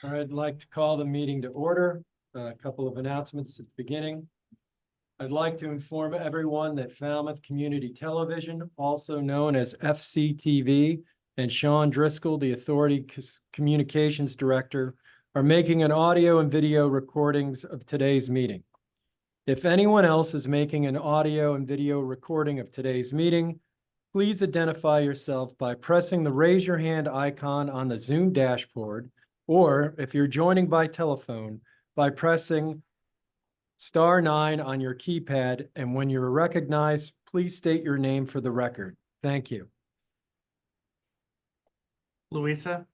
All right, I'd like to call the meeting to order. A couple of announcements at the beginning. I'd like to inform everyone that Falmouth Community Television, also known as FCTV, and Sean Driscoll, the Authority Communications Director, are making an audio and video recordings of today's meeting. If anyone else is making an audio and video recording of today's meeting, please identify yourself by pressing the raise your hand icon on the Zoom dashboard, or if you're joining by telephone, by pressing *9 on your keypad, and when you're recognized, please state your name for the record. Thank you. Louisa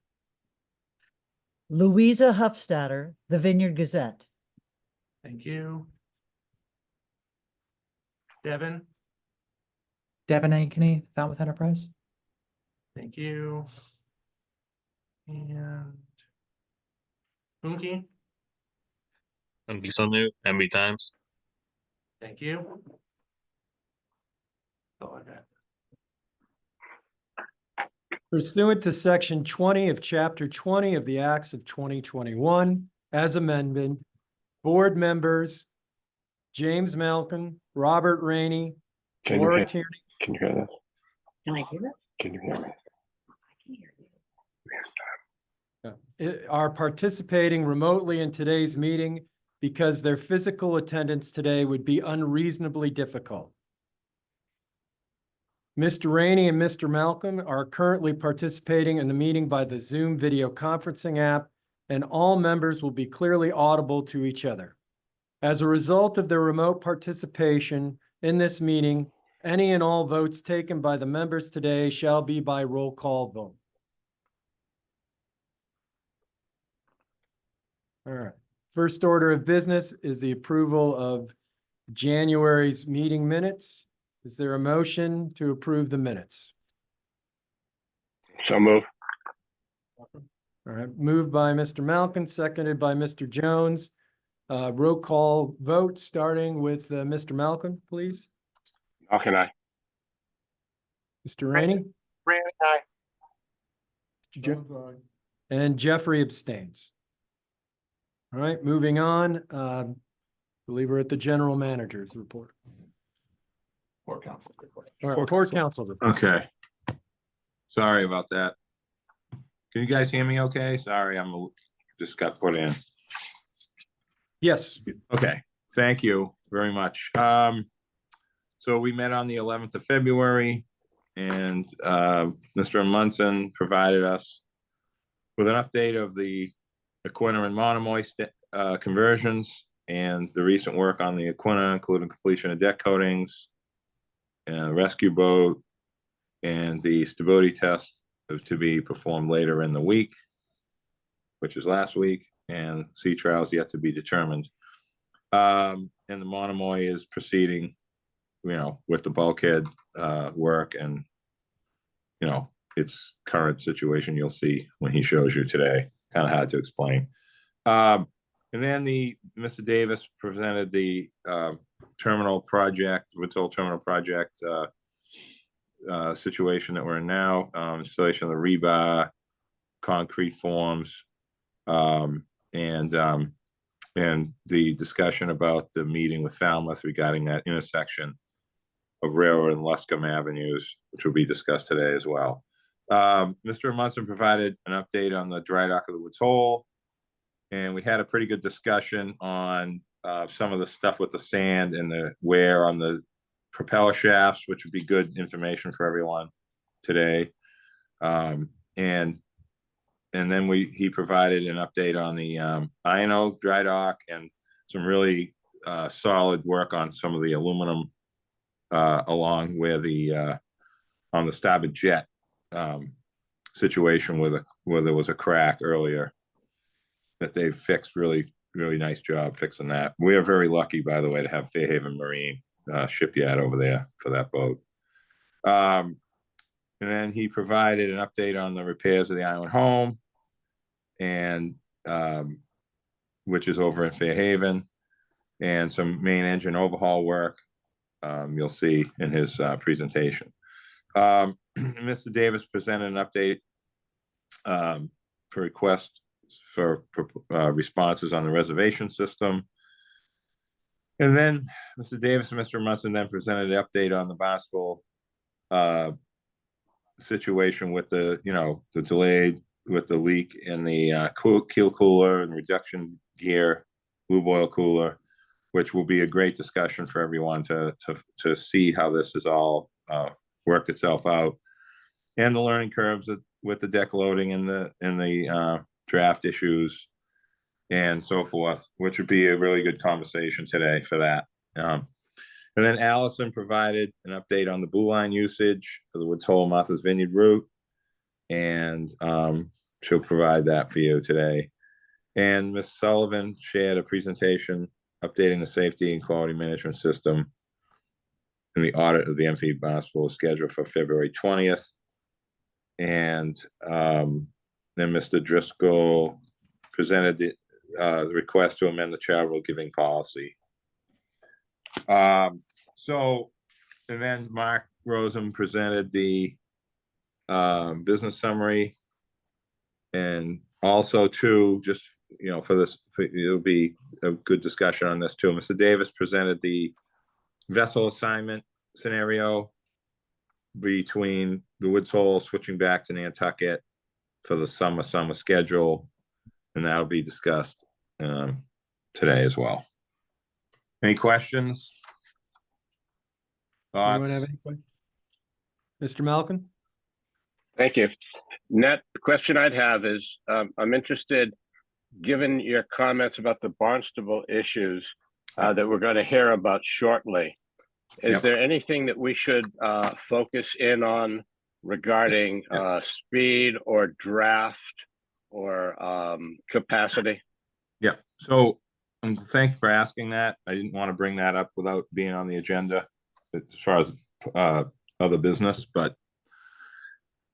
Hufstadter, the Vineyard Gazette. Thank you. Devin. Devin Ankeny, Falmouth Enterprise. Thank you. And Unki. I'm Gisonu, MB Times. Thank you. Oh, I got. Pursuant to Section 20 of Chapter 20 of the Acts of 2021, as amended, board members James Malcolm, Robert Rainey, Laura Tierney. Can you hear this? Can I hear it? Can you hear me? I can hear you. Are participating remotely in today's meeting because their physical attendance today would be unreasonably difficult. Mr. Rainey and Mr. Malcolm are currently participating in the meeting by the Zoom video conferencing app, and all members will be clearly audible to each other. As a result of their remote participation in this meeting, any and all votes taken by the members today shall be by roll call vote. All right. First order of business is the approval of January's meeting minutes. Is there a motion to approve the minutes? So move. All right. Moved by Mr. Malcolm, seconded by Mr. Jones. Roll call vote, starting with Mr. Malcolm, please. How can I? Mr. Rainey? Rainey, aye. And Jeffrey abstains. All right, moving on. I believe we're at the general manager's report. Or council report. All right, court council report. Okay. Sorry about that. Can you guys hear me okay? Sorry, just got put in. Yes. Okay, thank you very much. So we met on the 11th of February, and Mr. Munson provided us with an update of the Aquinnah and Monomoy conversions and the recent work on the Aquinnah, including completion of deck coatings, rescue boat, and the stability test to be performed later in the week, which is last week, and sea trials yet to be determined. And the Monomoy is proceeding, with the bulkhead work and, its current situation. You'll see when he shows you today. Kind of hard to explain. And then Mr. Davis presented the terminal project, Woods Hole terminal project situation that we're in now, installation of the rebar, concrete forms, and the discussion about the meeting with Falmouth regarding that intersection of Railroad and Luscombe Avenues, which will be discussed today as well. Mr. Munson provided an update on the dry dock of the Woods Hole, and we had a pretty good discussion on some of the stuff with the sand and the wear on the propeller shafts, which would be good information for everyone today. And then he provided an update on the Iyanough dry dock and some really solid work on some of the aluminum along where on the starboard jet situation where there was a crack earlier that they fixed. Really nice job fixing that. We are very lucky, by the way, to have Fairhaven Marine shipyard over there for that boat. And then he provided an update on the repairs of the island home, and which is over in Fairhaven, and some main engine overhaul work. You'll see in his presentation. Mr. Davis presented an update for request for responses on the reservation system. And then Mr. Davis and Mr. Munson then presented an update on the Barnstable situation with the, the delayed with the leak in the keel cooler and reduction gear, lube oil cooler, which will be a great discussion for everyone to see how this has all worked itself out, and the learning curves with the deck loading and the draft issues and so forth, which would be a really good conversation today for that. And then Allison provided an update on the Blue Line usage for the Woods Hole Martha's Vineyard route, and she'll provide that for you today. And Ms. Sullivan shared a presentation updating the safety and quality management system, and the audit of the MV Barnstable is scheduled for February 20th. And then Mr. Driscoll presented the request to amend the charitable giving policy. And then Mark Rosen presented the business summary, and also too, just it'll be a good discussion on this too. Mr. Davis presented the vessel assignment scenario between the Woods Hole switching back to Nantucket for the summer schedule, and that'll be discussed today as well. Any questions? Anyone have Thoughts? any questions? Mr. Malcolm? Thank you. Nat, the question I'd have is, I'm interested, given your comments about the Barnstable issues that we're going to hear about shortly, is Yep. there anything that we should focus in on regarding speed or draft or capacity? Yeah, so thank you for asking that. I didn't want to bring that up without being on the agenda as far as other business, but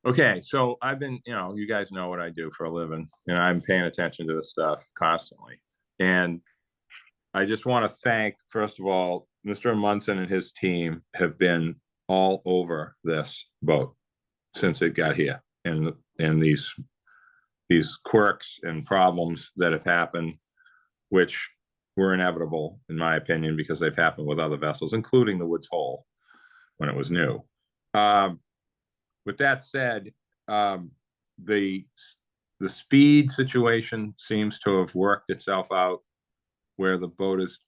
okay, so I've been, you guys know what I do for a living, and I'm paying attention to this stuff constantly. And I just want to thank, first of all, Mr. Munson and his team have been all over this boat since it got here, and these quirks and problems that have happened, which were inevitable, in my opinion, because they've happened with other vessels, including the Woods Hole when it was new. With that said, the speed situation seems to have worked itself out, where the boat is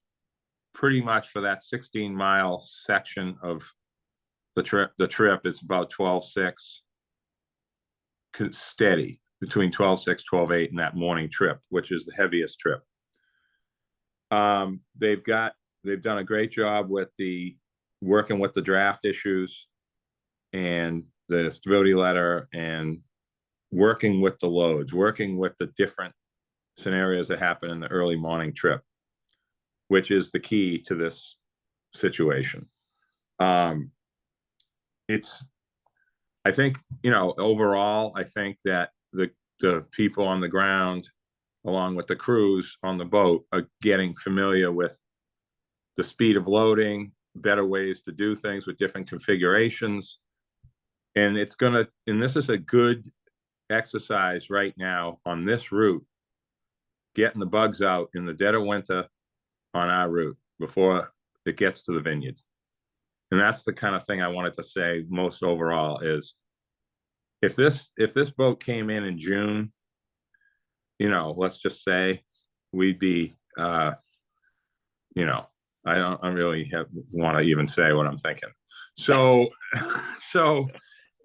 pretty much for that 16-mile section of the trip. It's about 12.6 steady, between 12.6, 12.8 in that morning trip, which is the heaviest trip. They've done a great job with working with the draft issues and the stability letter, and working with the loads, working with the different scenarios that happen in the early morning trip, which is the key to this situation. I think, overall, I think that the people on the ground, along with the crews on the boat, are getting familiar with the speed of loading, better ways to do things with different configurations. And this is a good exercise right now on this route, getting the bugs out in the dead of winter on our route before it gets to the Vineyard. And that's the kind of thing I wanted to say most overall is, if this boat came in June, let's just say, we'd be, I don't really want to even say what I'm thinking. So,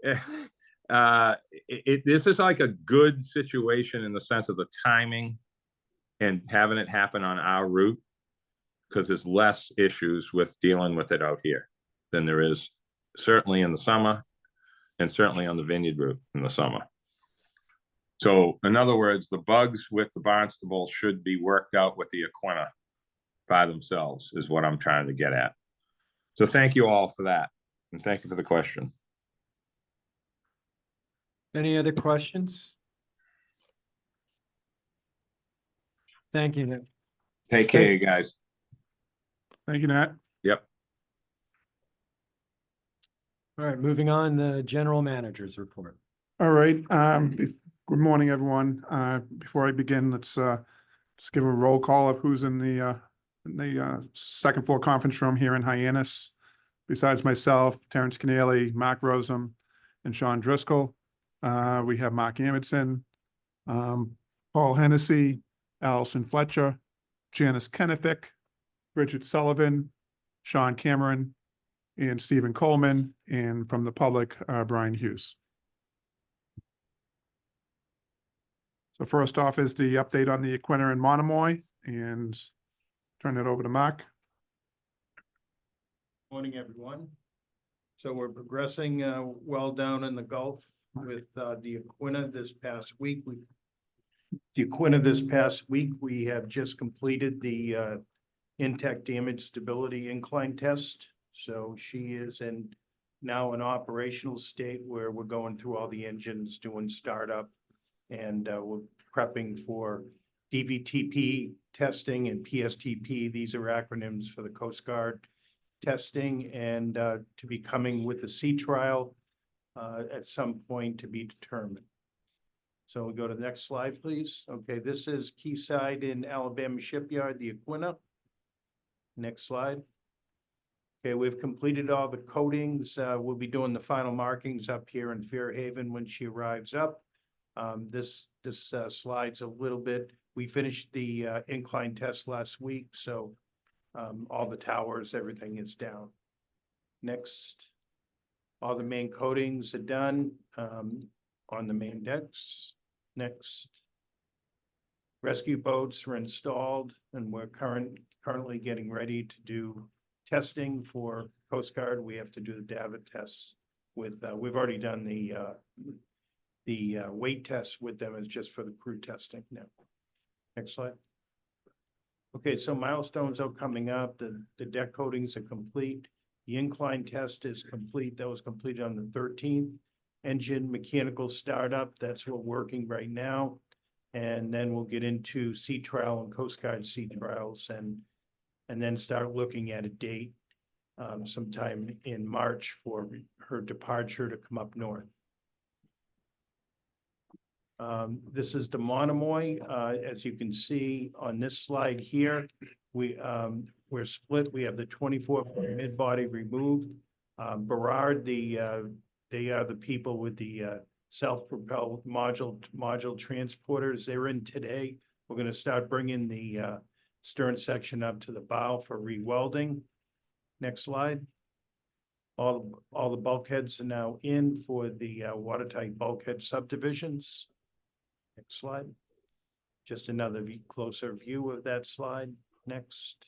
this is like a good situation in the sense of the timing and having it happen on our route, because there's less issues with dealing with it out here than there is certainly in the summer, and certainly on the Vineyard route in the summer. So in other words, the bugs with the Barnstable should be worked out with the Aquinnah by themselves, is what I'm trying to get at. So thank you all for that, and thank you for the question. Any other questions? Thank you, Nick. Take care, you guys. Thank you, Nat. Yep. All right, moving on, the general manager's report. All right, Good morning, everyone. Before I begin, let's just give a roll call of who's in the second floor conference room here in Hyannis. Besides myself, Terrence Keneally, Mark Rosem, and Sean Driscoll. We have Mark Amundson, Paul Hennessy, Allison Fletcher, Janice Kennefic, Bridget Sullivan, Sean Cameron, and Stephen Coleman, and from the public, Brian Hughes. So first off is the update on the Aquinnah and Monomoy, and turn it over to Mark. Morning, everyone. So we're progressing well down in the Gulf with the Aquinnah this past week. We have just completed the Intech damage stability incline test. So she is now in operational state where we're going through all the engines, doing startup, and we're prepping for DVTP testing and PSTP. These are acronyms for the Coast Guard testing, and to be coming with the sea trial at some point to be determined. So we go to the next slide, please. Okay, this is Quayside in Alabama Shipyard, the Aquinnah. Next slide. Okay, we've completed all the coatings. We'll be doing the final markings up here in Fairhaven when she arrives up. This slide's a little bit, we finished the incline test last week, so all the towers, everything is down. Next, all the main coatings are done on the main decks. Next, rescue boats were installed, and we're currently getting ready to do testing for Coast Guard. We have to do the David tests with, we've already done the weight tests with them, is just for the crew testing now. Next slide. Okay, so milestones are coming up. The deck coatings are complete. The incline test is complete. That was completed on the 13th. Engine mechanical startup, that's what we're working right now. And then we'll get into sea trial and Coast Guard sea trials, and then start looking at a date sometime in March for her departure to come up north. This is the Monomoy. As you can see on this slide here, we're split. We have the 24-foot mid-body removed. Berard, they are the people with the self-propelled module transporters. They're in today. We're going to start bringing the stern section up to the bow for re-welding. Next slide. All the bulkheads are now in for the watertight bulkhead subdivisions. Next slide. Just another closer view of that slide. Next.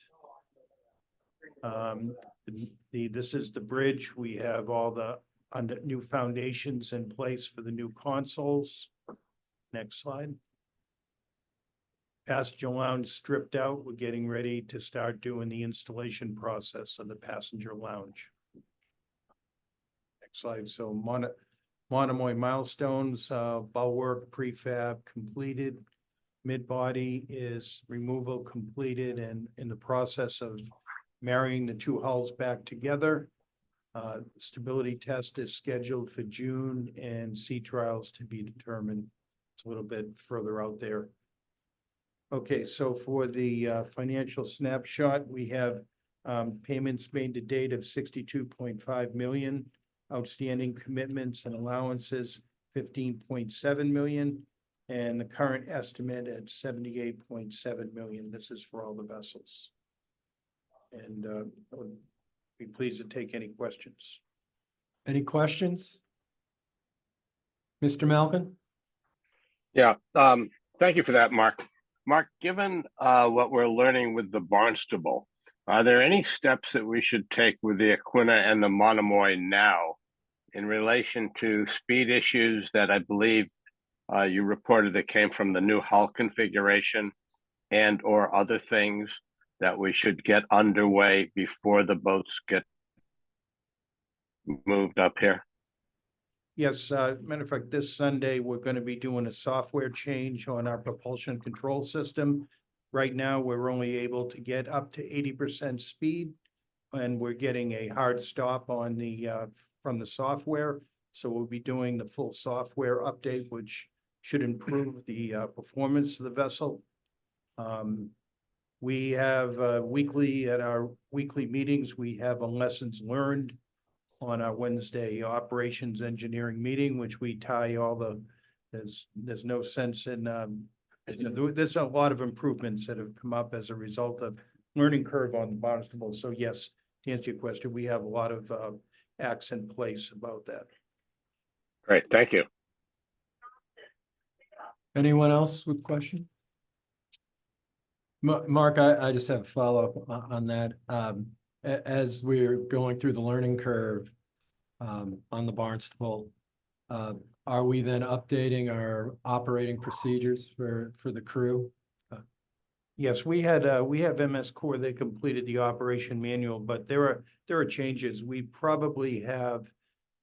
This is the bridge. We have all the new foundations in place for the new consoles. Next slide. Passenger lounge stripped out. We're getting ready to start doing the installation process of the passenger lounge. Next slide. So Monomoy milestones, bulwark prefab completed. Mid-body is removal completed and in the process of marrying the two hulls back together. Stability test is scheduled for June and sea trials to be determined. It's a little bit further out there. Okay, so for the financial snapshot, we have payments made to date of 62.5 million, outstanding commitments and allowances 15.7 million, and the current estimate at 78.7 million. This is for all the vessels. And I'll be pleased to take any questions. Any questions? Mr. Malkin? Yeah, thank you for that, Mark. Mark, given what we're learning with the Barnstable, are there any steps that we should take with the Aquinnah and the Monomoy now in relation to speed issues that I believe you reported that came from the new hull configuration and or other things that we should get underway before the boats get moved up here? Yes, matter of fact, this Sunday, we're going to be doing a software change on our propulsion control system. Right now, we're only able to get up to 80% speed, and we're getting a hard stop on the from the software. So we'll be doing the full software update, which should improve the performance of the vessel. We have at our weekly meetings, we have a lessons learned on our Wednesday operations engineering meeting, which we tie all there's no sense in, there's a lot of improvements that have come up as a result of learning curve on the Barnstable. So yes, to answer your question, we have a lot of acts in place about that. Great, thank you. Anyone else with question? Mark, I just have a follow-up on that. As we're going through the learning curve on the Barnstable, are we then updating our operating procedures for the crew? Yes, we have MS Core that completed the operation manual, but there are changes. We probably have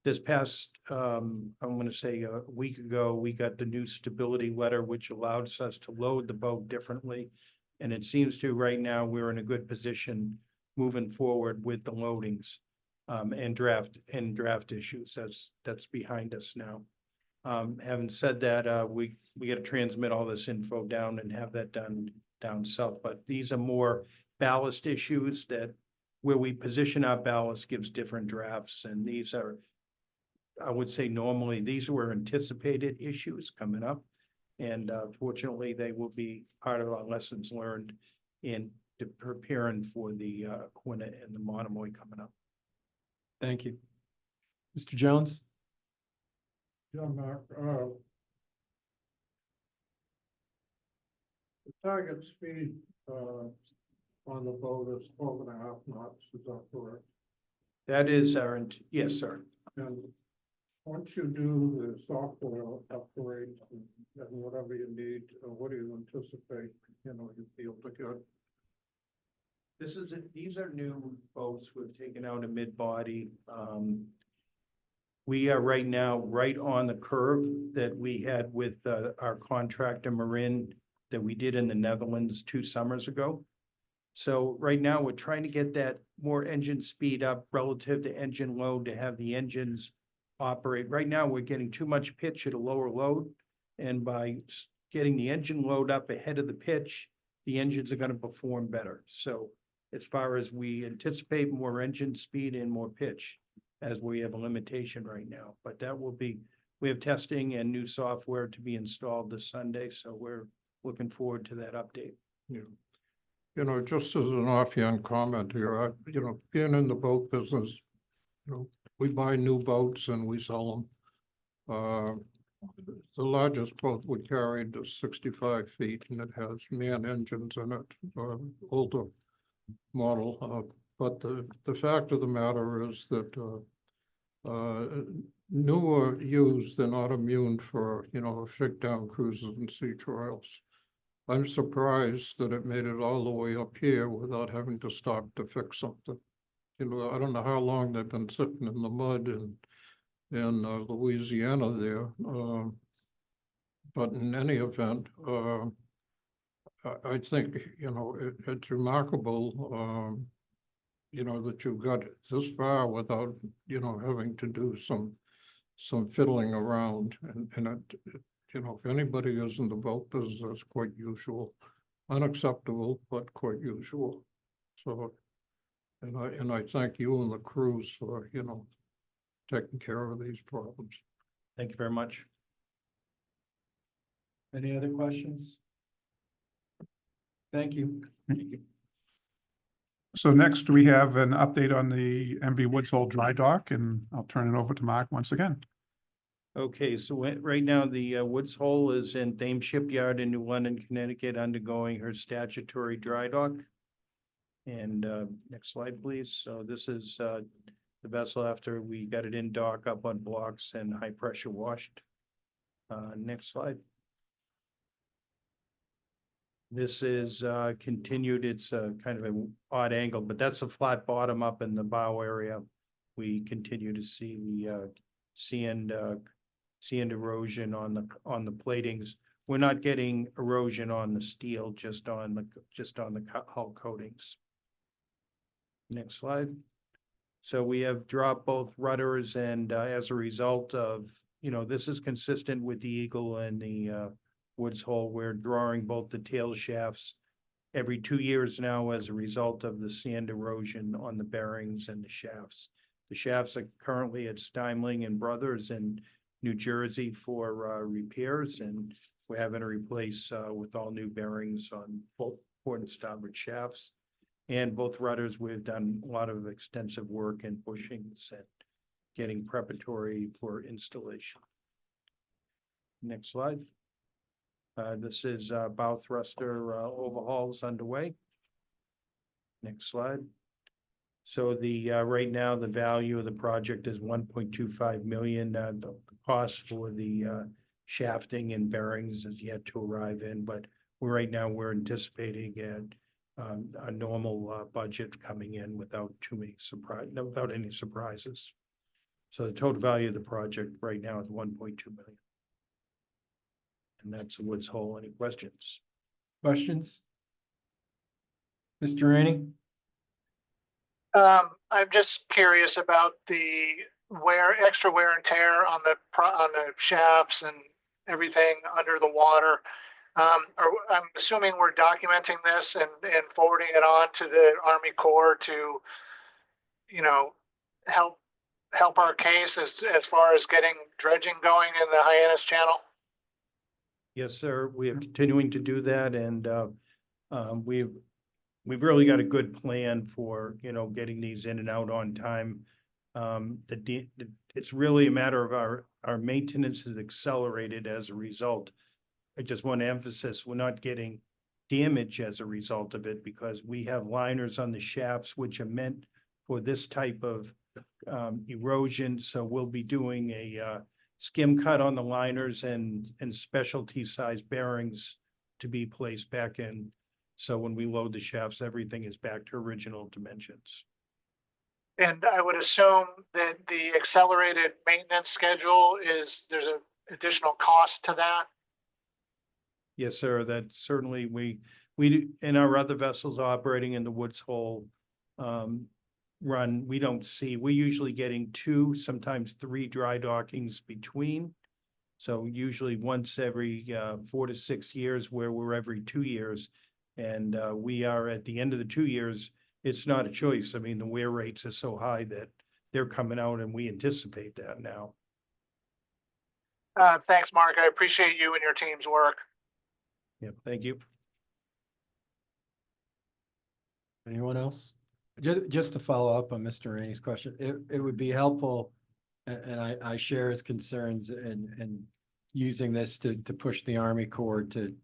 this past, I'm gonna say a week ago, we got the new stability letter, which allows us to load the boat differently. And it seems to right now, we're in a good position moving forward with the loadings and draft issues. That's behind us now. Having said that, we got to transmit all this info down and have that done down south. But these are more ballast issues that where we position our ballast gives different drafts. And these are, I would say normally, these were anticipated issues coming up. And fortunately, they will be part of our lessons learned in preparing for the Aquinnah and the Monomoy coming up. Thank you. Mr. Jones? Yeah, Mark, the target speed, on the boat is 12.5 knots, is that correct? That is our, yes, sir. And once you do the software upgrades and whatever you need, what do you anticipate, you'll be able to get? These are new boats we've taken out a mid-body. We are right now right on the curve that we had with our contractor Marin that we did in the Netherlands 2 summers ago. So right now we're trying to get that more engine speed up relative to engine load to have the engines operate. Right now, we're getting too much pitch at a lower load. And by getting the engine load up ahead of the pitch, the engines are going to perform better. So as far as we anticipate more engine speed and more pitch, as we have a limitation right now, but that will be, we have testing and new software to be installed this Sunday. So we're looking forward to that update. Yeah. Just as an offhand comment here, being in the boat business, we buy new boats and we sell them. The largest boat we carried is 65 feet and it has man engines in it, older model. But the fact of the matter is that newer used, they're not immune for, shakedown cruises and sea trials. I'm surprised that it made it all the way up here without having to stop to fix something. I don't know how long they've been sitting in the mud in Louisiana there. But in any event, I think, it's remarkable, that you've got this far without, having to do some fiddling around. And it, if anybody is in the boat business, that's quite usual. Unacceptable, but quite usual. So, and I thank you and the crews for, taking care of these problems. Thank you very much. Any other questions? Thank you. So next we have an update on the MV Woods Hole dry dock, and I'll turn it over to Mark once again. Okay, so right now the Woods Hole is in Thames Shipyard in New London, Connecticut, undergoing her statutory dry dock. And next slide, please. So this is the vessel after we got it in dock, up on blocks and high pressure washed. Next slide. This is continued. It's kind of an odd angle, but that's a flat bottom up in the bow area. We continue to see the sand erosion on the platings. We're not getting erosion on the steel, just on the hull coatings. Next slide. So we have dropped both rudders, and as a result of you know, this is consistent with the Eagle and the Woods Hole. We're drawing both the tail shafts every 2 years now as a result of the sand erosion on the bearings and the shafts. The shafts are currently at Steinling and Brothers in New Jersey for repairs, and we're having to replace with all new bearings on both port and starboard shafts. And both rudders, we've done a lot of extensive work in bushings and getting preparatory for installation. Next slide. This is bow thruster overhauls underway. Next slide. So the right now, the value of the project is 1.25 million. The cost for the shafting and bearings is yet to arrive in, but right now we're anticipating a normal budget coming in without without any surprises. So the total value of the project right now is 1.2 million. And that's the Woods Hole. Any questions? Questions? Mr. Rainey? I'm just curious about the extra wear and tear on the shafts and everything under the water. I'm assuming we're documenting this and forwarding it on to the Army Corps to, you know, help our case as far as getting dredging going in the Hyannis Channel. Yes, sir. We are continuing to do that, and we've really got a good plan for, you know, getting these in and out on time. It's really a matter of our maintenance is accelerated as a result. I just want to emphasize, we're not getting damage as a result of it because we have liners on the shafts which are meant for this type of erosion. So we'll be doing a skim cut on the liners and specialty size bearings to be placed back in. So when we load the shafts, everything is back to original dimensions. And I would assume that the accelerated maintenance schedule there's an additional cost to that. Yes, sir. That certainly we do, in our other vessels operating in the Woods Hole run, we're usually getting 2, sometimes 3 dry dockings between. So usually once every 4 to 6 years, where we're every 2 years. And we are at the end of the 2 years, it's not a choice. I mean, the wear rates are so high that they're coming out and we anticipate that now. Thanks, Mark. I appreciate you and your team's work. Yeah, thank you. Anyone else? Just to follow up on Mr. Rainey's question, it would be helpful, and I share his concerns and using this to push the Army Corps to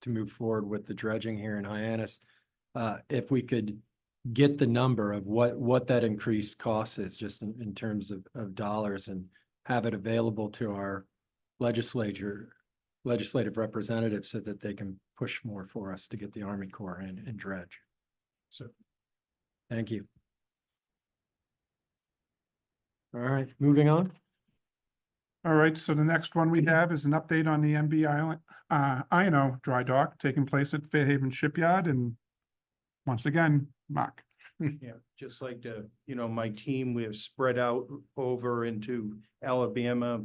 move forward with the dredging here in Hyannis. If we could get the number of what that increased cost is, just in terms of dollars, and have it available to our legislative representatives so that they can push more for us to get the Army Corps in and dredge. So, thank you. All right, moving on. All right, so the next one we have is an update on the MB Island, Iyanough dry dock taking place at Fairhaven Shipyard. And once again, Mark. Yeah, just like my team, we have spread out over into Alabama,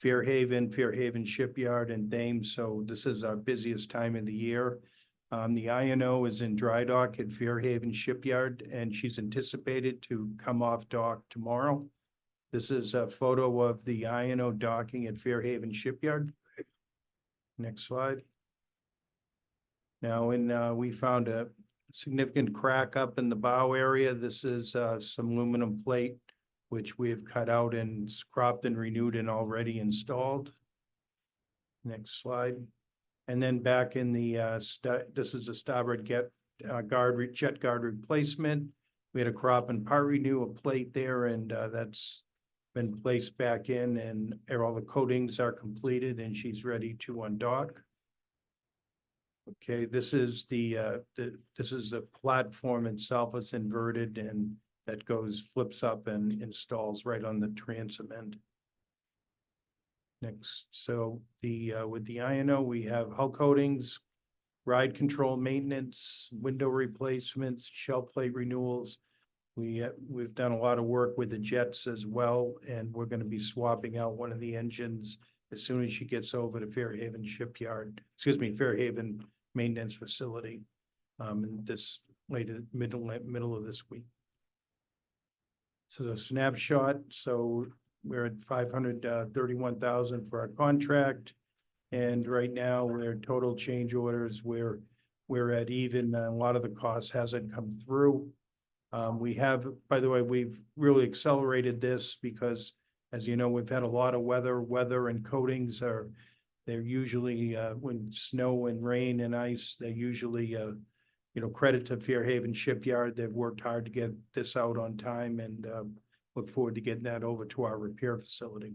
Fairhaven Shipyard, and Thames. So this is our busiest time of the year. The Iyanough is in dry dock at Fairhaven Shipyard, and she's anticipated to come off dock tomorrow. This is a photo of the Iyanough docking at Fairhaven Shipyard. Next slide. Now, we found a significant crack up in the bow area. This is some aluminum plate, which we have cut out and scrapped and renewed and already installed. Next slide. And then back in the, this is a starboard jet guard replacement. We had a crop and part renew a plate there, and that's been placed back in, and all the coatings are completed, and she's ready to undock. Okay, this is the platform itself. It's inverted, and that flips up and installs right on the transom end. Next, so with the Iyanough, we have hull coatings, ride control maintenance, window replacements, shell plate renewals. We've done a lot of work with the jets as well, and we're gonna be swapping out one of the engines as soon as she gets over to Fairhaven Shipyard, Fairhaven Maintenance Facility. In this middle of this week. So the snapshot, so we're at 531,000 for our contract. And right now, we're total change orders, we're at even, a lot of the cost hasn't come through. We have, by the way, we've really accelerated this because, as you know, we've had a lot of weather and coatings they're usually, when snow and rain and ice, they're usually, credit to Fairhaven Shipyard. They've worked hard to get this out on time and, look forward to getting that over to our repair facility.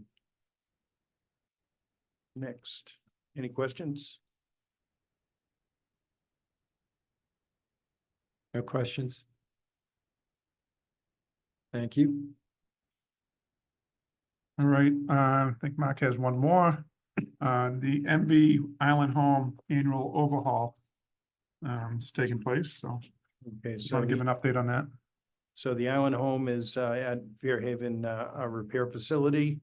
Next, any questions? No questions? Thank you. All right, I think Mark has one more. The MV Island Home Annual Overhaul is taking place, so Okay, just so want to give an update on that. So the Island Home is at Fairhaven, our repair facility.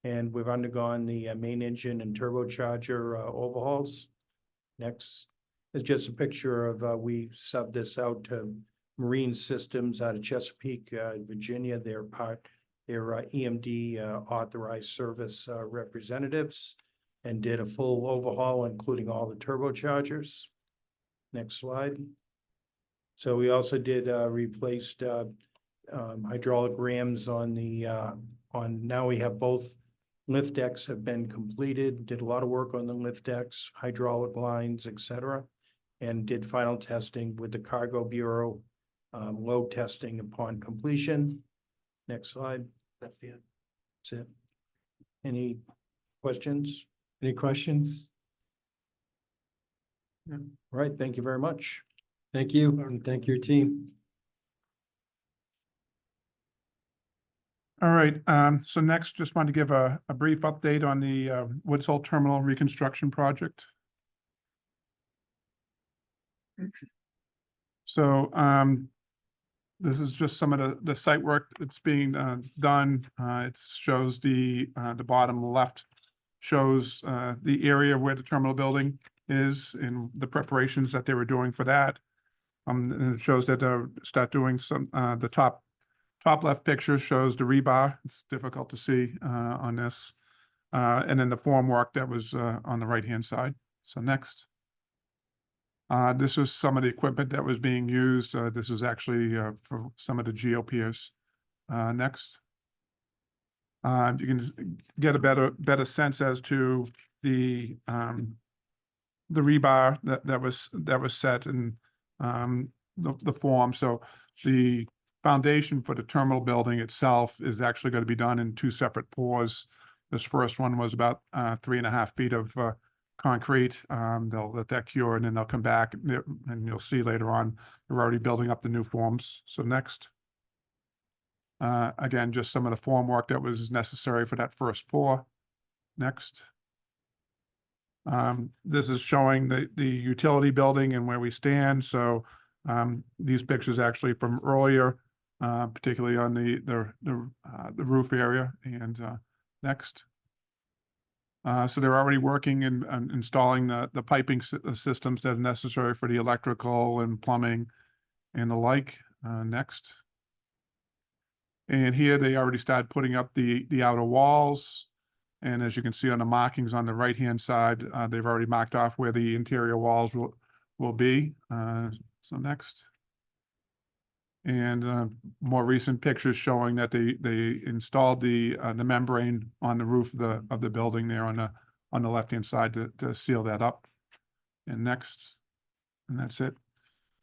And we've undergone the main engine and turbocharger overhauls. Next is just a picture of, we subbed this out to Marine Systems out of Chesapeake, Virginia. They're EMD authorized service representatives, and did a full overhaul, including all the turbochargers. Next slide. So we also did replaced hydraulic rams on now we have both lift decks have been completed, did a lot of work on the lift decks, hydraulic lines, etc. And did final testing with the Cargo Bureau, load testing upon completion. Next slide. That's the end. That's it. Any questions? Any questions? All right, thank you very much. Thank you, and thank your team. All right, so next, just wanted to give a brief update on the Woods Hole Terminal Reconstruction Project. So this is just some of the site work that's being done. It shows the bottom left shows the area where the terminal building is and the preparations that they were doing for that. And it shows that start doing some the top left picture shows the rebar. It's difficult to see on this. And then the formwork that was on the right-hand side. So next. This was some of the equipment that was being used. This is actually for some of the geopiers. Next. You can get a better sense as to the rebar that was set in the form. So the foundation for the terminal building itself is actually going to be done in two separate pours. This first one was about 3.5 feet of concrete. They'll let that cure and then they'll come back and you'll see later on they're already building up the new forms. So next. Again, just some of the form work that was necessary for that first pour. Next. This is showing the utility building and where we stand. So these pictures actually from earlier, particularly on the roof area. And next. So they're already working and installing the piping systems that are necessary for the electrical and plumbing and the like. Next. And here they already started putting up the outer walls. And as you can see on the markings on the right-hand side, they've already marked off where the interior walls will be. So next. And more recent pictures showing that they installed the membrane on the roof of the building there on the left-hand side to seal that up. And next. And that's it.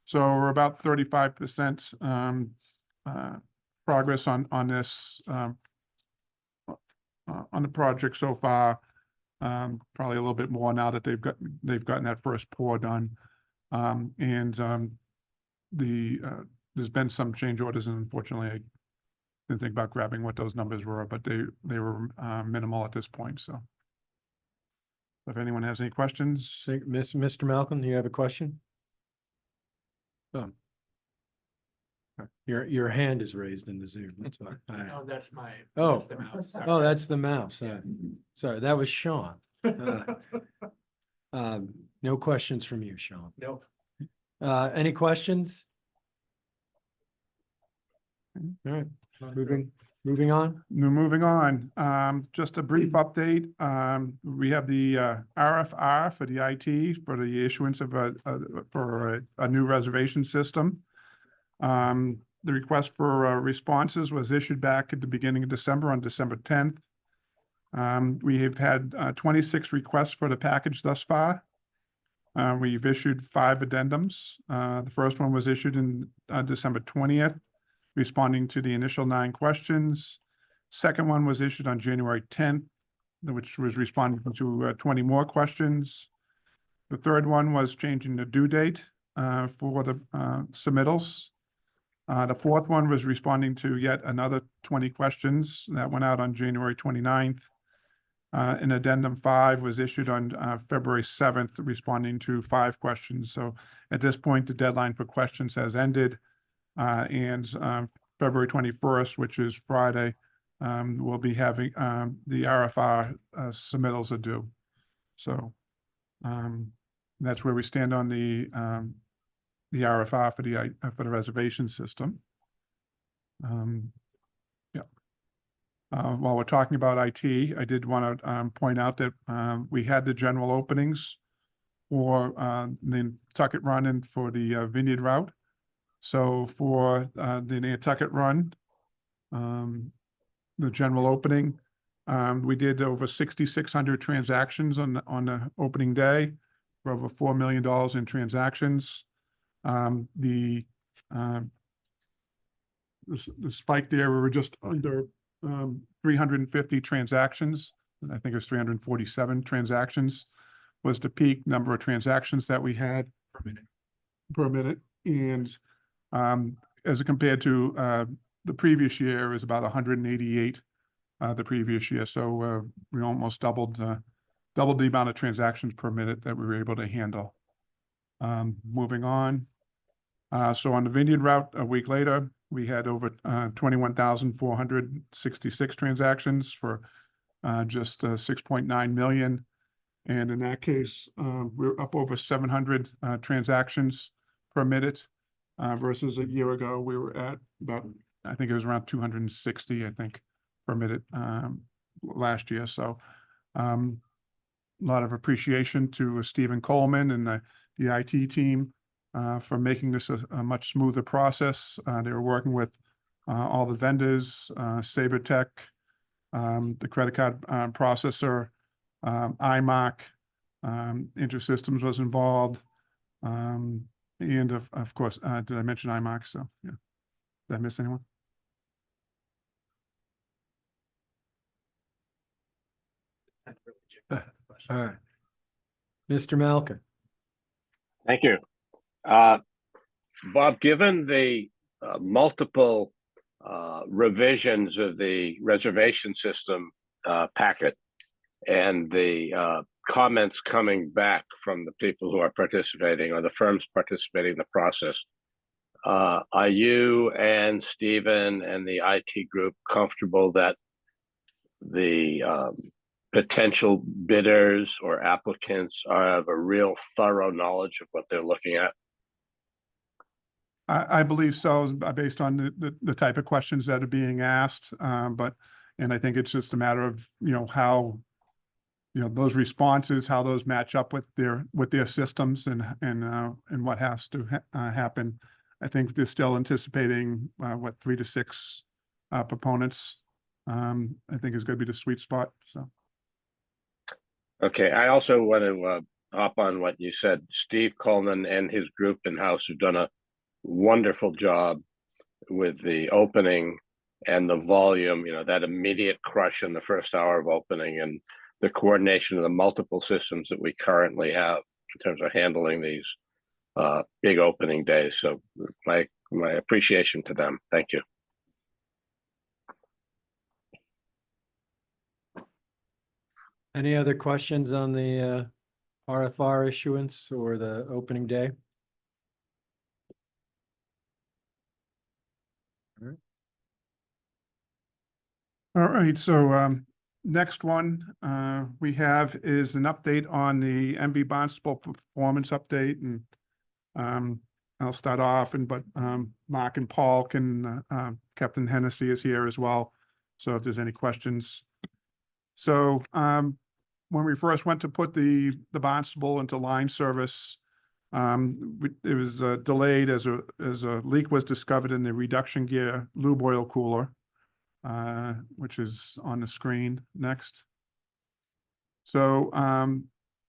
So we're about 35% progress on this on the project so far. Probably a little bit more now that they've gotten that first pour done. There's been some change orders, and unfortunately I didn't think about grabbing what those numbers were, but they were minimal at this point. So if anyone has any questions. Mr. Malcolm, do you have a question? Your hand is raised in the Zoom. That's why. that's my. Oh. that's the mouse, sorry. Oh, that's the mouse. Yeah. Sorry, that was Sean. No questions from you, Sean. Nope. Any questions? All right, moving on. Now, moving on, just a brief update. We have the RFR for the IT for the issuance of a new reservation system. The request for responses was issued back at the beginning of December, on December 10th. We have had 26 requests for the package thus far. We've issued 5 addendums. The first one was issued in December 20th, responding to the initial 9 questions. Second one was issued on January 10th, which was responding to 20 more questions. The third one was changing the due date for the submittals. The fourth one was responding to yet another 20 questions that went out on January 29th. And addendum 5 was issued on February 7th, responding to 5 questions. So at this point, the deadline for questions has ended. And February 21st, which is Friday, we'll be having the RFR submittals are due. So that's where we stand on the RFR for the reservation system. While we're talking about IT, I did want to point out that we had the general openings for the Nantucket Run and for the Vineyard route. So for the Nantucket Run, the general opening, we did over 6,600 transactions on the opening day, for over $4 million in transactions. The spike there, we were just under 350 transactions. I think it was 347 transactions was the peak number of transactions that we had per minute. And as compared to the previous year, it was about 188 the previous year. So we almost doubled the amount of transactions per minute that we were able to handle. Moving on. So on the Vineyard route, a week later, we had over 21,466 transactions for just 6.9 million. And in that case, we're up over 700 transactions per minute versus a year ago. We were at about, I think it was around 260, I think, per minute last year. So a lot of appreciation to Stephen Coleman and the IT team for making this a much smoother process. They were working with all the vendors, SaberTech, the credit card processor, IMOC, InterSystems was involved. And of course, did I mention IMOC? So yeah, did I miss anyone? All right. Mr. Malcolm. Thank you. Bob, given the multiple revisions of the reservation system packet and the comments coming back from the people who are participating or the firms participating in the process, are you and Stephen and the IT group comfortable that the potential bidders or applicants have a real thorough knowledge of what they're looking at? I believe so, based on the type of questions that are being asked. And I think it's just a matter of, how, those responses, how those match up with their systems and what has to happen. I think they're still anticipating 3 to 6 proponents. I think is going to be the sweet spot. So. Okay, I also want to hop on what you said. Steve Coleman and his group in-house have done a wonderful job with the opening and the volume, that immediate crush in the first hour of opening and the coordination of the multiple systems that we currently have in terms of handling these big opening days. So my appreciation to them. Thank you. Any other questions on the RFR issuance or the opening day? All right, so next one we have is an update on the MV Barnstable performance update, and I'll start off, but Mark and Paul can, Captain Hennessy is here as well, so if there's any questions. So when we first went to put the Barnstable into line service, it was delayed as a leak was discovered in the reduction gear lube oil cooler, which is on the screen next. So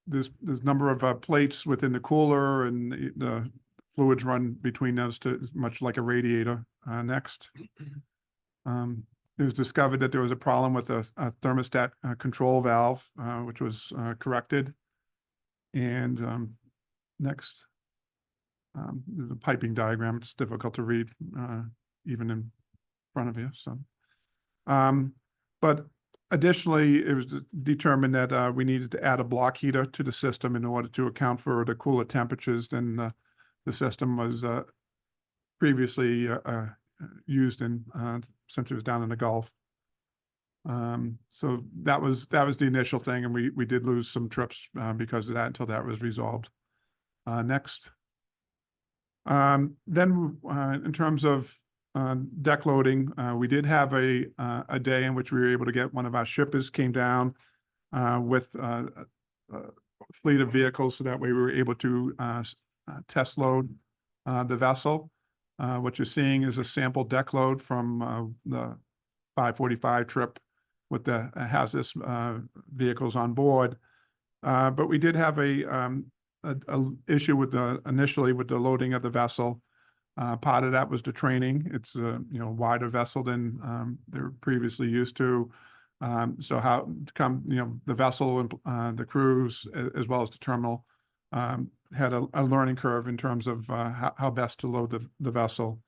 there's number of plates within the cooler, and the fluids run between those two, much like a radiator. Next. It was discovered that there was a problem with a thermostat control valve, which was corrected. And next, there's a piping diagram. It's difficult to read even in front of you. So, but additionally, it was determined that we needed to add a block heater to the system in order to account for the cooler temperatures than the system was previously used in since it was down in the Gulf. So that was the initial thing, and we did lose some trips because of that until that was resolved. Next. Then in terms of deck loading, we did have a day in which we were able to get one of our shippers came down with a fleet of vehicles, so that way we were able to test load the vessel. What you're seeing is a sample deck load from the 545 trip with the hazardous vehicles on board. But we did have a issue with initially with the loading of the vessel. Part of that was the training. It's a wider vessel than they're previously used to. So how to come, the vessel and the crews as well as the terminal had a learning curve in terms of how best to load the vessel.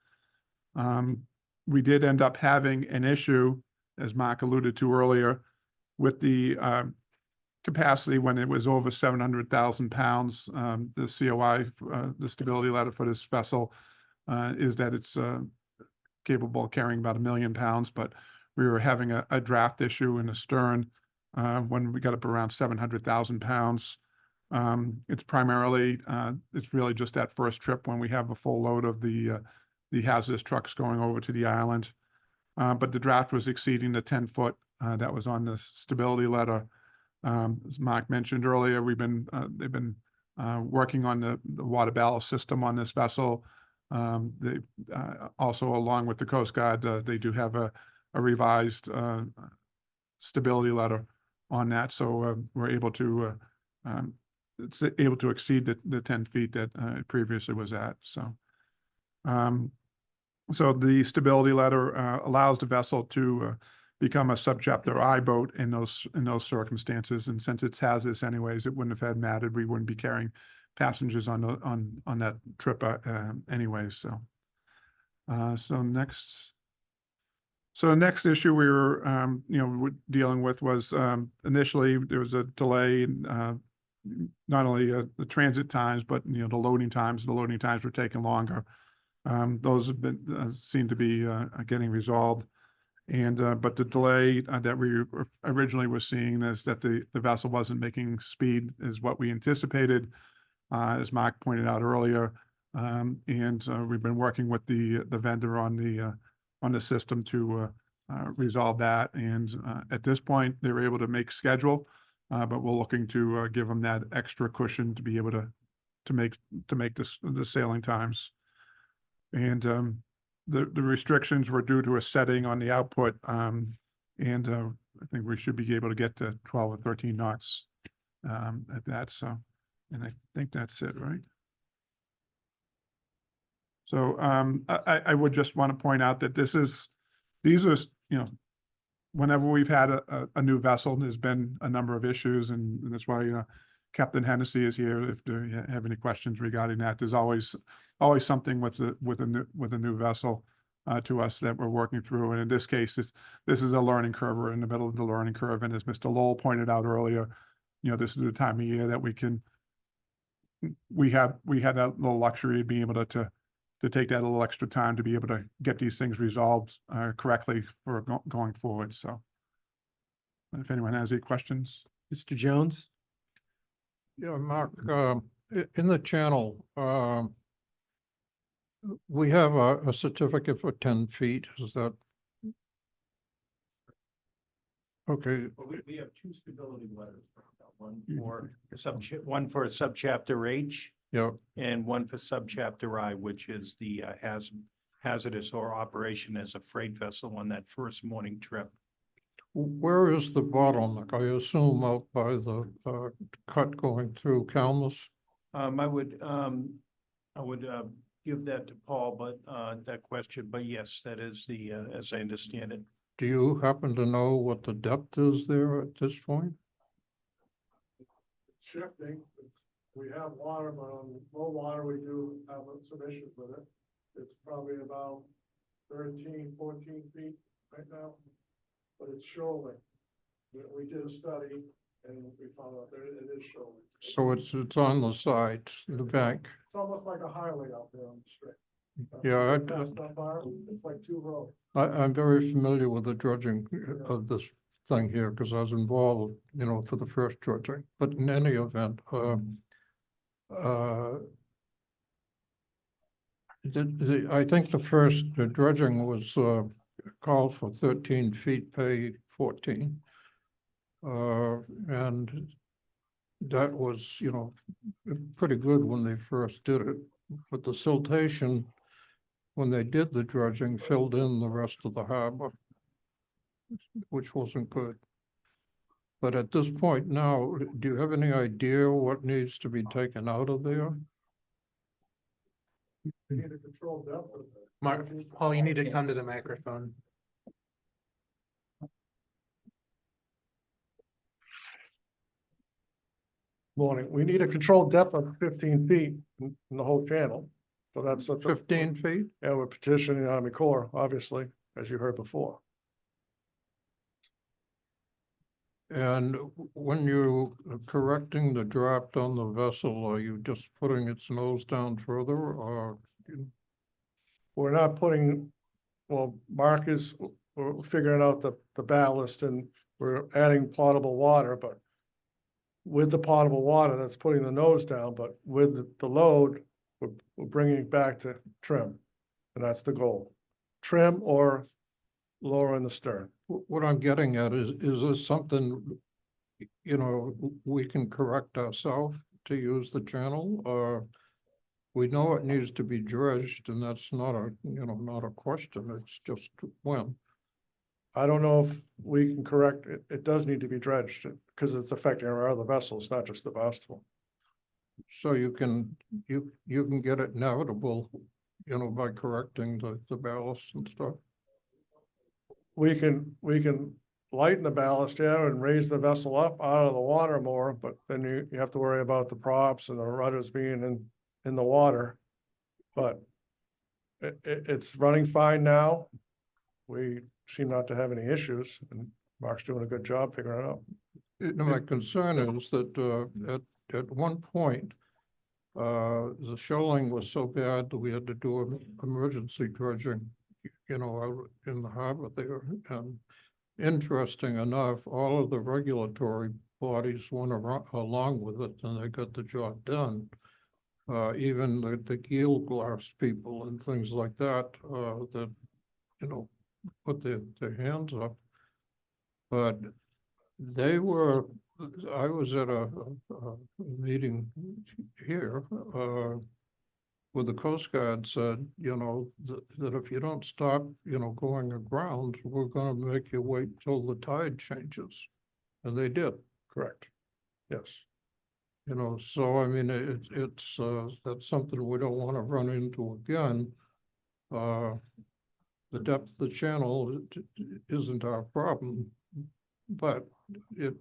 We did end up having an issue, as Mark alluded to earlier, with the capacity when it was over 700,000 pounds. The COI, the stability letter for this vessel, is that it's capable of carrying about 1 million pounds, but we were having a draft issue in the stern when we got up around 700,000 pounds. It's primarily, it's really just that first trip when we have a full load of the hazardous trucks going over to the island. But the draft was exceeding the 10-foot that was on the stability letter. As Mark mentioned earlier, they've been working on the water ballast system on this vessel. They also, along with the Coast Guard, they do have a revised stability letter on that. So we're able to it's able to exceed the 10 feet that it previously was at. So so the stability letter allows the vessel to become a subchapter I boat in those circumstances. And since it has this anyways, it wouldn't have mattered. We wouldn't be carrying passengers on that trip anyways. So so next. So the next issue we were dealing with was initially there was a delay in not only the transit times, but the loading times. The loading times were taking longer. Those have been seem to be getting resolved. And but the delay that we originally were seeing is that the vessel wasn't making speed is what we anticipated, as Mark pointed out earlier. And we've been working with the vendor on the system to resolve that. And at this point, they were able to make schedule, but we're looking to give them that extra cushion to be able to make the sailing times. And the restrictions were due to a setting on the output, and I think we should be able to get to 12 or 13 knots at that. So, and I think that's it, right? So I would just want to point out that these are, whenever we've had a new vessel, there's been a number of issues, and that's why Captain Hennessy is here. If you have any questions regarding that, there's always something with a new vessel to us that we're working through. And in this case, this is a learning curve. We're in the middle of the learning curve, and as Mr. Lowell pointed out earlier, this is the time of year that we have that little luxury of being able to take that little extra time to be able to get these things resolved correctly for going forward. So If anyone has any questions. Mr. Jones? Yeah, Mark, in the channel, we have a certificate for 10 feet, is that? Okay, We have two stability letters, one one for subchapter H yeah, and one for subchapter I, which is the hazardous or operation as a freight vessel on that first morning trip. where is the bottleneck? I assume out by the cut going through Calmus? I would give that to Paul, but that question, but yes, that is the, as I understand it. Do you happen to know what the depth is there at this point? Shifting, we have water, but on low water, we do have some issues with it. It's probably about 13, 14 feet right now, but it's shoaling. We did a study and we found out that it is shoaling. So it's on the side, the bank. It's almost like a highway out there on the street. Yeah, Past that bar, it's like two roads. I'm very familiar with the dredging of this thing here because I was involved, for the first dredging. But in any event, I think the dredging was called for 13 feet, pay 14. And that was, pretty good when they first did it. But the siltation, when they did the dredging, filled in the rest of the harbor, which wasn't good. But at this point now, do you have any idea what needs to be taken out of there? We need to control depth of it. Mark, Paul, you need to come to the microphone. Morning, we need a controlled depth of 15 feet in the whole channel. So that's 15 feet? Yeah, we're petitioning the Army Corps, obviously, as you heard before. And when you're correcting the draft on the vessel, are you just putting its nose down further or? We're not putting, well, Mark is, we're figuring out the ballast and we're adding potable water, but with the potable water, that's putting the nose down, but with the load, we're bringing it back to trim. And that's the goal. Trim or lower in the stern. What I'm getting at is this something, we can correct ourselves to use the channel, or we know it needs to be dredged, and that's not a question, it's just when. I don't know if we can correct it. It does need to be dredged because it's affecting our other vessels, not just the Barnstable. So you can get it navigable, by correcting the ballast and stuff. We can lighten the ballast, yeah, and raise the vessel up out of the water more, but then you have to worry about the props and the rudders being in the water. But it's running fine now. We seem not to have any issues, and Mark's doing a good job figuring it out. My concern is that at one point, the shoaling was so bad that we had to do emergency dredging, out in the harbor there. And interesting enough, all of the regulatory bodies went along with it, and they got the job done. Even the gill glass people and things like that, that put their hands up. But I was at a meeting here where the Coast Guard said, that if you don't stop, going aground, we're gonna make you wait till the tide changes. And they did. Correct. Yes. So I mean, it's that's something we don't want to run into again. The depth of the channel isn't our problem, but it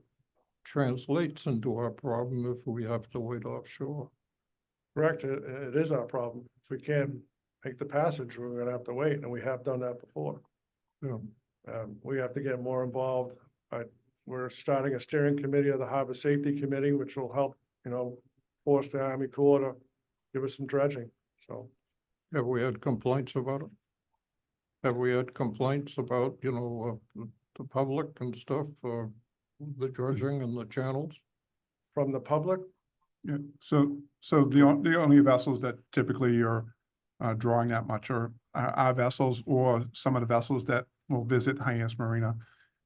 translates into our problem if we have to wait offshore. Correct. It is our problem. If we can't make the passage, we're gonna have to wait, and we have done that before. Yeah. We have to get more involved. We're starting a steering committee of the Harbor Safety Committee, which will help, force the Army Corps to give us some dredging, so. Have we had complaints about it? Have we had complaints about, the public and stuff? the dredging and the channels? From the public, Yeah, so the only vessels that typically are drawing that much are our vessels or some of the vessels that will visit Hyannis Marina.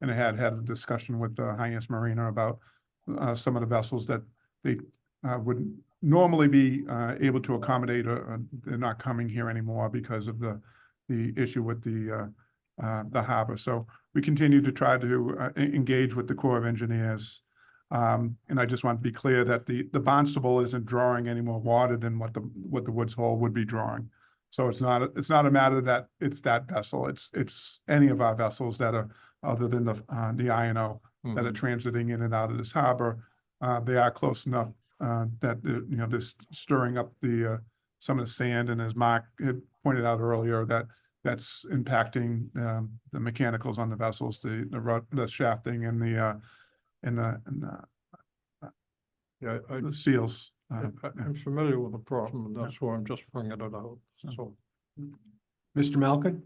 And I had a discussion with Hyannis Marina about some of the vessels that they would normally be able to accommodate. They're not coming here anymore because of the issue with the harbor. So we continue to try to engage with the Corps of Engineers. And I just want to be clear that the Barnstable isn't drawing any more water than what the Woods Hole would be drawing. So it's not a matter that it's that vessel. It's any of our vessels that are other than the Iyanough that are transiting in and out of this harbor. They are close enough that they're stirring up some of the sand. And as Mark had pointed out earlier, that's impacting the mechanicals on the vessels, the shafting and the Yeah, the seals. I'm familiar with the problem, and that's why I'm just bringing it out, so. Mr. Malkin?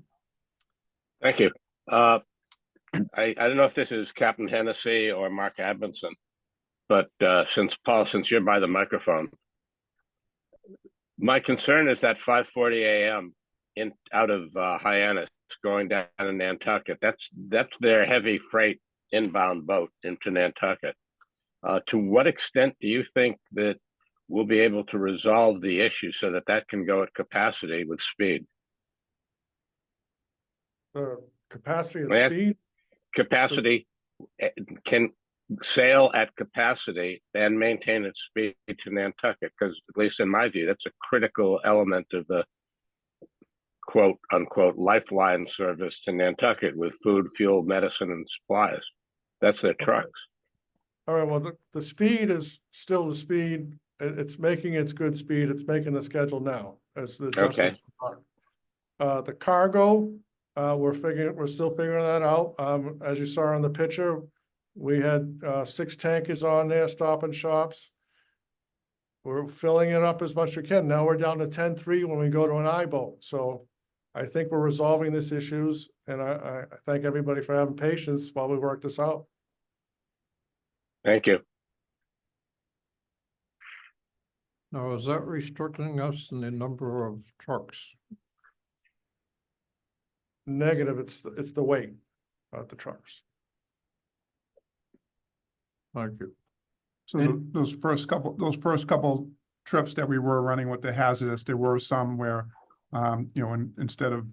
Thank you. I don't know if this is Captain Hennessy or Mark Adamson, but since you're by the microphone, my concern is that 5:40 a.m. out of Hyannis going down to Nantucket. That's their heavy freight inbound boat into Nantucket. To what extent do you think that we'll be able to resolve the issue so that can go at capacity with speed? the capacity and Yeah. speed, Capacity can sail at capacity and maintain its speed to Nantucket, because at least in my view, that's a critical element of the quote unquote lifeline service to Nantucket with food, fuel, medicine, and supplies. That's their trucks. all right, well, the speed is still the speed. It's making its good speed. It's making the schedule now as the adjustments. The cargo, we're still figuring that out. As you saw on the picture, we had 6 tankers on there, stopping shops. We're filling it up as much as we can. Now we're down to 10-3 when we go to an I boat. So I think we're resolving these issues, and I thank everybody for having patience while we work this out. Thank you. Now, is that restricting us in the number of trucks? Negative, it's the weight of the trucks. Thank you. So those first couple trips that we were running with the hazardous, there were some where, instead of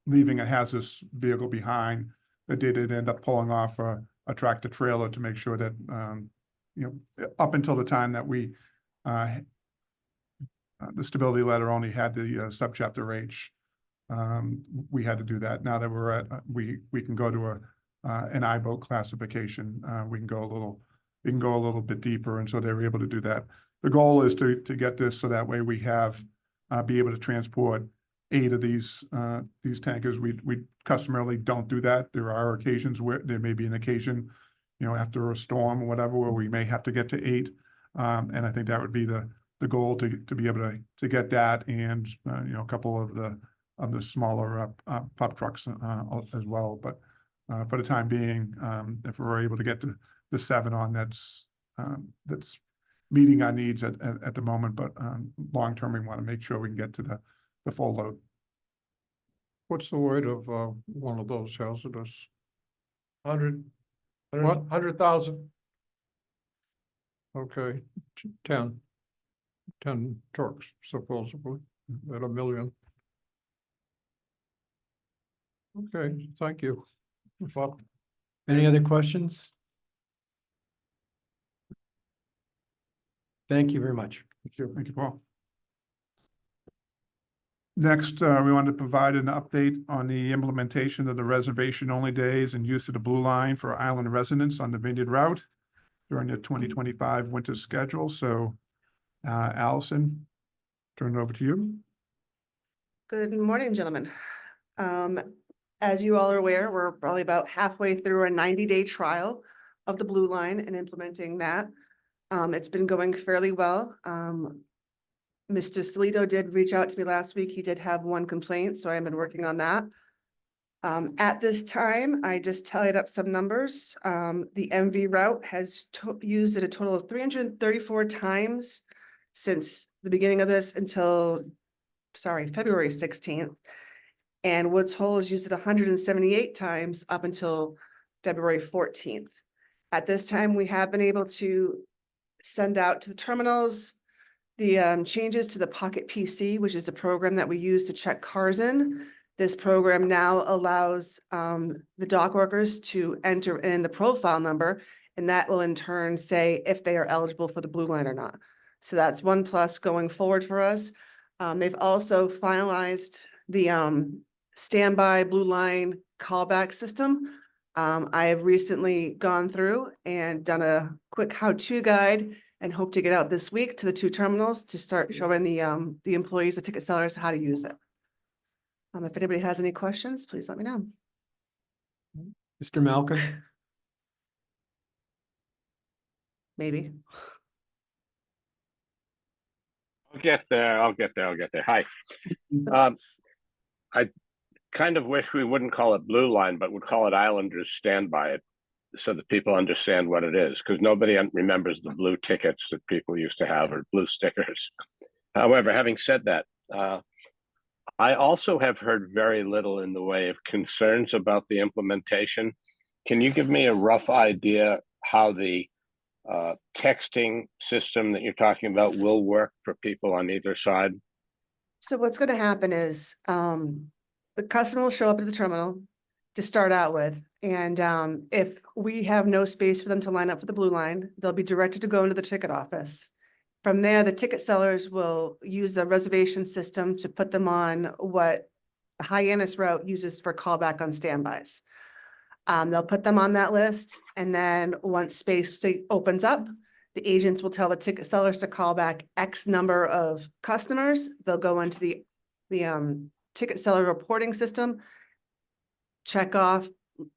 leaving a hazardous vehicle behind, that they did end up pulling off a tractor trailer to make sure that, up until the time that we, the stability letter only had the subchapter H. We had to do that. Now that we're at, we can go to an I-boat classification. We can go a little bit deeper, and so they were able to do that. The goal is to get this so that way we be able to transport 8 of these tankers. We customarily don't do that. There are occasions where there may be an occasion, after a storm or whatever, where we may have to get to 8. And I think that would be the goal to be able to get that, and a couple of the smaller pop trucks as well. But for the time being, if we're able to get to the 7 on, that's meeting our needs at the moment. But long term, we want to make sure we can get to the full load. What's the weight of one of those hazardous? 100,000. Okay, 10 trucks supposedly at $1 million. Okay, thank you. Well, Any other questions? Thank you very much. Thank you, Paul. Next, we wanted to provide an update on the implementation of the reservation-only days and use of the Blue Line for island residents on the Vineyard route during the 2025 winter schedule. So, Allison, turn it over to you. Good morning, gentlemen. As you all are aware, we're probably about halfway through a 90-day trial of the Blue Line and implementing that. It's been going fairly well. Mr. Salito did reach out to me last week. He did have one complaint, so I've been working on that. At this time, I just tallied up some numbers. The MV route has used it a total of 334 times since the beginning of this until, February 16th. And Woods Hole has used it 178 times up until February 14th. At this time, we have been able to send out to the terminals the changes to the Pocket PC, which is the program that we use to check cars in. This program now allows the dock workers to enter in the profile number, and that will in turn say if they are eligible for the Blue Line or not. So that's one plus going forward for us. They've also finalized the standby Blue Line callback system. I have recently gone through and done a quick how-to guide and hope to get out this week to the 2 terminals to start showing the employees, the ticket sellers, how to use it. If anybody has any questions, please let me know. Mr. Malcolm? Maybe. I'll get there. Hi. I kind of wish we wouldn't call it Blue Line, but would call it Islanders Standby, so that people understand what it is, because nobody remembers the blue tickets that people used to have, or blue stickers. However, having said that, I also have heard very little in the way of concerns about the implementation. Can you give me a rough idea how the texting system that you're talking about will work for people on either side? So what's going to happen is the customer will show up at the terminal to start out with. And if we have no space for them to line up for the Blue Line, they'll be directed to go into the ticket office. From there, the ticket sellers will use a reservation system to put them on what the Hyannis route uses for callback on standbys. They'll put them on that list, and then once space opens up, the agents will tell the ticket sellers to call back X number of customers. They'll go into the ticket seller reporting system, check off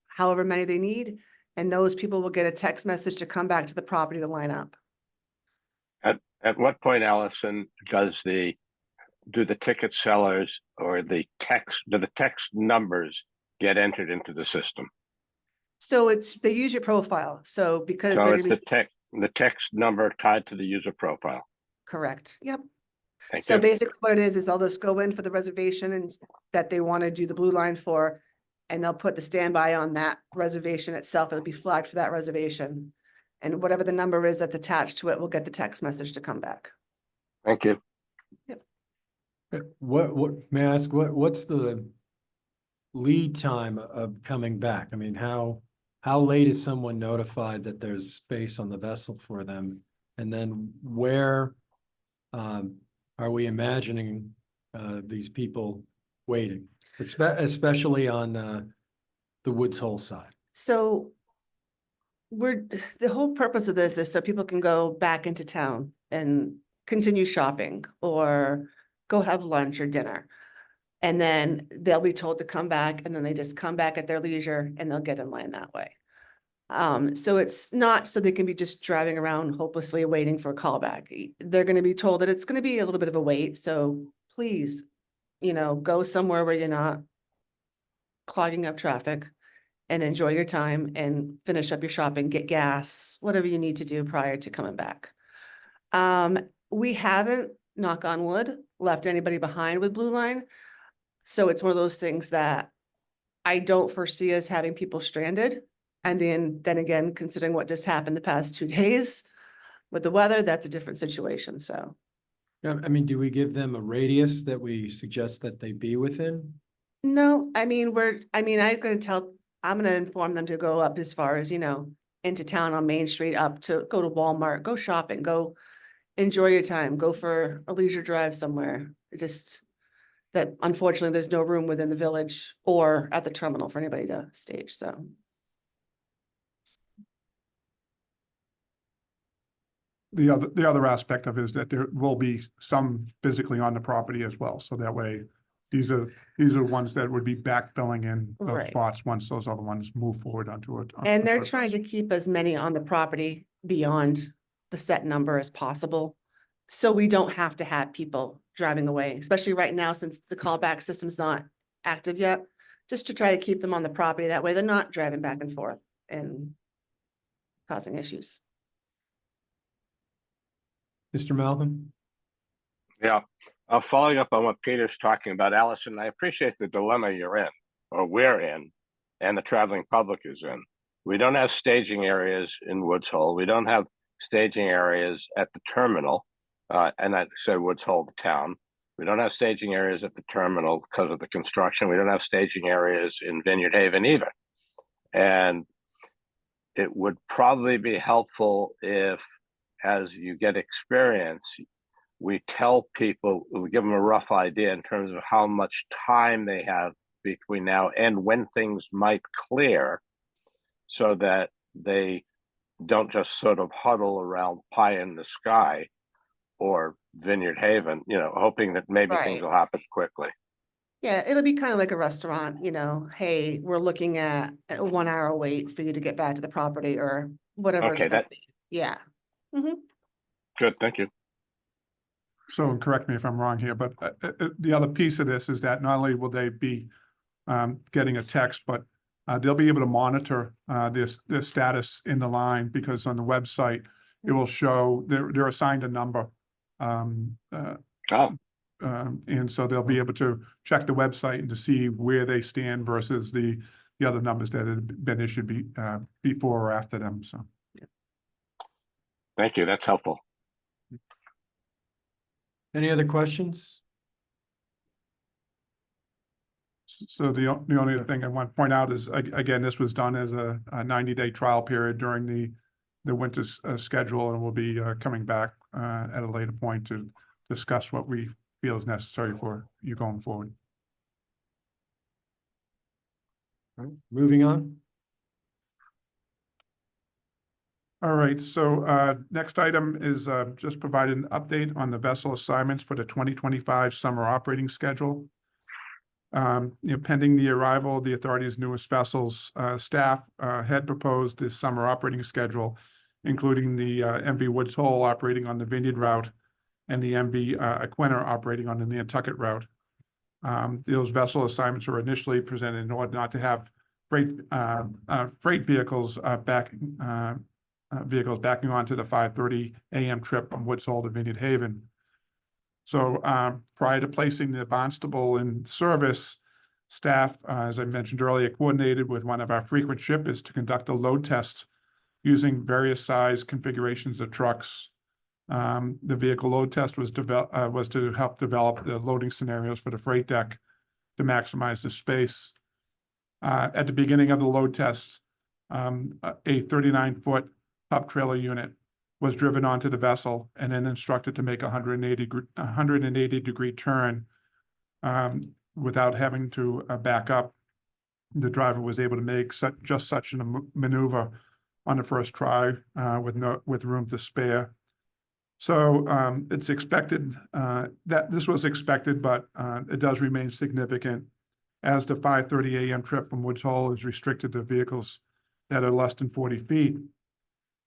however many they need, and those people will get a text message to come back to the property to line up. At what point, Allison, do the ticket sellers or do the text numbers get entered into the system? So they use your profile. So because So they're it's gonna be the text number tied to the user profile. correct. Yep. Thank So you. basically what it is they'll just go in for the reservation and that they want to do the Blue Line for, and they'll put the standby on that reservation itself. It'll be flagged for that reservation. And whatever the number is that's attached to it, will get the text message to come back. Thank you. What, may I ask, what's the lead time of coming back? I mean, how late is someone notified that there's space on the vessel for them? And then where are we imagining these people waiting, especially on the Woods Hole side? So the whole purpose of this is so people can go back into town and continue shopping or go have lunch or dinner. And then they'll be told to come back, and then they just come back at their leisure and they'll get in line that way. So it's not so they can be just driving around hopelessly waiting for a callback. They're going to be told that it's going to be a little bit of a wait. So please, go somewhere where you're not clogging up traffic and enjoy your time and finish up your shopping, get gas, whatever you need to do prior to coming back. We haven't, knock on wood, left anybody behind with Blue Line. So it's one of those things that I don't foresee us having people stranded. And then again, considering what just happened the past 2 days with the weather, that's a different situation. So. Yeah, I mean, do we give them a radius that we suggest that they be within? No, I'm going to inform them to go up as far as, into town on Main Street, up to go to Walmart, go shopping, go enjoy your time, go for a leisure drive somewhere. Just that unfortunately there's no room within the village or at the terminal for anybody to stage, so. The other aspect of it is that there will be some physically on the property as well. So that way, these are ones that would be backfilling in those Right. spots once those other ones move forward onto it. And they're trying to keep as many on the property beyond the set number as possible. So we don't have to have people driving away, especially right now, since the callback system's not active yet. just to try to keep them on the property. That way they're not driving back and forth and causing issues. Mr. Malcolm? Yeah, following up on what Peter's talking about, Allison, I appreciate the dilemma you're in, or we're in, and the traveling public is in. We don't have staging areas in Woods Hole. We don't have staging areas at the terminal. And I said Woods Hole, the town. We don't have staging areas at the terminal because of the construction. We don't have staging areas in Vineyard Haven either. And it would probably be helpful if, as you get experience, we tell people, we give them a rough idea in terms of how much time they have between now and when things might clear, so that they don't just sort of huddle around pie in the sky or Vineyard Haven, you know, hoping that maybe things Right. will happen quickly. Yeah, it'll be kind of like a restaurant, you know, hey, we're looking at a 1 hour wait for you to get back to the property or whatever it's Okay, gonna that- be. Yeah. Mhm. Good, thank you. So, and correct me if I'm wrong here, but the other piece of this is that not only will they be getting a text, but they'll be able to monitor their status in the line, because on the website, it will show they're assigned a number. And so they'll be able to check the website and to see where they stand versus the other numbers that had been issued before or after them, so. Thank you, that's helpful. Any other questions? So the only other thing I want to point out is, again, this was done as a 90-day trial period during the winter schedule, and we'll be coming back at a later point to discuss what we feel is necessary for you going forward. All right, moving on. All right, so next item is just provide an update on the vessel assignments for the 2025 summer operating schedule. Pending the arrival of the authority's newest vessels, staff had proposed this summer operating schedule, including the MV Woods Hole operating on the Vineyard route and the MV Aquinnah operating on the Nantucket route. Those vessel assignments were initially presented in order not to have freight vehicles backing onto the 5:30 a.m. trip from Woods Hole to Vineyard Haven. So prior to placing the Barnstable in service, staff, as I mentioned earlier, coordinated with one of our frequent shippers to conduct a load test using various size configurations of trucks. The vehicle load test was to help develop the loading scenarios for the freight deck to maximize the space. At the beginning of the load test, a 39-foot hub trailer unit was driven onto the vessel and then instructed to make a 180-degree turn without having to back up. The driver was able to make just such a maneuver on the first try with room to spare. So it's expected that this was expected, but it does remain significant, as the 5:30 a.m. trip from Woods Hole is restricted to vehicles that are less than 40 feet.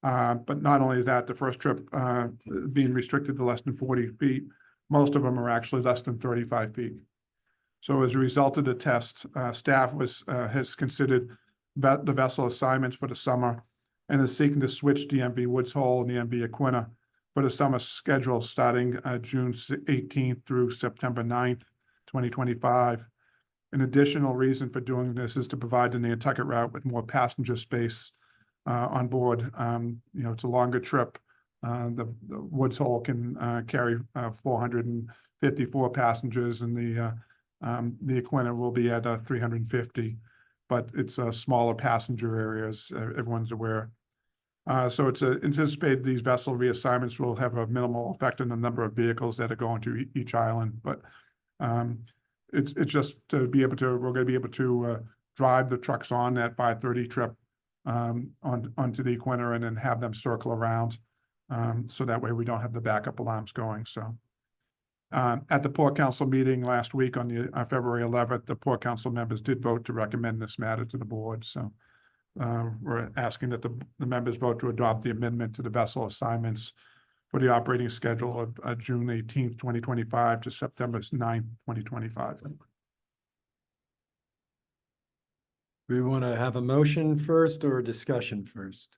But not only is that, the first trip being restricted to less than 40 feet, most of them are actually less than 35 feet. So as a result of the test, staff has considered the vessel assignments for the summer and is seeking to switch the MV Woods Hole and the MV Aquinnah for the summer schedule starting June 18th through September 9th, 2025. An additional reason for doing this is to provide the Nantucket route with more passenger space on board. It's a longer trip. The Woods Hole can carry 454 passengers, and the Aquinnah will be at 350, but it's a smaller passenger areas, everyone's aware. So it's anticipated these vessel reassignments will have a minimal effect on the number of vehicles that are going to each island, but it's just to be able to, we're going to be able to drive the trucks on that 5:30 trip onto the Aquinnah and then have them circle around. So that way we don't have the backup alarms going. So at the Port Council meeting last week on the February 11th, the Port Council members did vote to recommend this matter to the board. So we're asking that the members vote to adopt the amendment to the vessel assignments for the operating schedule of June 18th, 2025 to September 9th, 2025. We want to have a motion first or a discussion first?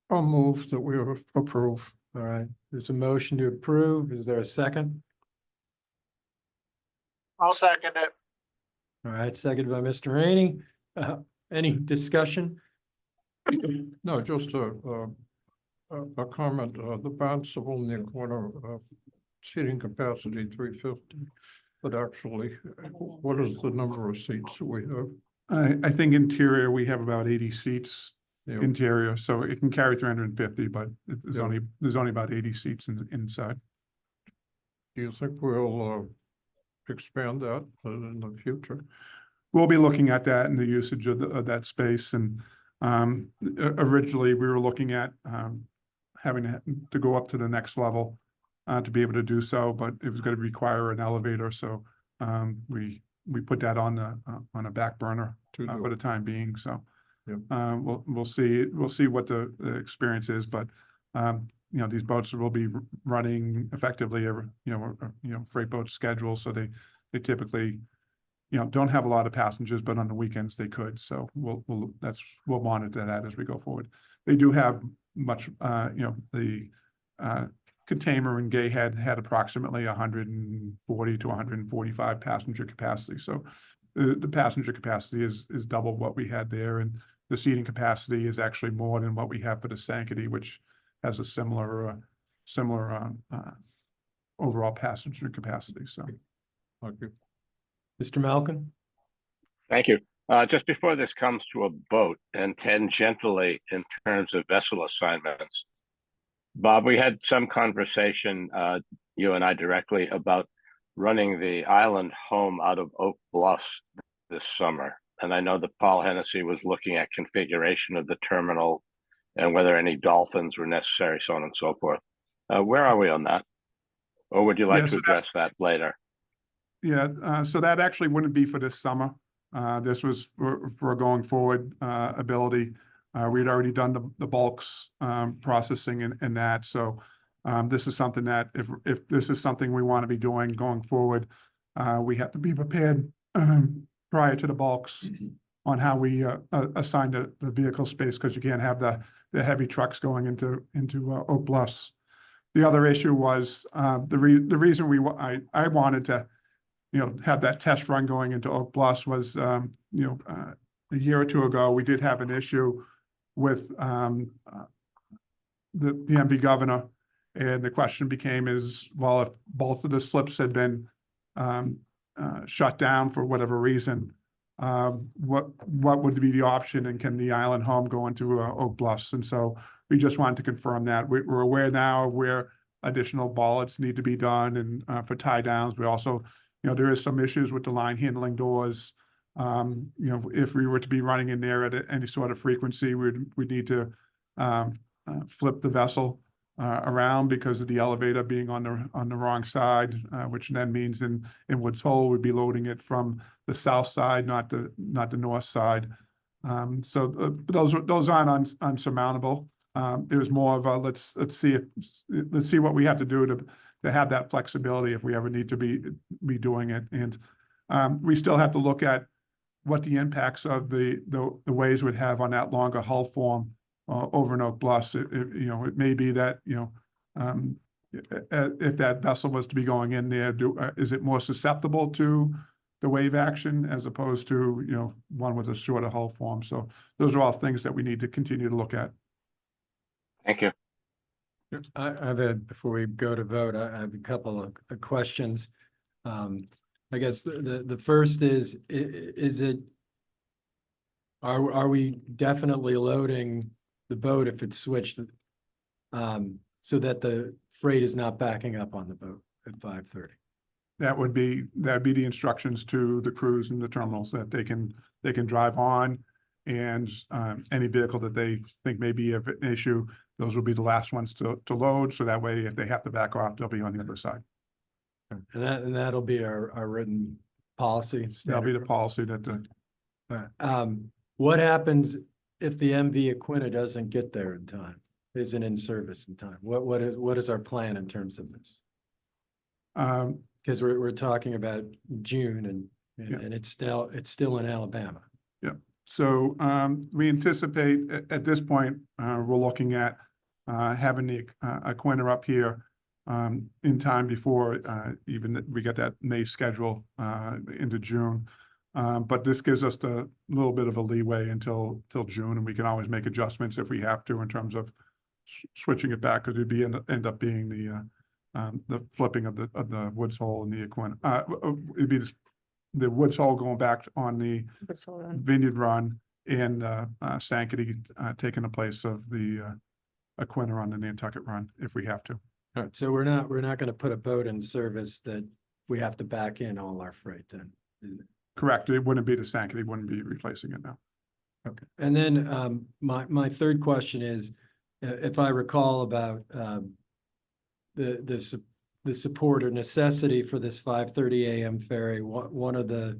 I'll move that we approve. All right, there's a motion to approve. Is there a second? I'll second it. All right, seconded by Mr. Rainey. Any discussion? No, just a comment, the Barnstable in the corner, seating capacity 350. But actually, what is the number of seats that we have? I think interior, we have about 80 seats Yeah. interior, so it can carry 350, but there's Yeah. only about 80 seats inside. Do you think we'll expand that in the future? We'll be looking at that and the usage of that space, and originally we were looking at having to go up to the next level to be able to do so, but it was going to require an elevator, so we put that on a back burner for the time being. So we'll see what the experience is, but you know, these boats will be running effectively every freight boat schedule, so they typically don't have a lot of passengers, but on the weekends they could. So we'll monitor that as we go forward. They do have much the Container and Gayhead had approximately 140 to 145 passenger capacity. So the passenger capacity is double what we had there, and the seating capacity is actually more than what we have for the Sankaty, which has a similar overall passenger capacity. So, Thank you. Mr. Malcolm? Thank you. Just before this comes to a vote and tangentially in terms of vessel assignments, Bob, we had some conversation, you and I directly, about running the island home out of Oak Bluffs this summer. And I know that Paul Hennessy was looking at configuration of the terminal and whether any dolphins were necessary, so on and so forth. Where are we on that? Or would you like to address that later? Yeah, so that actually wouldn't be for this summer. This was for going forward ability. We'd already done the bulks processing and that. So this is something that if this is something we want to be doing going forward, we have to be prepared prior to the bulks on how we assign the vehicle space, because you can't have the heavy trucks going into Oak Bluffs. The other issue was the reason I wanted to have that test run going into Oak Bluffs was a year or two ago we did have an issue with the MV governor, and the question became if both of the slips had been shut down for whatever reason, what would be the option, and can the island home go into Oak Bluffs? And so we just wanted to confirm that. We're aware now of where additional bollards need to be done, and for tie downs. We also, there is some issues with the line handling doors. If we were to be running in there at any sort of frequency, we'd need to flip the vessel around because of the elevator being on the wrong side, which then means in Woods Hole we'd be loading it from the south side, not the north side. So those aren't unsurmountable. It was more of a let's see what we have to do to have that flexibility if we ever need to be doing it. And we still have to look at what the impacts of the waves would have on that longer hull form over in Oak Bluffs. It may be that if that vessel was to be going in there, is it more susceptible to the wave action as opposed to one with a shorter hull form? So those are all things that we need to continue to look at. Thank you. Before we go to vote, I have a couple of questions. I guess the first is are we definitely loading the boat if it's switched so that the freight is not backing up on the boat at 5:30? That'd be the instructions to the crews and the terminals that they can drive on, and any vehicle that they think may be an issue, those will be the last ones to load. So that way, if they have to back off, they'll be on the other side. And that'll be our written policy. That'll be the policy that what happens if the MV Aquinnah doesn't get there in time, isn't in service in time? What is our plan in terms of this? Because we're talking about June and it's still in Alabama. Yeah. So we anticipate at this point, we're looking at having the Aquinnah up here in time before even we get that May schedule into June. But this gives us a little bit of a leeway until June, and we can always make adjustments if we have to in terms of switching it back, because it'd end up being the flipping of the Woods Hole and the Aquinnah. It'd be the Woods Hole going back on the Vineyard run, and Sankaty taking the place of the Aquinnah on the Nantucket run if we have to. All right, so we're not going to put a boat in service that we have to back in all our freight then. Correct. It wouldn't be the Sankaty, wouldn't be replacing it now. Okay. And then my third question is, if I recall about the support or necessity for this 5:30 a.m. ferry, one of the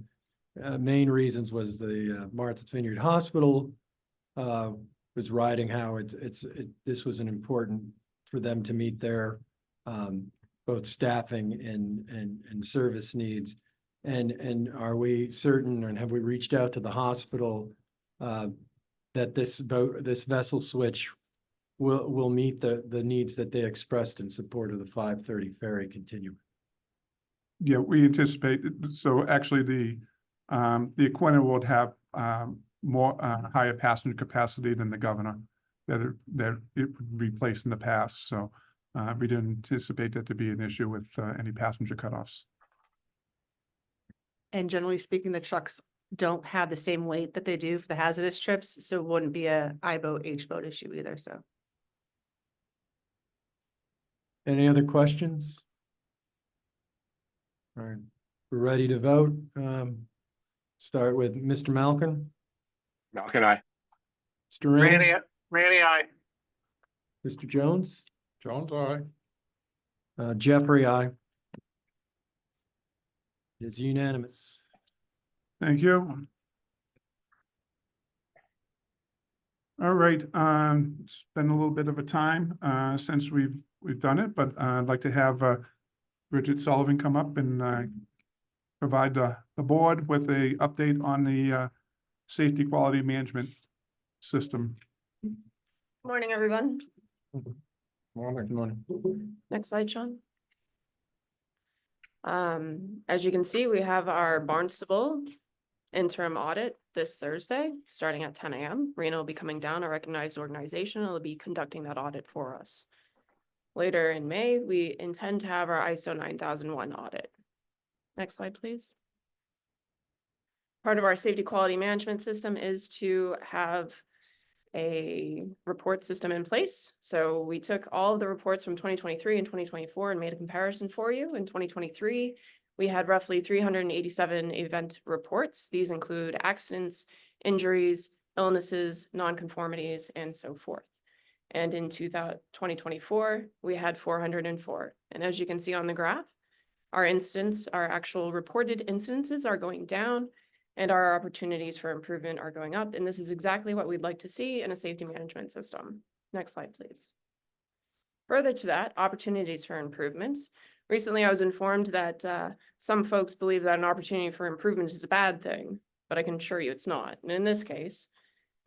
main reasons was the Martha's Vineyard Hospital was writing how this was an important for them to meet their both staffing and service needs. And are we certain, and have we reached out to the hospital that this vessel switch will meet the needs that they expressed in support of the 5:30 ferry continuum? Yeah, we anticipate, so actually the Aquinnah would have more higher passenger capacity than the Governor that it replaced in the past. So we didn't anticipate that to be an issue with any passenger cutoffs. And generally speaking, the trucks don't have the same weight that they do for the hazardous trips, so it wouldn't be a I-boat, H-boat issue either, so. Any other questions? All right, we're ready to vote. Start with Mr. Malcolm. Malcolm, aye. Mr. Rennie. Randy, aye. Mr. Jones. Jones, aye. Jeffrey, aye. It is unanimous. Thank you. All right, it's been a little bit of a time since we've done it, but I'd like to have Bridget Sullivan come up and provide the board with a update on the safety quality management system. Morning, everyone. Morning. Good morning. Next slide, Sean. As you can see, we have our Barnstable interim audit this Thursday, starting at 10 a.m. Reno will be coming down, a recognized organization, and will be conducting that audit for us. Later in May, we intend to have our ISO 9001 audit. Next slide, please. Part of our safety quality management system is to have a report system in place. So we took all of the reports from 2023 and 2024 and made a comparison for you. In 2023, we had roughly 387 event reports. These include accidents, injuries, illnesses, nonconformities, and so forth. And in 2024, we had 404. And as you can see on the graph, our actual reported incidences are going down, and our opportunities for improvement are going up. And this is exactly what we'd like to see in a safety management system. Next slide, please. Further to that, opportunities for improvement. Recently, I was informed that some folks believe that an opportunity for improvement is a bad thing, but I can assure you it's not. And in this case,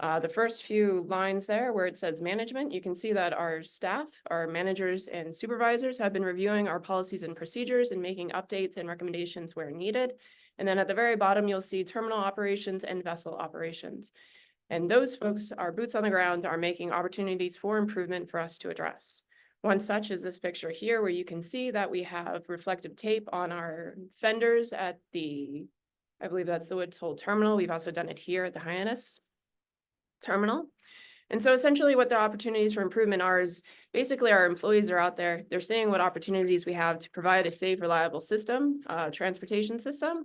the first few lines there where it says management, you can see that our staff, our managers and supervisors have been reviewing our policies and procedures and making updates and recommendations where needed. And then at the very bottom, you'll see terminal operations and vessel operations. And those folks, our boots on the ground, are making opportunities for improvement for us to address. One such is this picture here, where you can see that we have reflective tape on our fenders at I believe that's the Woods Hole terminal. We've also done it here at the Hyannis terminal. And so essentially what the opportunities for improvement are is basically our employees are out there, they're seeing what opportunities we have to provide a safe, reliable system, transportation system.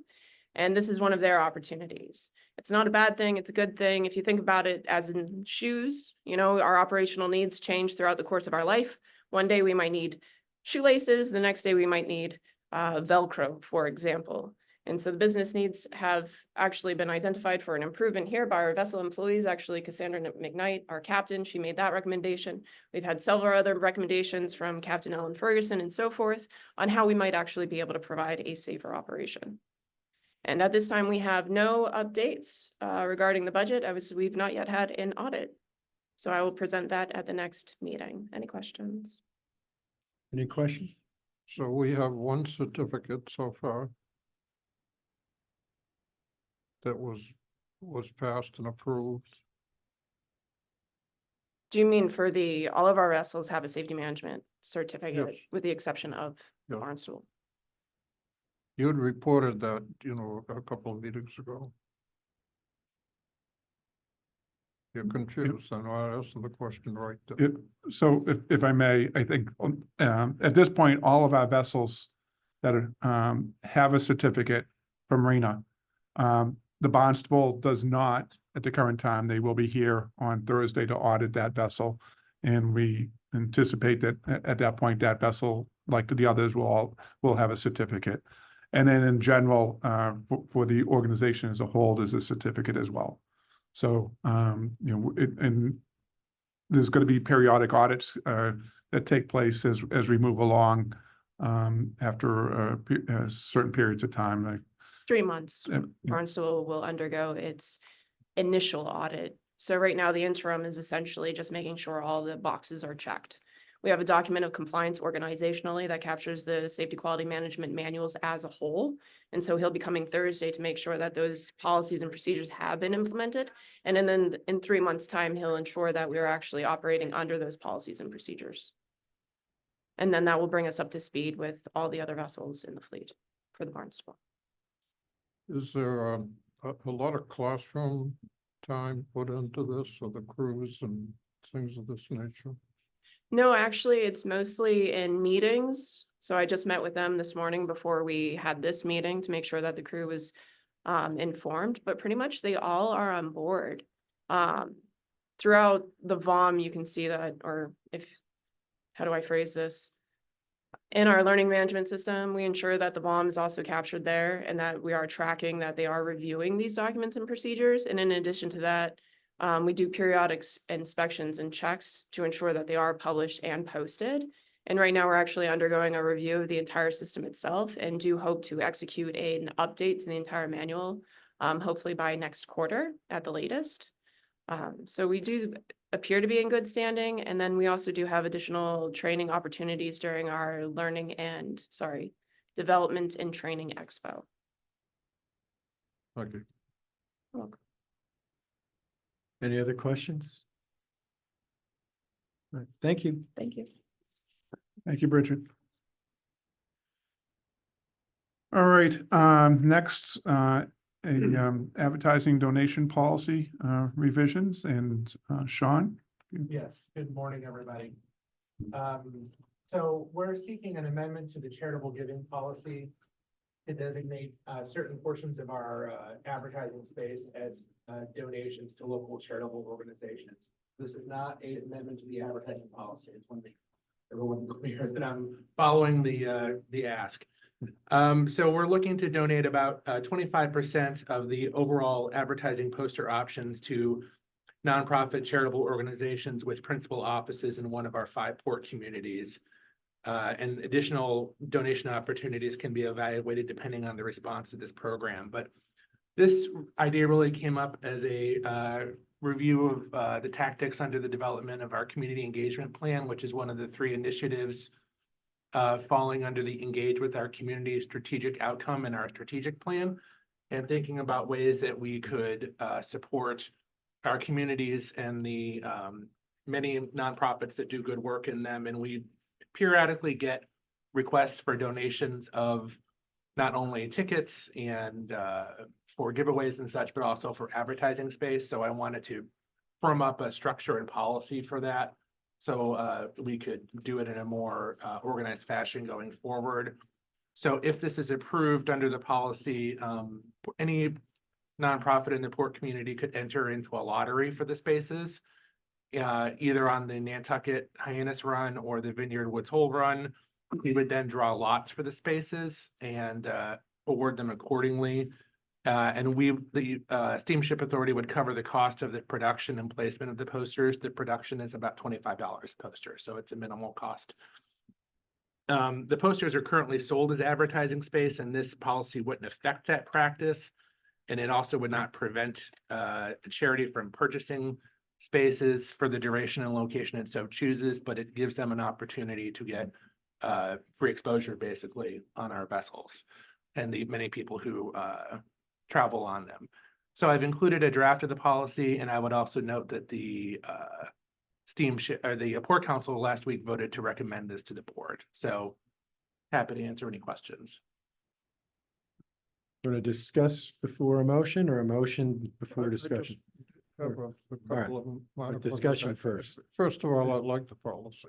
And this is one of their opportunities. It's not a bad thing, it's a good thing. If you think about it as in shoes, you know, our operational needs change throughout the course of our life. One day we might need shoelaces, the next day we might need Velcro, for example. And so the business needs have actually been identified for an improvement here by our vessel employees. Actually, Cassandra McKnight, our captain, she made that recommendation. We've had several other recommendations from Captain Ellen Ferguson and so forth on how we might actually be able to provide a safer operation. And at this time, we have no updates regarding the budget. We've not yet had an audit. So I will present that at the next meeting. Any questions? Any questions? So we have one certificate so far that was passed and approved. Do you mean for all of our vessels have a safety management certificate Yes. with the exception of Yeah. Barnstable? You had reported that, a couple of meetings ago. You're confused, and I asked the question right there. So if I may, I think, at this point, all of our vessels that are, have a certificate from RENA. The Barnstable does not at the current time. They will be here on Thursday to audit that vessel. And we anticipate that at that point, that vessel, like the others, will have a certificate. And then in general, for the organization as a whole, there's a certificate as well. So, and there's going to be periodic audits that take place as we move along after certain periods of time. 3 months. Yeah. Barnstable will undergo its initial audit. So right now, the interim is essentially just making sure all the boxes are checked. We have a document of compliance organizationally that captures the safety quality management manuals as a whole. And so he'll be coming Thursday to make sure that those policies and procedures have been implemented. And then in 3 months' time, he'll ensure that we are actually operating under those policies and procedures. And then that will bring us up to speed with all the other vessels in the fleet for the Barnstable. Is there a lot of classroom time put into this, or the crews and things of this nature? No, actually, it's mostly in meetings. So I just met with them this morning before we had this meeting to make sure that the crew was informed, but pretty much they all are on board. Throughout the VOM, you can see that, or how do I phrase this? In our learning management system, we ensure that the VOM is also captured there and that we are tracking that they are reviewing these documents and procedures. And in addition to that, we do periodic inspections and checks to ensure that they are published and posted. And right now we're actually undergoing a review of the entire system itself and do hope to execute an update to the entire manual, hopefully by next quarter at the latest. So we do appear to be in good standing. And then we also do have additional training opportunities during our Development and Training Expo. Okay. You're welcome. Any other questions? All right, thank you. Thank you. Thank you, Bridget. All right, next, advertising donation policy revisions, and Sean. Yes, good morning, everybody. So we're seeking an amendment to the charitable giving policy to designate certain portions of our advertising space as donations to local charitable organizations. This is not an amendment to the advertising policy. It's one thing everyone clear that I'm following the ask. So we're looking to donate about 25% of the overall advertising poster options to nonprofit charitable organizations with principal offices in one of our 5 port communities. And additional donation opportunities can be evaluated depending on the response to this program. But this idea really came up as a review of the tactics under the development of our community engagement plan, which is one of the 3 initiatives falling under the engage with our community strategic outcome in our strategic plan, and thinking about ways that we could support our communities and the many nonprofits that do good work in them. And we periodically get requests for donations of not only tickets and for giveaways and such, but also for advertising space. So I wanted to firm up a structure and policy for that, so we could do it in a more organized fashion going forward. So if this is approved under the policy, any nonprofit in the port community could enter into a lottery for the spaces, either on the Nantucket Hyannis Run or the Vineyard Woods Hole Run. We would then draw lots for the spaces and award them accordingly. And the Steamship Authority would cover the cost of the production and placement of the posters. The production is about $25 a poster, so it's a minimal cost. The posters are currently sold as advertising space, and this policy wouldn't affect that practice. And it also would not prevent a charity from purchasing spaces for the duration and location it so chooses, but it gives them an opportunity to get free exposure basically on our vessels and the many people who travel on them. So I've included a draft of the policy, and I would also note that the Port Council last week voted to recommend this to the board. So happy to answer any questions. Want to discuss before a motion or a motion before I just discussion? have a couple of minor points. discussion first. First of all, I like the policy.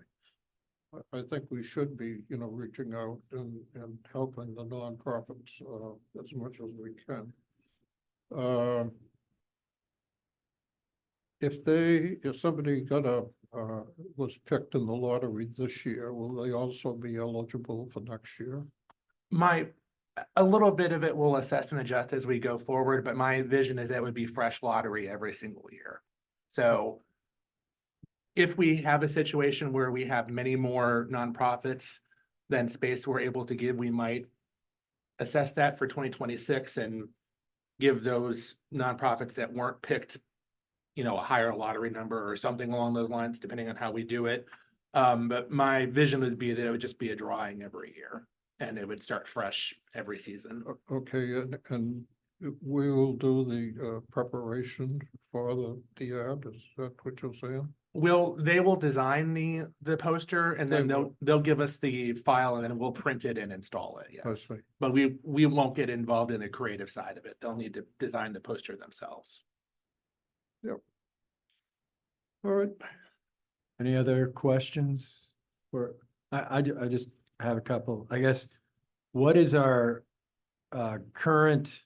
I think we should be, reaching out and helping the nonprofits as much as we can. If somebody was picked in the lottery this year, will they also be eligible for next year? A little bit of it will assess and adjust as we go forward, but my vision is that would be fresh lottery every single year. So if we have a situation where we have many more nonprofits than space we're able to give, we might assess that for 2026 and give those nonprofits that weren't picked, a higher lottery number or something along those lines, depending on how we do it. But my vision would be that it would just be a drawing every year. And it would start fresh every season. Okay, and we will do the preparation for the ad, is that what you're saying? They will design the poster, and then They will. they'll give us the file, and then we'll print it and install it, I yes. see. But we won't get involved in the creative side of it. They'll need to design the poster themselves. All right. Any other questions? Or I just have a couple, I guess. What is our current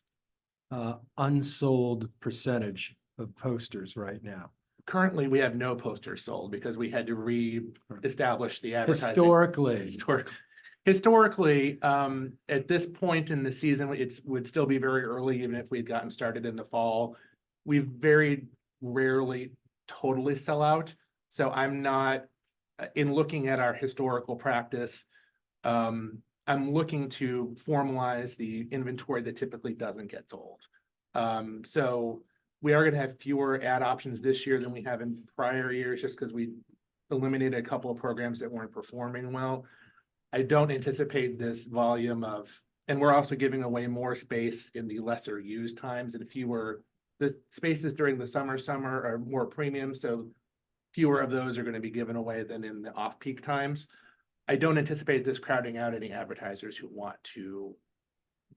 unsold percentage of posters right now? Currently, we have no posters sold because we had to re-establish the advertising. Historically, at this point in the season, it would still be very early, even if we'd gotten started in the fall. We very rarely totally sell out. So I'm not, in looking at our historical practice, I'm looking to formalize the inventory that typically doesn't get sold. So we are going to have fewer ad options this year than we have in prior years, just because we eliminated a couple of programs that weren't performing well. I don't anticipate this volume and we're also giving away more space in the lesser used times, and the spaces during the summer are more premium, so fewer of those are going to be given away than in the off-peak times. I don't anticipate this crowding out any advertisers who want to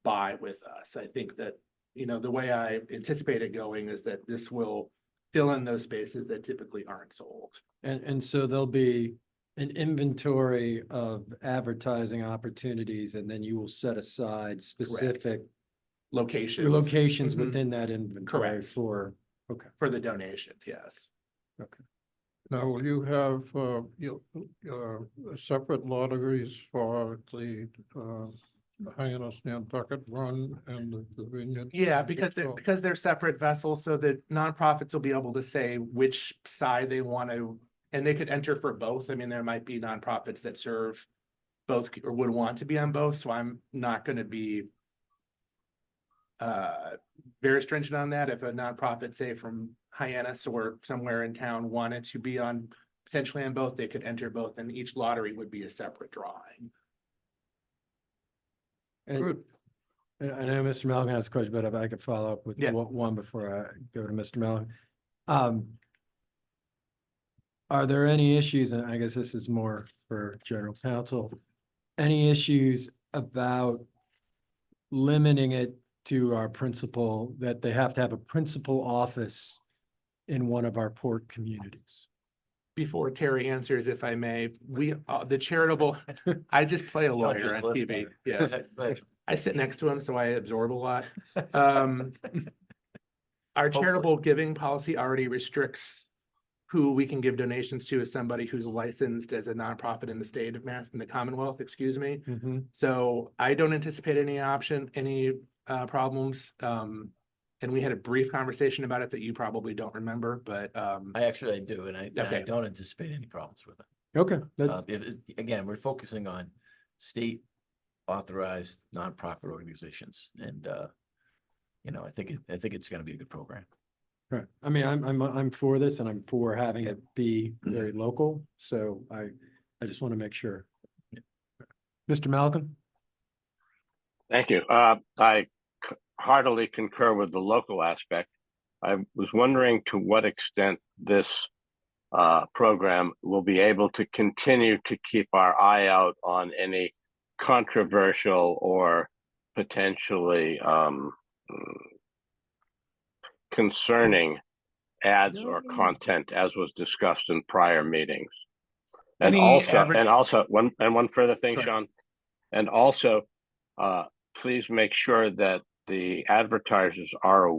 buy with us. I think that, the way I anticipate it going is that this will fill in those spaces that typically aren't sold. And so there'll be an inventory of advertising opportunities, and then you will set aside specific locations Mhm. within that inventory Correct. for the donations, yes. Now, will you have, separate lotteries for the Hyannis Nantucket Run and the Vineyard? Yeah, because they're separate vessels, so that nonprofits will be able to say which side they want to, and they could enter for both. I mean, there might be nonprofits that serve both or would want to be on both, so I'm not going to be very stringent on that. If a nonprofit, say from Hyannis or somewhere in town, wanted to be potentially on both, they could enter both, and each lottery would be a separate drawing. Good. And I know Mr. Milligan has a question, but if I could follow up with Yeah. one before I go to Mr. Milligan. Are there any issues, and I guess this is more for general counsel, any issues about limiting it to our principal, that they have to have a principal office in one of our port communities? Before Terry answers, if I may, the charitable, I just play a lawyer on TV. Yes. I sit next to him, so I absorb a lot. Our charitable giving policy already restricts who we can give donations to as somebody who's licensed as a nonprofit in the state of in the Commonwealth, excuse me. So I don't anticipate any problems. And we had a brief conversation about it that you probably don't remember, but I do, and I Okay. don't anticipate any problems with it. Okay, Again, we're focusing on state authorized nonprofit organizations. And, I think it's gonna be a good program. Right. I mean, I'm for this and I'm for having it be very local. So I just want to make sure. Mr. Malcolm? Thank you. Heartily concur with the local aspect. I was wondering to what extent this program will be able to continue to keep our eye out on any controversial or potentially concerning ads or content as was discussed in prior meetings. And one further thing, Sean, and also please make sure that the advertisers are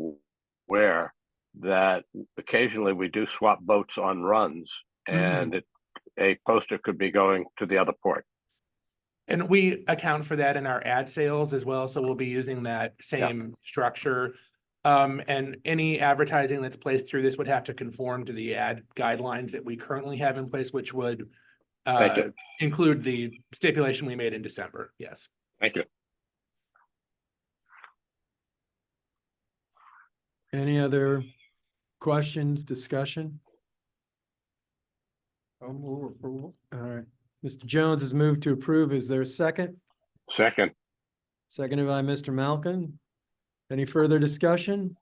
aware that occasionally we do swap boats on runs, and a poster could be going to the other port. And we account for that in our ad sales as well, so we'll be using that same structure. And any advertising that's placed through this would have to conform to the ad guidelines that we currently have in place, which would include the stipulation we made in December. Yes. Thank you. Any other questions, discussion? I'll move approval. All right. Mr. Jones has moved to approve. Is there a second? Second. Seconded by Mr. Malkin. Any further discussion?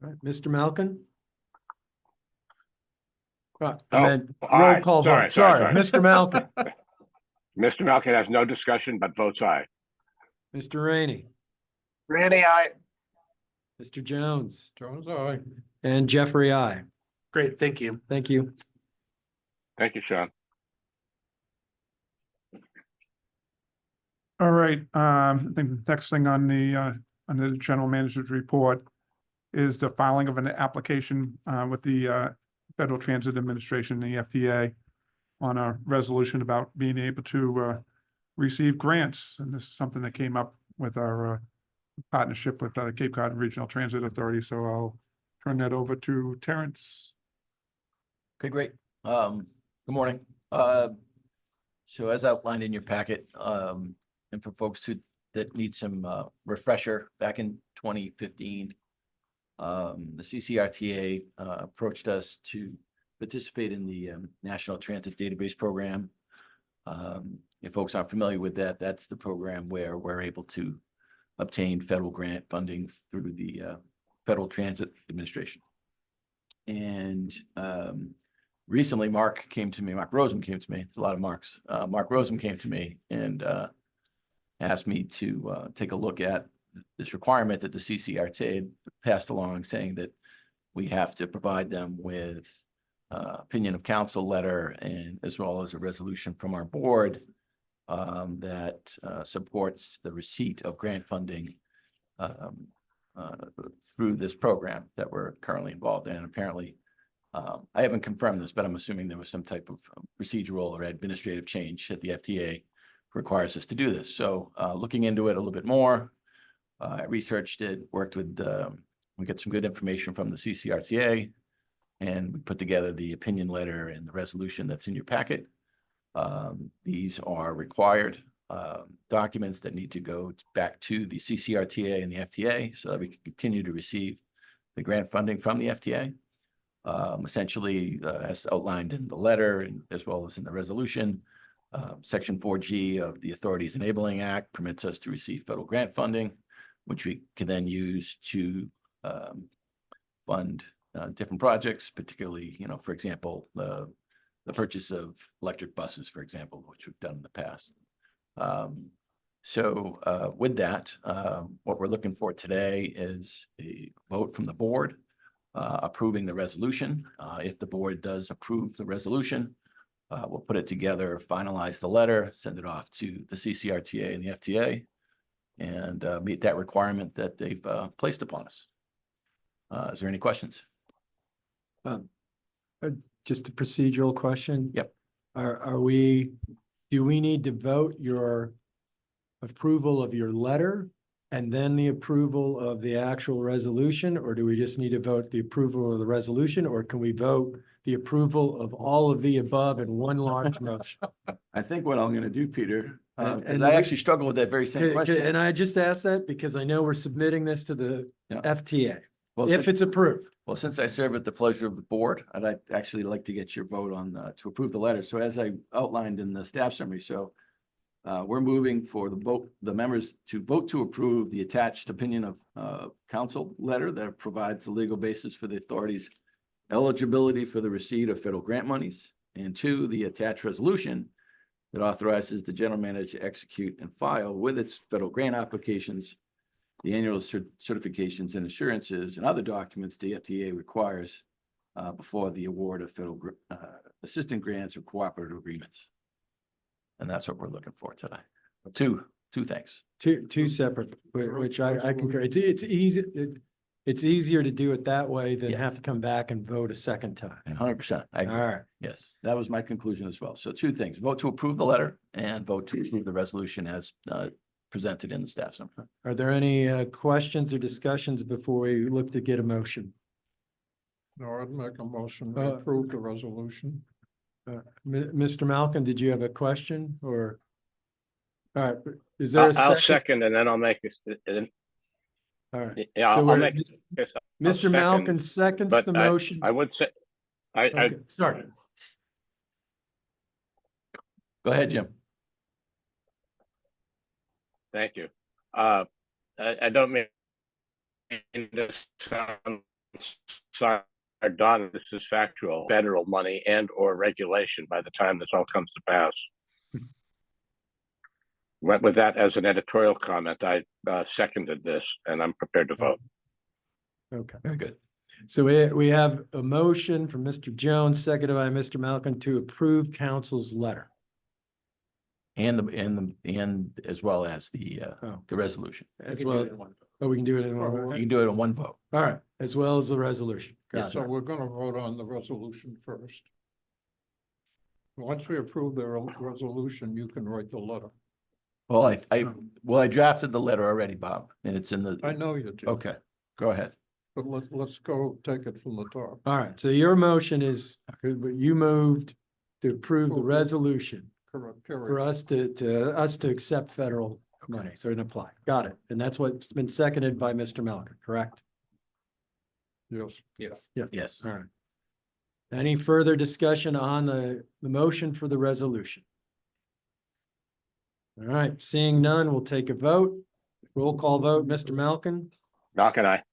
All right, Mr. Malkin? I meant roll call vote. Sorry, Mr. Malkin. Mr. Malkin has no discussion, but votes aye. Mr. Rainey? Randy, I. Mr. Jones? Jones, aye. And Jeffrey, I. Great, thank you. Thank you. Thank you, Sean. All right, I think the next thing on the general manager's report is the filing of an application with the Federal Transit Administration, the FTA, on a resolution about being able to receive grants. And this is something that came up with our partnership with the Cape Cod Regional Transit Authority. So I'll turn that over to Terrence. Okay, great. Good morning. So as outlined in your packet, and for folks that need some refresher, back in 2015, the CCRTA approached us to participate in the National Transit Database Program. If folks aren't familiar with that, that's the program where we're able to obtain federal grant funding through the Federal Transit Administration. And recently, Mark Rosen came to me. There's a lot of Marks. Mark Rosen came to me and asked me to take a look at this requirement that the CCRTA had passed along, saying that we have to provide them with opinion of council letter, and as well as a resolution from our board that supports the receipt of grant funding through this program that we're currently involved in. Apparently, I haven't confirmed this, but I'm assuming there was some type of procedural or administrative change at the FTA requires us to do this. So looking into it a little bit more, I researched it, worked with, we got some good information from the CCRTA, and we put together the opinion letter and the resolution that's in your packet. These are required documents that need to go back to the CCRTA and the FTA so that we can continue to receive the grant funding from the FTA. Essentially, as outlined in the letter and as well as in the resolution, Section 4G of the Authorities Enabling Act permits us to receive federal grant funding, which we can then use to fund different projects, particularly, for example, the purchase of electric buses, for example, which we've done in the past. So with that, what we're looking for today is a vote from the board approving the resolution. If the board does approve the resolution, we'll put it together, finalize the letter, send it off to the CCRTA and the FTA, and meet that requirement that they've placed upon us. Is there any questions? Just a procedural question. Yep. Do we need to vote your approval of your letter and then the approval of the actual resolution? Or do we just need to vote the approval of the resolution? Or can we vote the approval of all of the above in one large motion? I think what I'm going to do, Peter, Because I actually struggle with that very same question. And I just asked that because I know we're submitting this to the Yeah. FTA, Well, if since- it's approved. Well, since I serve at the pleasure of the board, I'd actually like to get your vote on, to approve the letter. So as I outlined in the staff summary, we're moving for the members to vote to approve the attached opinion of council letter that provides the legal basis for the authority's eligibility for the receipt of federal grant monies. And two, the attached resolution that authorizes the general manager to execute and file with its federal grant applications the annual certifications and assurances and other documents the FTA requires before the award of federal assistant grants or cooperative agreements. And that's what we're looking for today. Two things. Two separate, which I concur. It's easy, it's easier to do it that way than Yeah. have to come back and vote a second time. 100%. All right. Yes, that was my conclusion as well. So two things, vote to approve the letter and vote to approve the resolution as presented in the staff summary. Are there any questions or discussions before we look to get a motion? No, I'd make a motion to approve the resolution. Mr. Malcolm, did you have a question or? All right, is there a I'll second? second and then I'll make it. All right. Yeah, So I'll we're- make. I'll Mr. second, Malcolm seconds but the motion. I would say, I Okay, sorry. Go ahead, Jim. thank you. I don't mean to sound sardonic. This is factual. Federal money and or regulation by the time this all comes to pass. Went with that as an editorial comment. I seconded this and I'm prepared to vote. Okay. Very good. So we have a motion from Mr. Jones, seconded by Mr. Malcolm to approve council's letter. And as well as the resolution. As well, we can do it in one You vote. can do it in one vote. All right, as well as the resolution. Yes, So we're gonna vote on the resolution first. Once we approve the resolution, you can write the letter. Well, I drafted the letter already, Bob, and it's in the. I know you do. Okay, go ahead. But let's go take it from the top. All right, so your motion is, you moved to approve the resolution Correct, for period. us to accept federal money, so it apply. Got it. And that's what's been seconded by Mr. Malcolm, correct? Yes. Yes. Yes. All right. Any further discussion on the motion for the resolution? All right, seeing none, we'll take a vote. Roll call vote, Mr. Malcolm, Malcolm, I.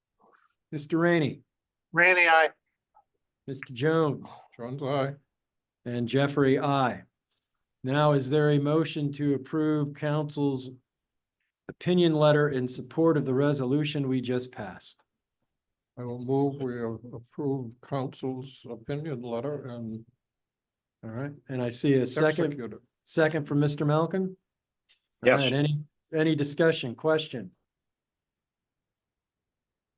Mr. Rainey, Rainey, aye. Mr. Jones, Jones, aye. and Jeffrey, I. Now, is there a motion to approve council's opinion letter in support of the resolution we just passed? I will move, we approve council's opinion letter and All right, and I see a execute it. second from Mr. Malcolm. All Yes. right, any discussion, question?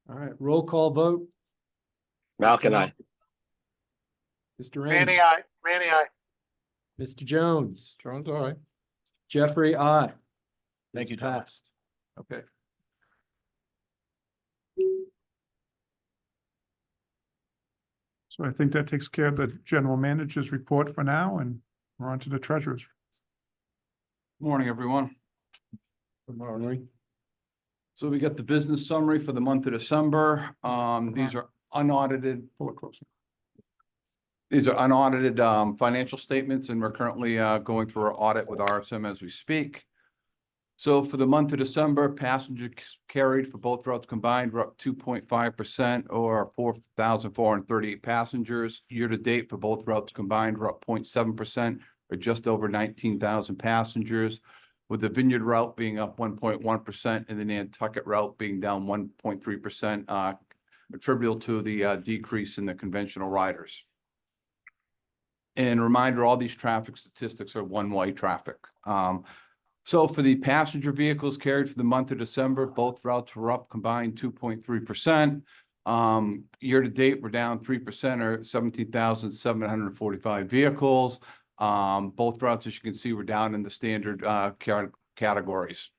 All right, roll call vote. Malcolm, I. Mr. Rainey, Rainey, aye. Rainey, aye. Mr. Jones, Jones, aye. Jeffrey, I. Thank you, It's John. passed. Okay. So I think that takes care of the general manager's report for now, and we're on to the treasurer's. Morning, everyone. Good morning. So we got the business summary for the month of December. These are unaudited. Pull it closer. These are unaudited financial statements, and we're currently going through our audit with RSM as we speak. So for the month of December, passengers carried for both routes combined were up 2.5% or 4,438 passengers. Year to date for both routes combined were up 0.7% or just over 19,000 passengers, with the Vineyard route being up 1.1% and the Nantucket route being down 1.3%, attributable to the decrease in the conventional riders. And a reminder, all these traffic statistics are one-way traffic. So for the passenger vehicles carried for the month of December, both routes were up combined 2.3%. Year to date, we're down 3% or 17,745 vehicles. Both routes, as you can see, were down in the standard categories.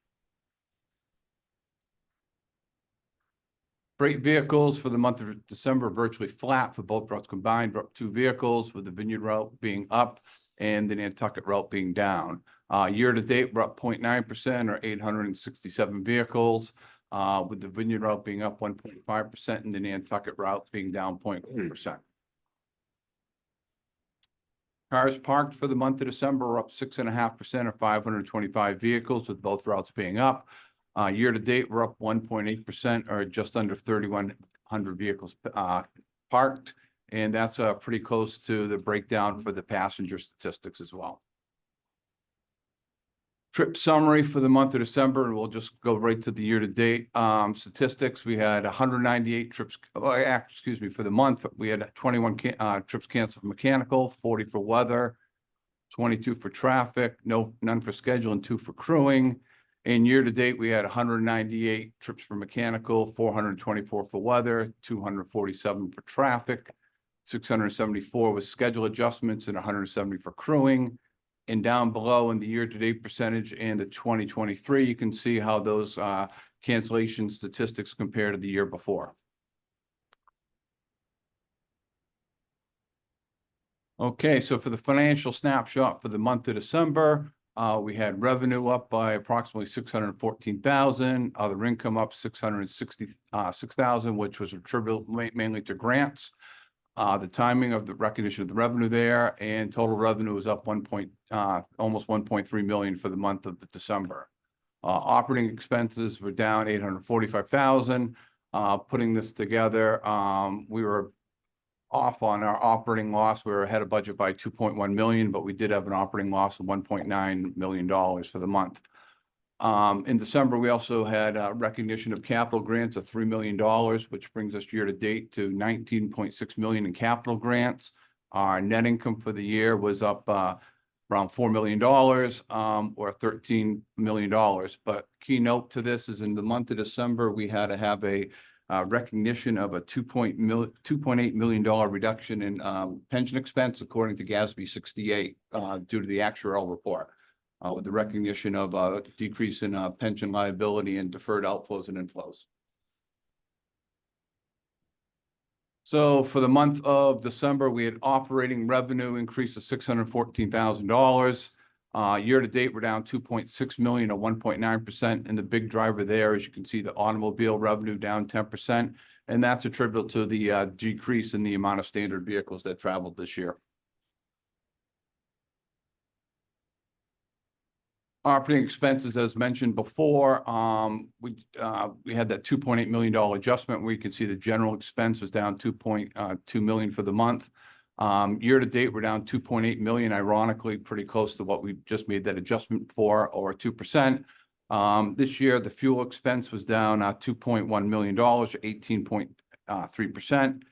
Freight vehicles for the month of December virtually flat for both routes combined. We're up 2 vehicles, with the Vineyard route being up and the Nantucket route being down. Year to date, we're up 0.9% or 867 vehicles, with the Vineyard route being up 1.5% and the Nantucket route being down 0.1%. Cars parked for the month of December are up 6.5% or 525 vehicles, with both routes being up. Year to date, we're up 1.8% or just under 3,100 vehicles parked. And that's pretty close to the breakdown for the passenger statistics as well. Trip summary for the month of December, and we'll just go right to the year-to-date statistics. We had 198 trips, excuse me, for the month, we had 21 trips canceled for mechanical, 40 for weather, 22 for traffic, none for schedule, and 2 for crewing. And year-to-date, we had 198 trips for mechanical, 424 for weather, 247 for traffic, 674 with schedule adjustments, and 170 for crewing. And down below in the year-to-date percentage and the 2023, you can see how those cancellation statistics compare to the year before. Okay, so for the financial snapshot for the month of December, we had revenue up by approximately 614,000, other income up 666,000, which was attributable mainly to grants. The timing of the recognition of the revenue there, and total revenue was up almost 1.3 million for the month of December. Operating expenses were down 845,000. Putting this together, we were off on our operating loss. We were ahead of budget by 2.1 million, but we did have an operating loss of 1.9 million dollars for the month. In December, we also had recognition of capital grants of $3 million, which brings us year to date to 19.6 million in capital grants. Our net income for the year was up around $4 million or $13 million. But keynote to this is in the month of December, we had to have a recognition of a $2.8 million reduction in pension expense, according to GASB 68, due to the actuarial report. With the recognition of a decrease in pension liability and deferred outflows and inflows. So for the month of December, we had operating revenue increase of $614,000. Year to date, we're down 2.6 million or 1.9%. And the big driver there, as you can see, the automobile revenue down 10%. And that's attributable to the decrease in the amount of standard vehicles that traveled this year. Operating expenses, as mentioned before, we had that $2.8 million adjustment where you can see the general expense was down 2.2 million for the month. Year to date, we're down 2.8 million, ironically, pretty close to what we just made that adjustment for, or 2%. This year, the fuel expense was down $2.1 million, 18.3%.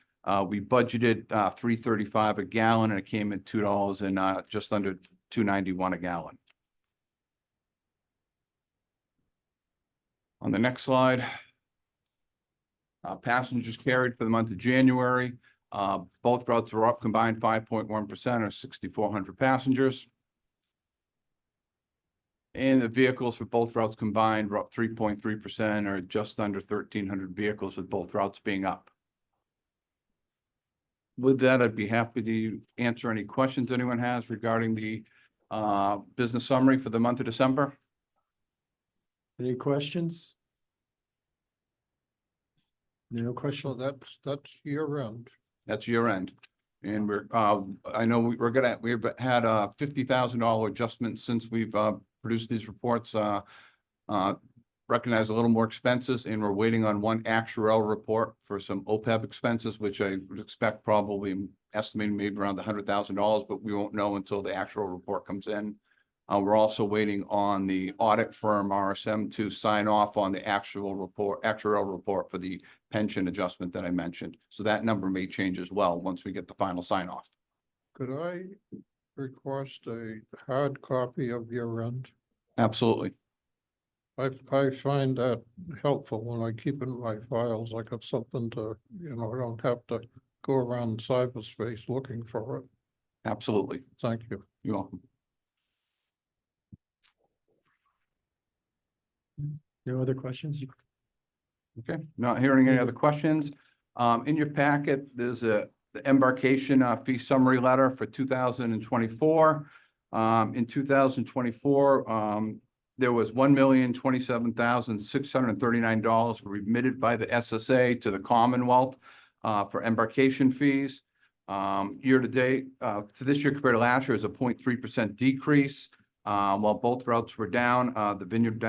We budgeted $3.35 a gallon, and it came at $2 and just under $2.91 a gallon. On the next slide, passengers carried for the month of January. Both routes were up combined 5.1% or 6,400 passengers. And the vehicles for both routes combined were up 3.3% or just under 1,300 vehicles, with both routes being up. With that, I'd be happy to answer any questions anyone has regarding the business summary for the month of December. Any questions? No question. So that's year end. That's year end. And we're, I know we've had a $50,000 adjustment since we've produced these reports, recognized a little more expenses, and we're waiting on one actuarial report for some OPEB expenses, which I would expect probably estimating maybe around $100,000, but we won't know until the actual report comes in. We're also waiting on the audit firm RSM to sign off on the actuarial report for the pension adjustment that I mentioned. So that number may change as well once we get the final sign off. Could I request a hard copy of your end? Absolutely. I find that helpful when I keep it in my files. I got something to, I don't have to go around cyberspace looking for it. Absolutely. Thank you. You're welcome. No other questions? Okay, not hearing any other questions. In your packet, there's the embarkation fee summary letter for 2024. In 2024, there was $1,027,639 remitted by the SSA to the Commonwealth for embarkation fees. Year to date, for this year compared to last year is a 0.3% decrease. While both routes were down, the Vineyard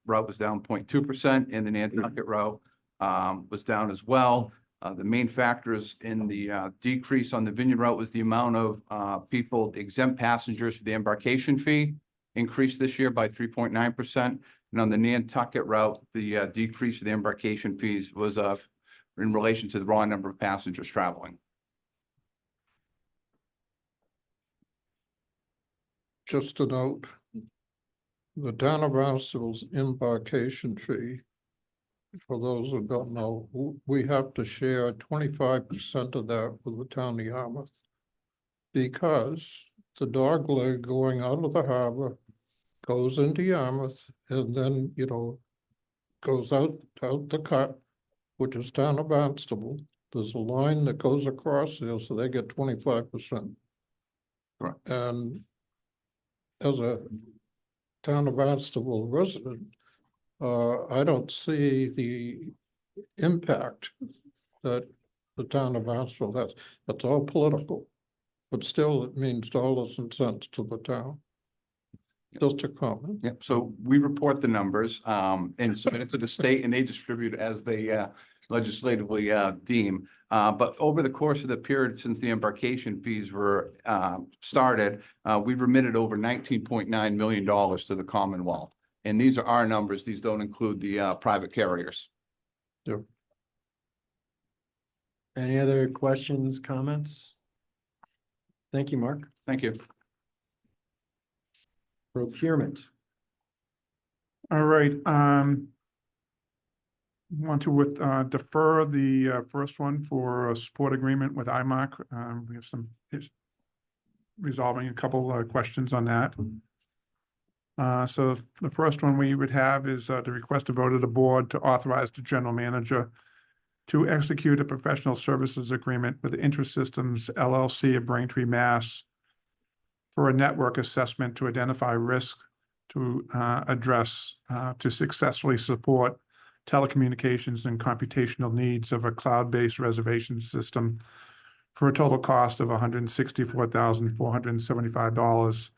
route was down 0.2% and the Nantucket route was down as well. The main factors in the decrease on the Vineyard route was the amount of people, exempt passengers for the embarkation fee increased this year by 3.9%. And on the Nantucket route, the decrease of the embarkation fees was in relation to the raw number of passengers traveling. Just a note, the town of Barnstable's embarkation fee, for those who don't know, we have to share 25% of that with the town of Yarmouth, because the dog leg going out of the harbor goes into Yarmouth and then, goes out the cut, which is town of Barnstable. There's a line that goes across there, so they get 25%. Right. And as a town of Barnstable resident, I don't see the impact that the town of Barnstable has. That's all political, but still it means dollars and cents to the town. Just a comment. Yep, so we report the numbers and submit it to the state and they distribute as they legislatively deem. But over the course of the period since the embarkation fees were started, we've remitted over $19.9 million to the Commonwealth. And these are our numbers. These don't include the private carriers. Yep. Any other questions, comments? Thank you, Mark. Thank you. Procurement. All right, want to defer the first one for a support agreement with IMARC. We have some resolving a couple questions on that. So the first one we would have is to request a vote of the board to authorize the general manager to execute a professional services agreement with IntraSystems LLC of Braintree, Mass. For a network assessment to identify risk to address to successfully support telecommunications and computational needs of a cloud-based reservation system for a total cost of $164,475,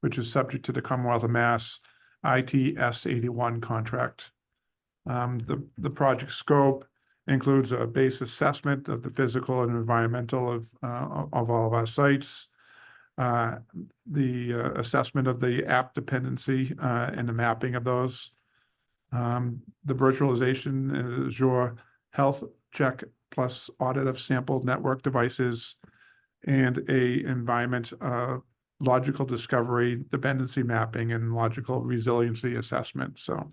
which is subject to the Commonwealth of Mass ITS 81 contract. The project scope includes a base assessment of the physical and environmental of all of our sites, the assessment of the app dependency and the mapping of those, the virtualization and Azure health check plus audit of sampled network devices, and a environment logical discovery, dependency mapping, and logical resiliency assessment. So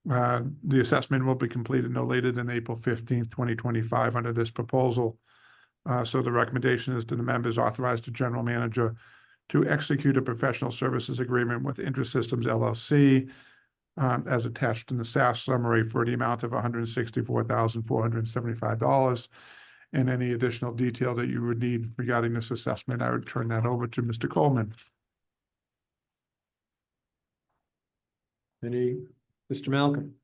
the assessment will be completed no later than April 15th, 2025 under this proposal. So the recommendation is to the members authorize the general manager to execute a professional services agreement with IntraSystems LLC as attached in the staff summary for the amount of $164,475. And any additional detail that you would need regarding this assessment, I would turn that over to Mr. Coleman. Mr. Malcolm?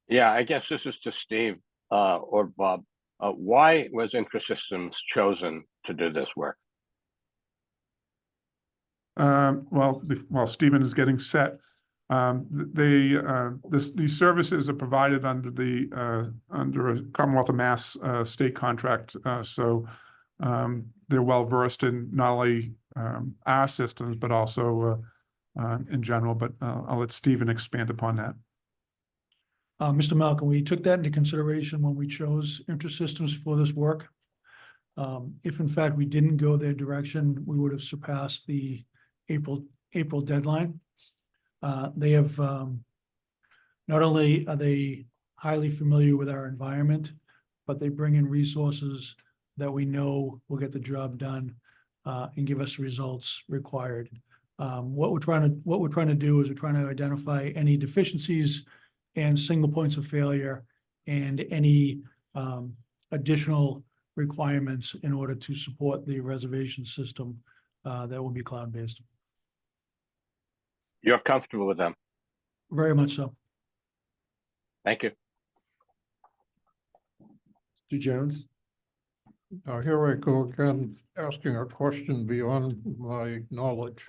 Yeah, I guess this is to Steve or Bob. Why was IntraSystems chosen to do this work? Well, while Stephen is getting set, these services are provided under the under a Commonwealth of Mass state contract, so they're well versed in not only our systems but also in general. But I'll let Stephen expand upon that. Mr. Malcolm, we took that into consideration when we chose IntraSystems for this work. If in fact we didn't go their direction, we would have surpassed the April deadline. They have not only are they highly familiar with our environment, but they bring in resources that we know will get the job done and give us results required. What we're trying to do is we're trying to identify any deficiencies and single points of failure and any additional requirements in order to support the reservation system that will be cloud-based. You're comfortable with them? Very much so. Thank you. Mr. Jones? Now, here I go again, asking a question beyond my knowledge.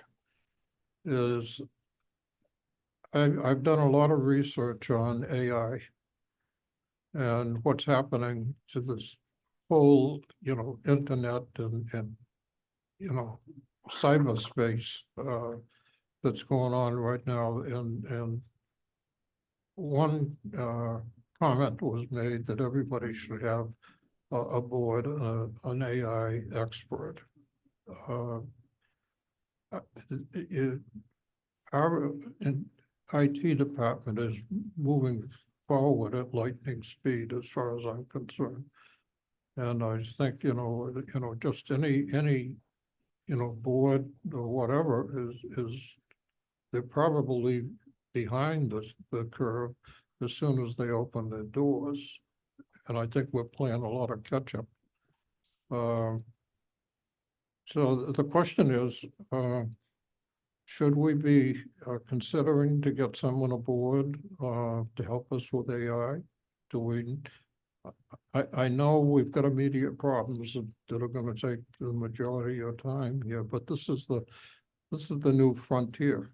I've done a lot of research on AI and what's happening to this whole, internet and cyberspace, that's going on right now. And one, comment was made that everybody should have aboard an AI expert. Our IT department is moving forward at lightning speed as far as I'm concerned. And I think, just any board or whatever is they're probably behind the curve as soon as they open their doors. And I think we're playing a lot of catch up. So the question is, should we be considering to get someone aboard to help us with AI? Do we? I know we've got immediate problems that are going to take the majority of your time here, but this is the new frontier,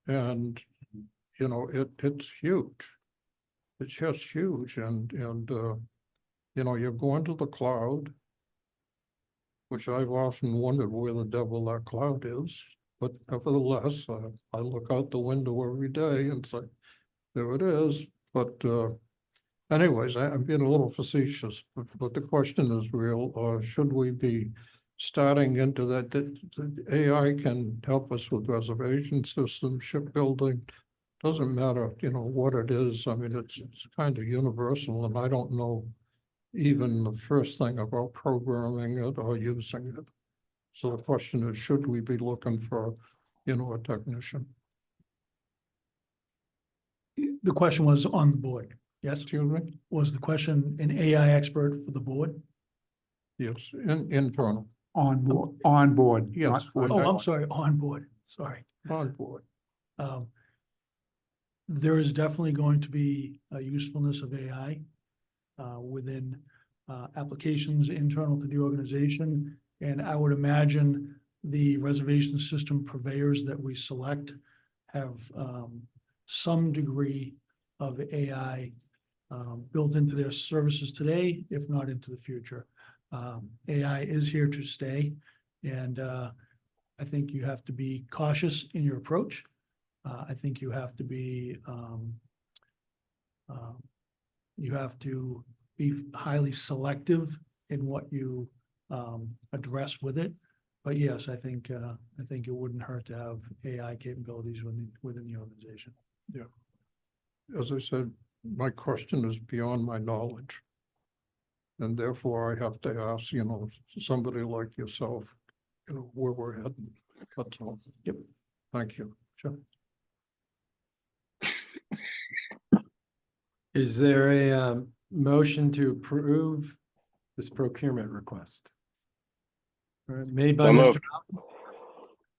and it's huge. It's just huge, and you're going to the cloud, which I've often wondered where the devil that cloud is. But nevertheless, I look out the window every day and say, there it is. But anyways, I'm being a little facetious, but the question is real. Should we be starting into that? That AI can help us with reservation systems, shipbuilding. Doesn't matter, what it is. I mean, it's kind of universal, and I don't know even the first thing about programming it or using it. So the question is, should we be looking for, a technician? The question was on the board. Yes, Excuse me? was the question an AI expert for the board? Yes, internal. On board. Yes. Oh, I'm sorry, on board, sorry. On board. There is definitely going to be a usefulness of AI within applications internal to the organization. And I would imagine the reservation system purveyors that we select have some degree of AI built into their services today, if not into the future. AI is here to stay, and I think you have to be cautious in your approach. I think you have to be highly selective in what you address with it. But yes, I think it wouldn't hurt to have AI capabilities within the organization. Yeah. As I said, my question is beyond my knowledge. And therefore I have to ask, somebody like yourself, where we're heading. That's all. Yep. Thank you. Sure. Is there a motion to approve this procurement request? All right, made by So Mr. moved. Malcolm.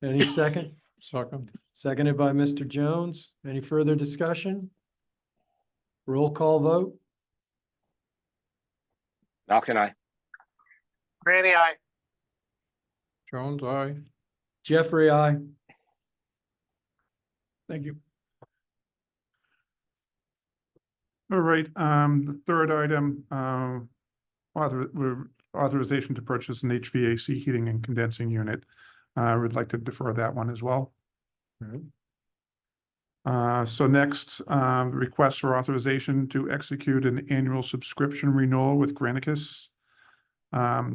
Any second? Second. Seconded by Mr. Jones. Any further discussion? Roll call vote? Malcolm, I. Granny, I. Jones, aye. Jeffrey, I. Thank you. All right, the third item, authorization to purchase an HVAC heating and condensing unit. I would like to defer that one as well. All right. So next, request for authorization to execute an annual subscription renewal with Granicus,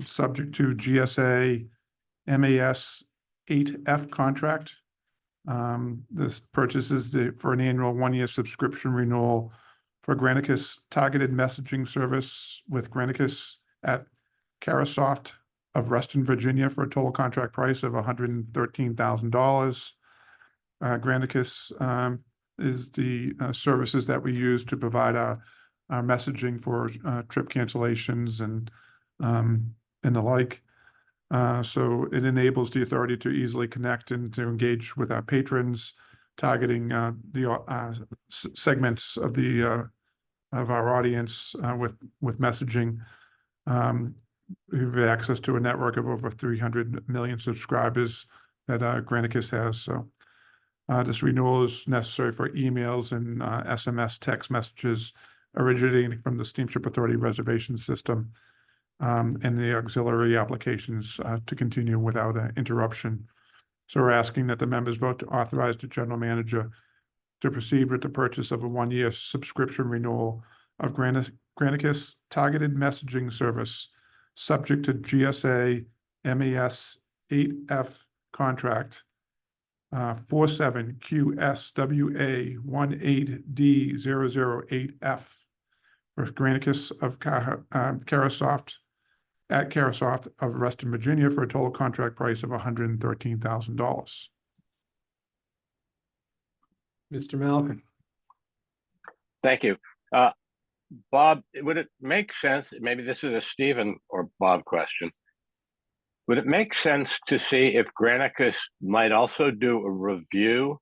subject to GSA MAS 8F contract. This purchase is for an annual one-year subscription renewal for Granicus targeted messaging service with Granicus at Carasoft of Reston, Virginia, for a total contract price of $113,000. Granicus is the services that we use to provide our messaging for trip cancellations and the like. So it enables the authority to easily connect and to engage with our patrons, targeting the segments of of our audience with messaging. We have access to a network of over 300 million subscribers that Granicus has. So this renewal is necessary for emails and SMS text messages originating from the Steamship Authority reservation system, and the auxiliary applications to continue without interruption. So we're asking that the members vote to authorize the general manager to proceed with the purchase of a one-year subscription renewal of Granicus targeted messaging service, subject to GSA MAS 8F contract 47QSWA 18D008F for Granicus of Carasoft at Carasoft of Reston, Virginia, for a total contract price of $113,000. Mr. Malcolm. Thank you. Bob, would it make sense, maybe this is a Stephen or Bob question, would it make sense to see if Granicus might also do a review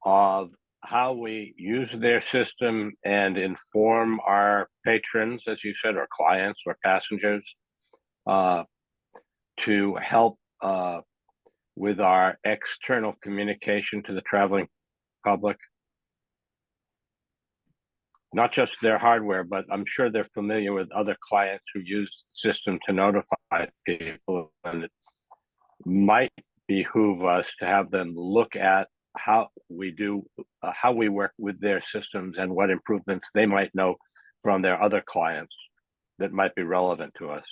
of how we use their system and inform our patrons, as you said, or clients or passengers, to help with our external communication to the traveling public? Not just their hardware, but I'm sure they're familiar with other clients who use the system to notify people, and it might behoove us to have them look at how we do, how we work with their systems and what improvements they might know from their other clients that might be relevant to us.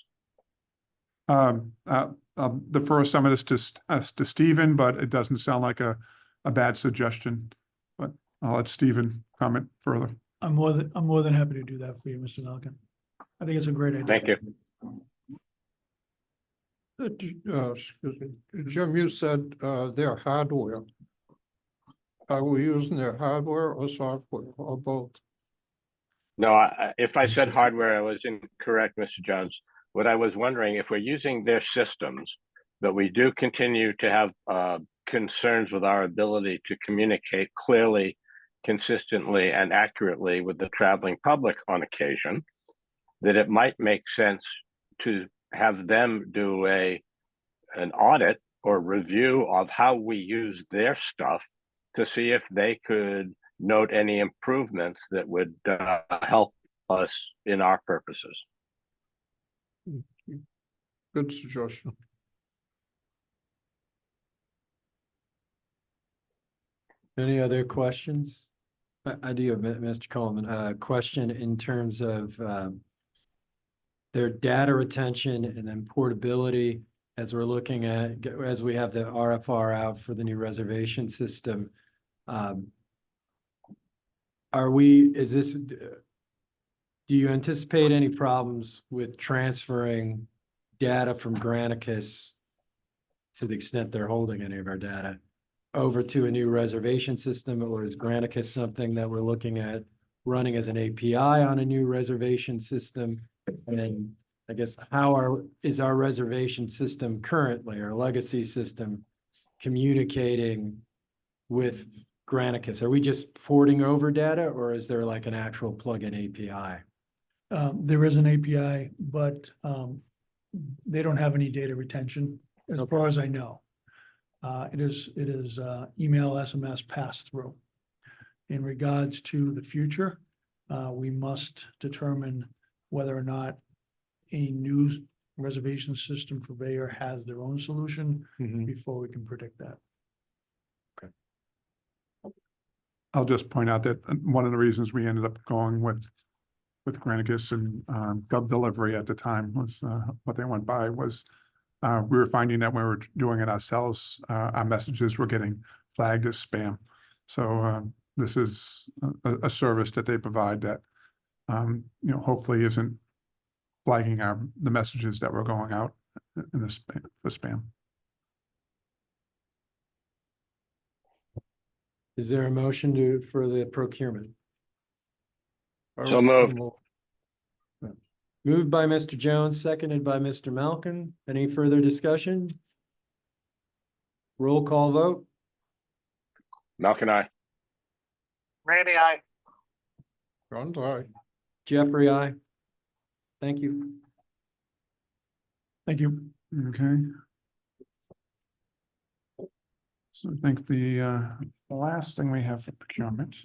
The first summit is to Stephen, but it doesn't sound like a bad suggestion. But I'll let Stephen comment further. I'm more than happy to do that for you, Mr. Malcolm. I think it's a great idea. Thank you. Excuse me. Jim, you said their hardware. Are we using their hardware or software or both? No, if I said hardware, I was incorrect, Mr. Jones. What I was wondering, if we're using their systems, but we do continue to have concerns with our ability to communicate clearly, consistently, and accurately with the traveling public on occasion, that it might make sense to have them do an audit or review of how we use their stuff to see if they could note any improvements that would help us in our purposes. Good suggestion. Any other questions? I do have, Mr. Coleman, a question in terms of their data retention and then portability as we're looking at, as we have the RFR out for the new reservation system. Do you anticipate any problems with transferring data from Granicus, to the extent they're holding any of our data, over to a new reservation system? Or is Granicus something that we're looking at running as an API on a new reservation system? And then I guess is our reservation system currently, our legacy system, communicating with Granicus? Are we just porting over data, or is there like an actual plug-in API? There is an API, but they don't have any data retention as far as I know. It is email, SMS pass through. In regards to the future, we must determine whether or not a new reservation system purveyor has their own solution before we can predict that. Okay. I'll just point out that one of the reasons we ended up going with Granicus and Gov Delivery at the time was what they went by was we were finding that when we were doing it ourselves, our messages were getting flagged as spam. So this is a service that they provide that hopefully isn't flagging the messages that were going out in the spam. Is there a motion for the procurement? So moved. Moved by Mr. Jones, seconded by Mr. Malcolm. Any further discussion? Roll call vote. Malcolm, I. Randy, I. John's eye. Jeffrey, I. Thank you. Thank you. Okay. So I think the last thing we have for procurement.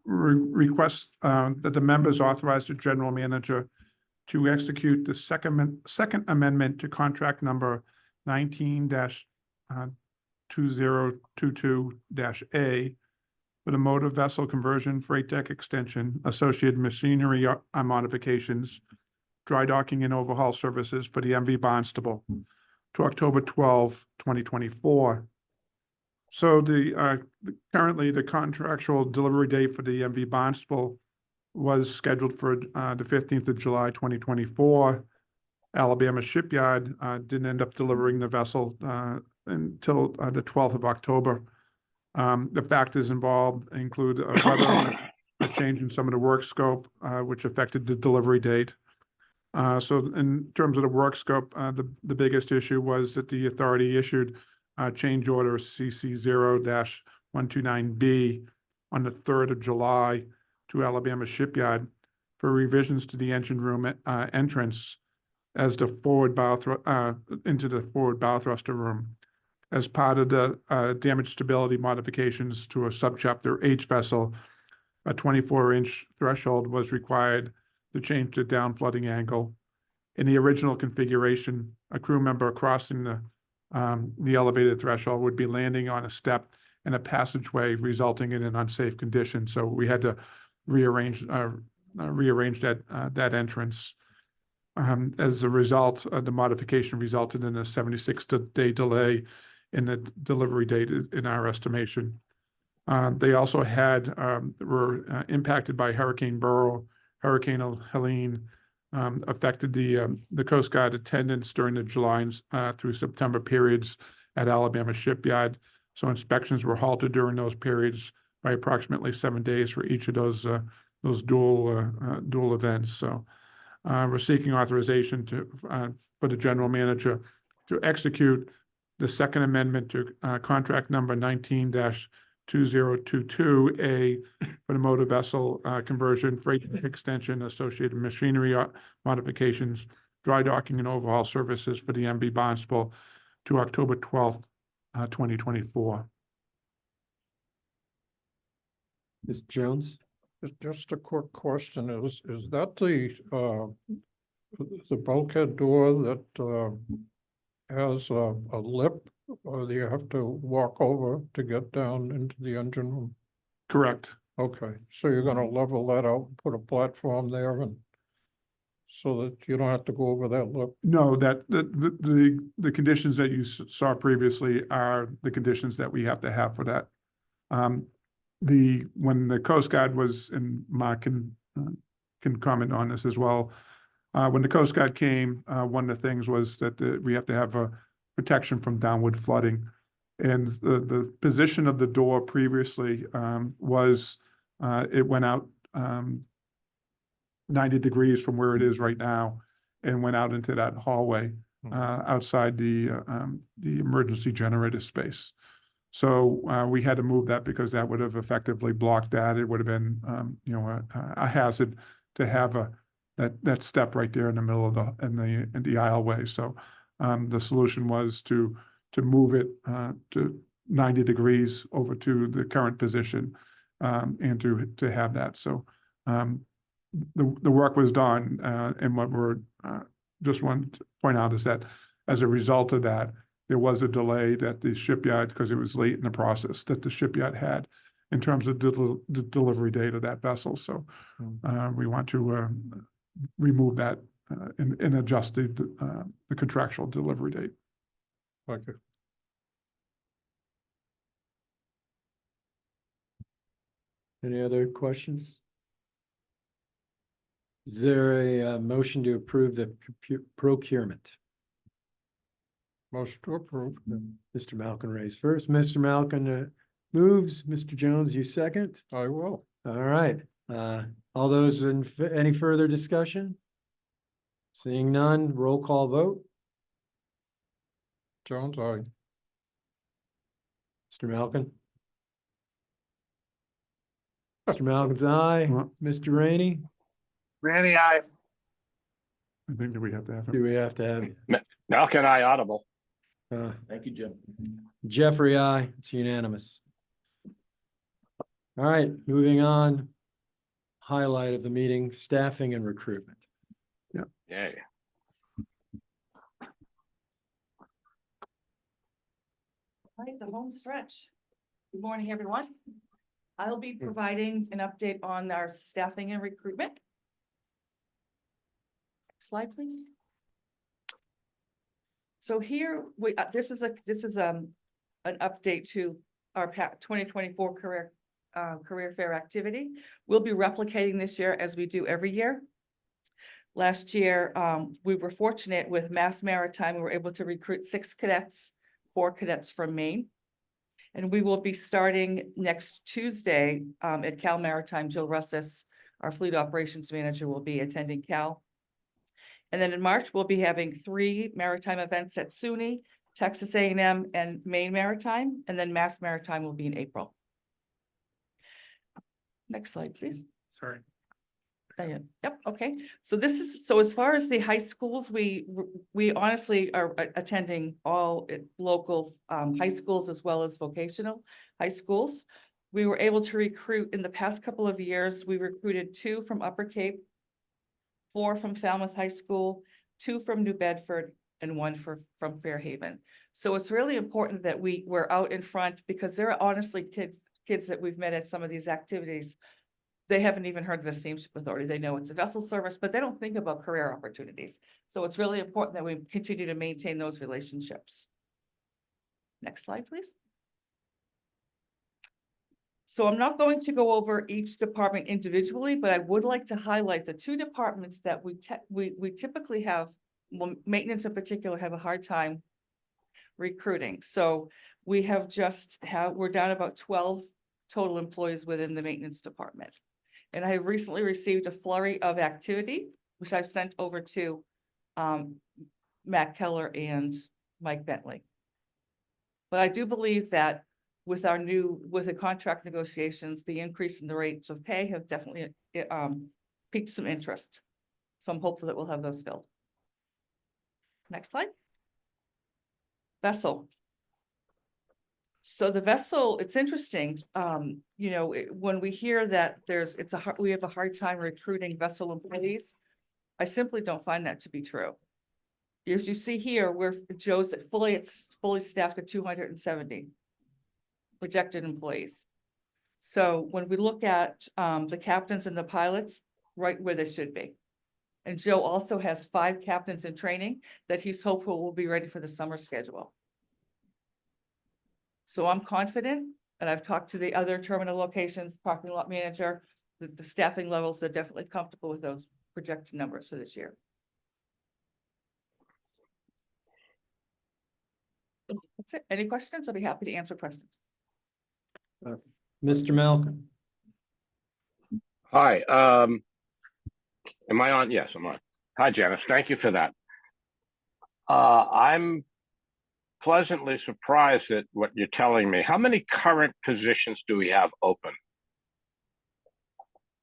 Request that the members authorize the general manager to execute the second amendment to contract number 19-2022-A for the motor vessel conversion, freight deck extension, associated machinery modifications, dry docking and overhaul services for the MV Barnstable to October 12, 2024. So currently the contractual delivery date for the MV Barnstable was scheduled for the 15th of July, 2024. Alabama Shipyard didn't end up delivering the vessel until the 12th of October. The factors involved include weather, a change in some of the work scope, which affected the delivery date. So in terms of the work scope, the biggest issue was that the authority issued change order CC 0-129B on the 3rd of July to Alabama Shipyard for revisions to the engine room entrance as the forward bow into the forward bow thruster room. As part of the damage stability modifications to a subchapter H vessel, a 24-inch threshold was required to change the down flooding angle. In the original configuration, a crew member crossing the elevated threshold would be landing on a step in a passageway, resulting in an unsafe condition. So we had to rearrange that entrance. As a result, the modification resulted in a 76-day delay in the delivery date, in our estimation. They also were impacted by Hurricane Beryl, Hurricane Helene, affected the Coast Guard attendance during the July through September periods at Alabama Shipyard. So inspections were halted during those periods by approximately 7 days for each of those dual events. So we're seeking authorization for the general manager to execute the second amendment to contract number 19-2022A for the motor vessel conversion, freight extension, associated machinery modifications, dry docking and overhaul services for the MV Barnstable to October 12th, 2024. Mr. Jones? Just a quick question, is that the bulkhead door that has a lip, or do you have to walk over to get down into the engine room? Correct. Okay, so you're gonna level that out, put a platform there, and so that you don't have to go over that lip? No, that the conditions that you saw previously are the conditions that we have to have for that. When the Coast Guard was, and Mark can comment on this as well. When the Coast Guard came, one of the things was that we have to have a protection from downward flooding. And the position of the door previously was it went out 90 degrees from where it is right now and went out into that hallway outside the emergency generator space. So we had to move that because that would have effectively blocked that. It would have been a hazard to have that step right there in the middle of the aisleway. So the solution was to move it to 90 degrees over to the current position and to have that. So the work was done, and what we're just want to point out is that as a result of that, there was a delay that the shipyard, because it was late in the process, that the shipyard had in terms of the delivery date of that vessel. So we want to remove that and adjust the contractual delivery date. Thank you. Any other questions? Is there a motion to approve the procurement? Motion to approve. Mr. Malcolm raised first. Mr. Malcolm moves. Mr. Jones, you second? I will. All right. All those any further discussion? Seeing none, roll call vote. Jones, aye. Mr. Malkin? Mr. Malkin's aye. Mr. Rainey? Randy, I. I think that we have to have. Do we have to have? Malcolm and I audible. Thank you, Jim. Jeffrey, aye. It's unanimous. All right, moving on. Highlight of the meeting, staffing and recruitment. Yeah. Right, the home stretch. Good morning, everyone. I'll be providing an update on our staffing and recruitment. Slide, please. So here, this is an update to our 2024 career fair activity. We'll be replicating this year as we do every year. Last year, we were fortunate with Mass Maritime. We were able to recruit 6 cadets, 4 cadets from Maine. And we will be starting next Tuesday at Cal Maritime. Jill Russis, our fleet operations manager, will be attending Cal. And then in March, we'll be having 3 maritime events at SUNY, Texas A&M, and Maine Maritime. And then Mass Maritime will be in April. Next slide, please. Sorry. Yep, okay. So as far as the high schools, we honestly are attending all local high schools as well as vocational high schools. We were able to recruit in the past couple of years. We recruited 2 from Upper Cape, 4 from Falmouth High School, 2 from New Bedford, and 1 from Fairhaven. So it's really important that we're out in front, because there are honestly kids that we've met at some of these activities. They haven't even heard of the Steamship Authority. They know it's a vessel service, but they don't think about career opportunities. So it's really important that we continue to maintain those relationships. Next slide, please. So I'm not going to go over each department individually, but I would like to highlight the 2 departments that we typically have, maintenance in particular, have a hard time recruiting. So we're down about 12 total employees within the maintenance department. And I have recently received a flurry of activity, which I've sent over to Matt Keller and Mike Bentley. But I do believe that with the contract negotiations, the increase in the rates of pay have definitely piqued some interest. So I'm hopeful that we'll have those filled. Next slide. Vessel. So the vessel, it's interesting, when we hear that we have a hard time recruiting vessel employees, I simply don't find that to be true. As you see here, it's fully staffed at 270 projected employees. So when we look at the captains and the pilots, right where they should be. And Joe also has 5 captains in training that he's hopeful will be ready for the summer schedule. So I'm confident, and I've talked to the other terminal locations, parking lot manager, the staffing levels are definitely comfortable with those projected numbers for this year. That's it. Any questions? I'll be happy to answer questions. Mr. Malcolm. Hi, am I on? Yes, I'm on. Hi, Janice. Thank you for that. I'm pleasantly surprised at what you're telling me. How many current positions do we have open?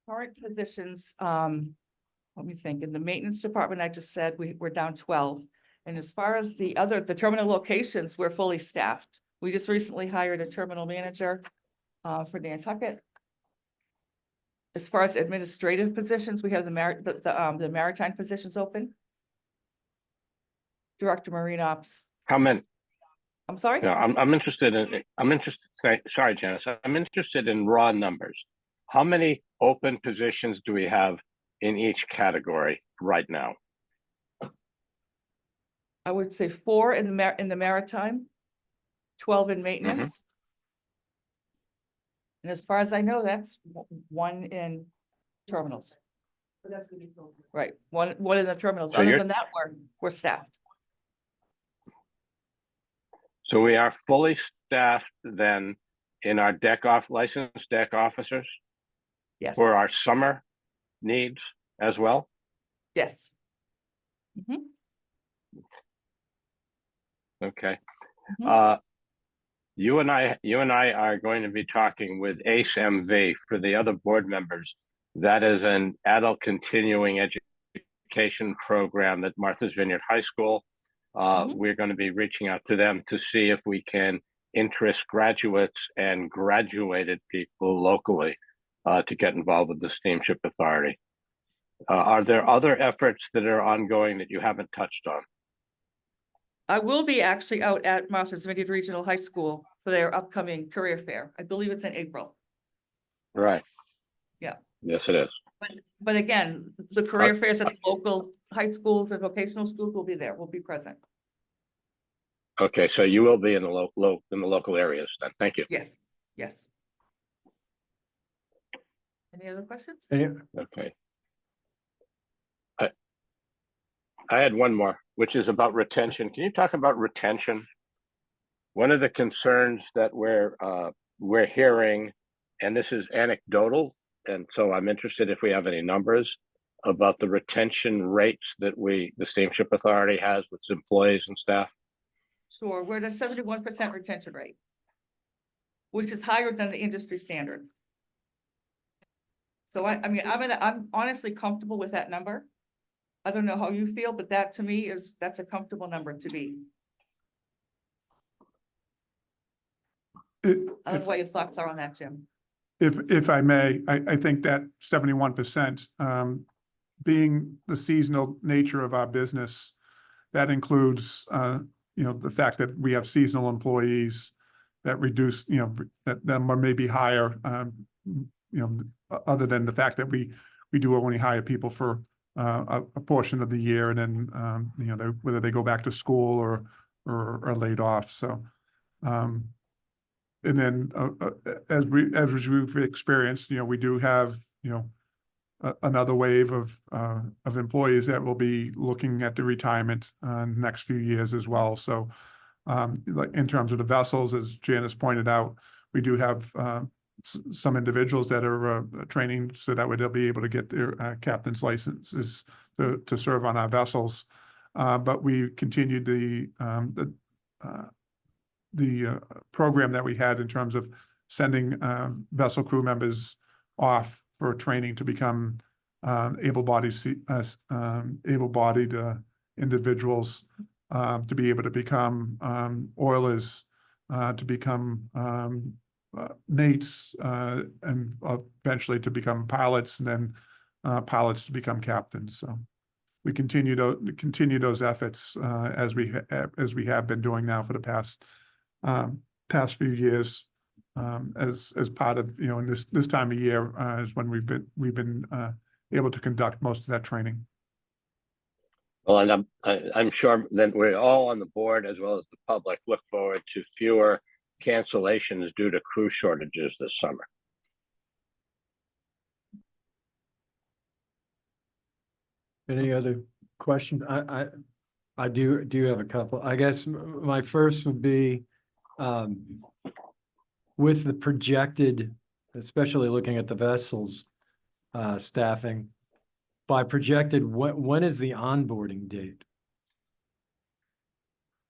Current positions, let me think. In the maintenance department, I just said we're down 12. And as far as the terminal locations, we're fully staffed. We just recently hired a terminal manager for Nantucket. As far as administrative positions, we have the maritime positions open. Director Marine Ops. How many? I'm sorry? No, I'm interested. Sorry, Janice. I'm interested in raw numbers. How many open positions do we have in each category right now? I would say 4 in the maritime, 12 in maintenance. And as far as I know, that's 1 in terminals. But that's gonna be right. One in the terminals. So Other than that, we're staffed. So we are fully staffed then in our licensed deck officers? Yes, for our summer needs as well? yes. Mhm. Okay. Mhm. You and I are going to be talking with ACE MV for the other board members. That is an adult continuing education program at Martha's Vineyard High School. We're going to be reaching out to them to see if we can interest graduates and graduated people locally to get involved with the Steamship Authority. Are there other efforts that are ongoing that you haven't touched on? I will be actually out at Martha's Vineyard Regional High School for their upcoming career fair. I believe it's in April. Right. Yeah. Yes, it is. But again, the career fairs at the local high schools and vocational schools will be there, will be present. Okay, so you will be in the local areas then. Thank you. Yes, yes. Any other questions? Okay. I had one more, which is about retention. Can you talk about retention? One of the concerns that we're hearing, and this is anecdotal, and so I'm interested if we have any numbers about the retention rates that the Steamship Authority has with its employees and staff. Sure, we're at a 71% retention rate, which is higher than the industry standard. So I mean, I'm honestly comfortable with that number. I don't know how you feel, but that to me that's a comfortable number to be. I don't know what your thoughts are on that, Jim. If I may, I think that 71%, being the seasonal nature of our business, that includes, the fact that we have seasonal employees that reduce, that number may be higher, other than the fact that we do only hire people for a portion of the year, and then, whether they go back to school or are laid off. So, and then as we've experienced, we do have, another wave of employees that will be looking at the retirement next few years as well. So, like in terms of the vessels, as Janice pointed out, we do have some individuals that are training so that way they'll be able to get their captain's licenses to serve on our vessels. But we continued the program that we had in terms of sending vessel crew members off for training to become able-bodied individuals, to be able to become oilers, to become mates, and eventually to become pilots, and then pilots to become captains. So we continue those efforts as we have been doing now for the past few years, as part of, in this time of year is when we've been able to conduct most of that training. Well, and I'm sure that we're all on the board, as well as the public, look forward to fewer cancellations due to crew shortages this summer. Any other questions? I do have a couple. I guess my first would be, with the projected, especially looking at the vessels staffing, by projected, when is the onboarding date?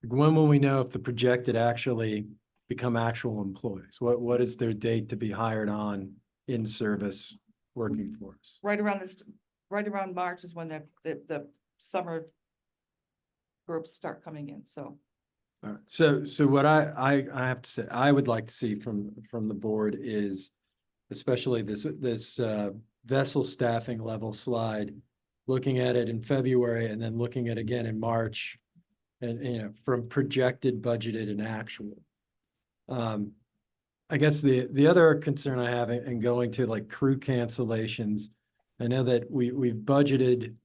When will we know if the projected actually become actual employees? What is their date to be hired on in service working for us? Right around March is when the summer groups start coming in, so. All right. So what I have to say, I would like to see from the board is, especially this vessel staffing level slide, looking at it in February and then looking at it again in March, and from projected, budgeted, and actual. I guess the other concern I have in going to like crew cancellations, I know that we've budgeted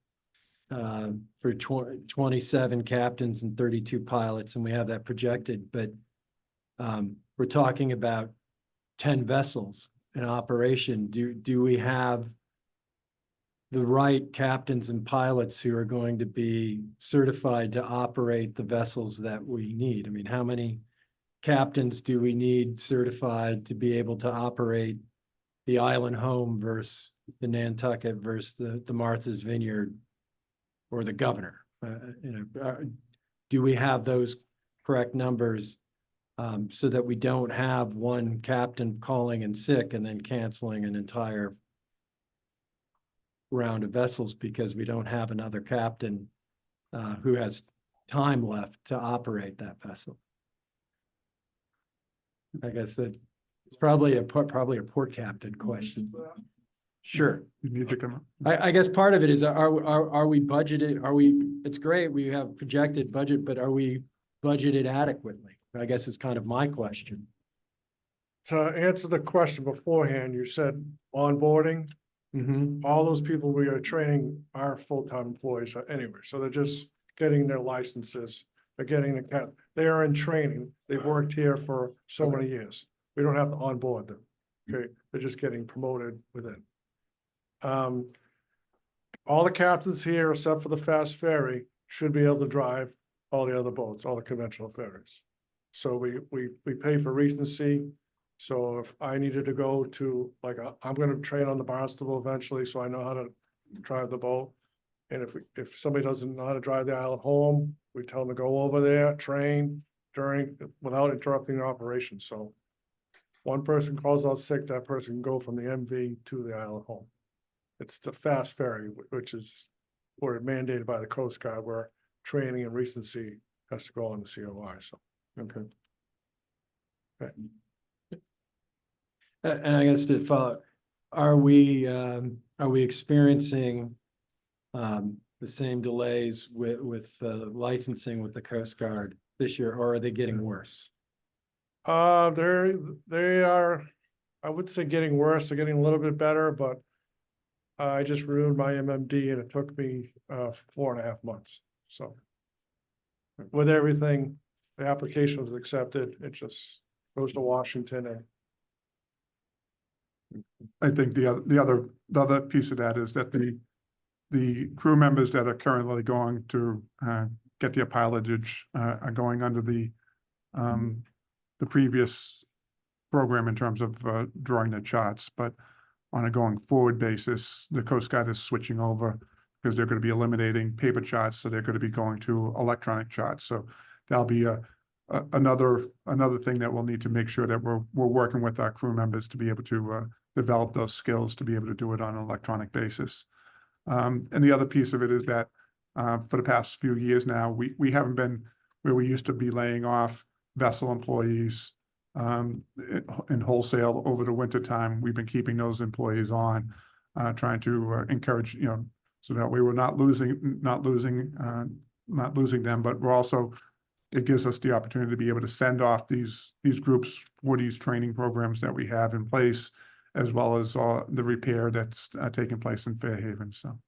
for 27 captains and 32 pilots, and we have that projected, but we're talking about 10 vessels in operation. Do we have the right captains and pilots who are going to be certified to operate the vessels that we need? I mean, how many captains do we need certified to be able to operate the Island Home versus the Nantucket versus the Martha's Vineyard or the Governor. Do we have those correct numbers? So that we don't have one captain calling in sick and then canceling an entire round of vessels because we don't have another captain who has time left to operate that vessel. I guess that it's probably a port captain question. Sure. You need to come up. I guess part of it is, are we budgeted? It's great, we have projected budget, but are we budgeted adequately? I guess it's kind of my question. To answer the question beforehand, you said onboarding. All those people we are training are full-time employees anyway, so they're just getting their licenses. They're getting they are in training. They've worked here for so many years. We don't have to onboard them. Okay, they're just getting promoted within. All the captains here, except for the fast ferry, should be able to drive all the other boats, all the conventional ferries. So we pay for recency. So if I needed to go to, like, I'm gonna train on the Barnstable eventually, so I know how to drive the boat. And if somebody doesn't know how to drive the Island Home, we tell them to go over there, train without interrupting the operation. So one person calls out sick, that person can go from the MV to the Island Home. It's the fast ferry, which is or mandated by the Coast Guard, where training and recency has to go on the COI. So, okay. And I guess to follow, are we experiencing the same delays with licensing with the Coast Guard this year, or are they getting worse? They are, I would say, getting worse. They're getting a little bit better, but I just renewed my MMD and it took me 4.5 months. So with everything, the application was accepted. It just goes to Washington and I think the other piece of that is that the crew members that are currently going to get their pilotage are going under the previous program in terms of drawing their charts, but on a going forward basis, the Coast Guard is switching over because they're going to be eliminating paper charts, so they're going to be going to electronic charts. So that'll be another thing that we'll need to make sure that we're working with our crew members to be able to develop those skills to be able to do it on an electronic basis. And the other piece of it is that for the past few years now, we haven't been where we used to be laying off vessel employees in wholesale over the winter time. We've been keeping those employees on, trying to encourage, so that we were not losing them, but we're also, it gives us the opportunity to be able to send off these groups for these training programs that we have in place, as well as the repair that's taking place in Fairhaven. So,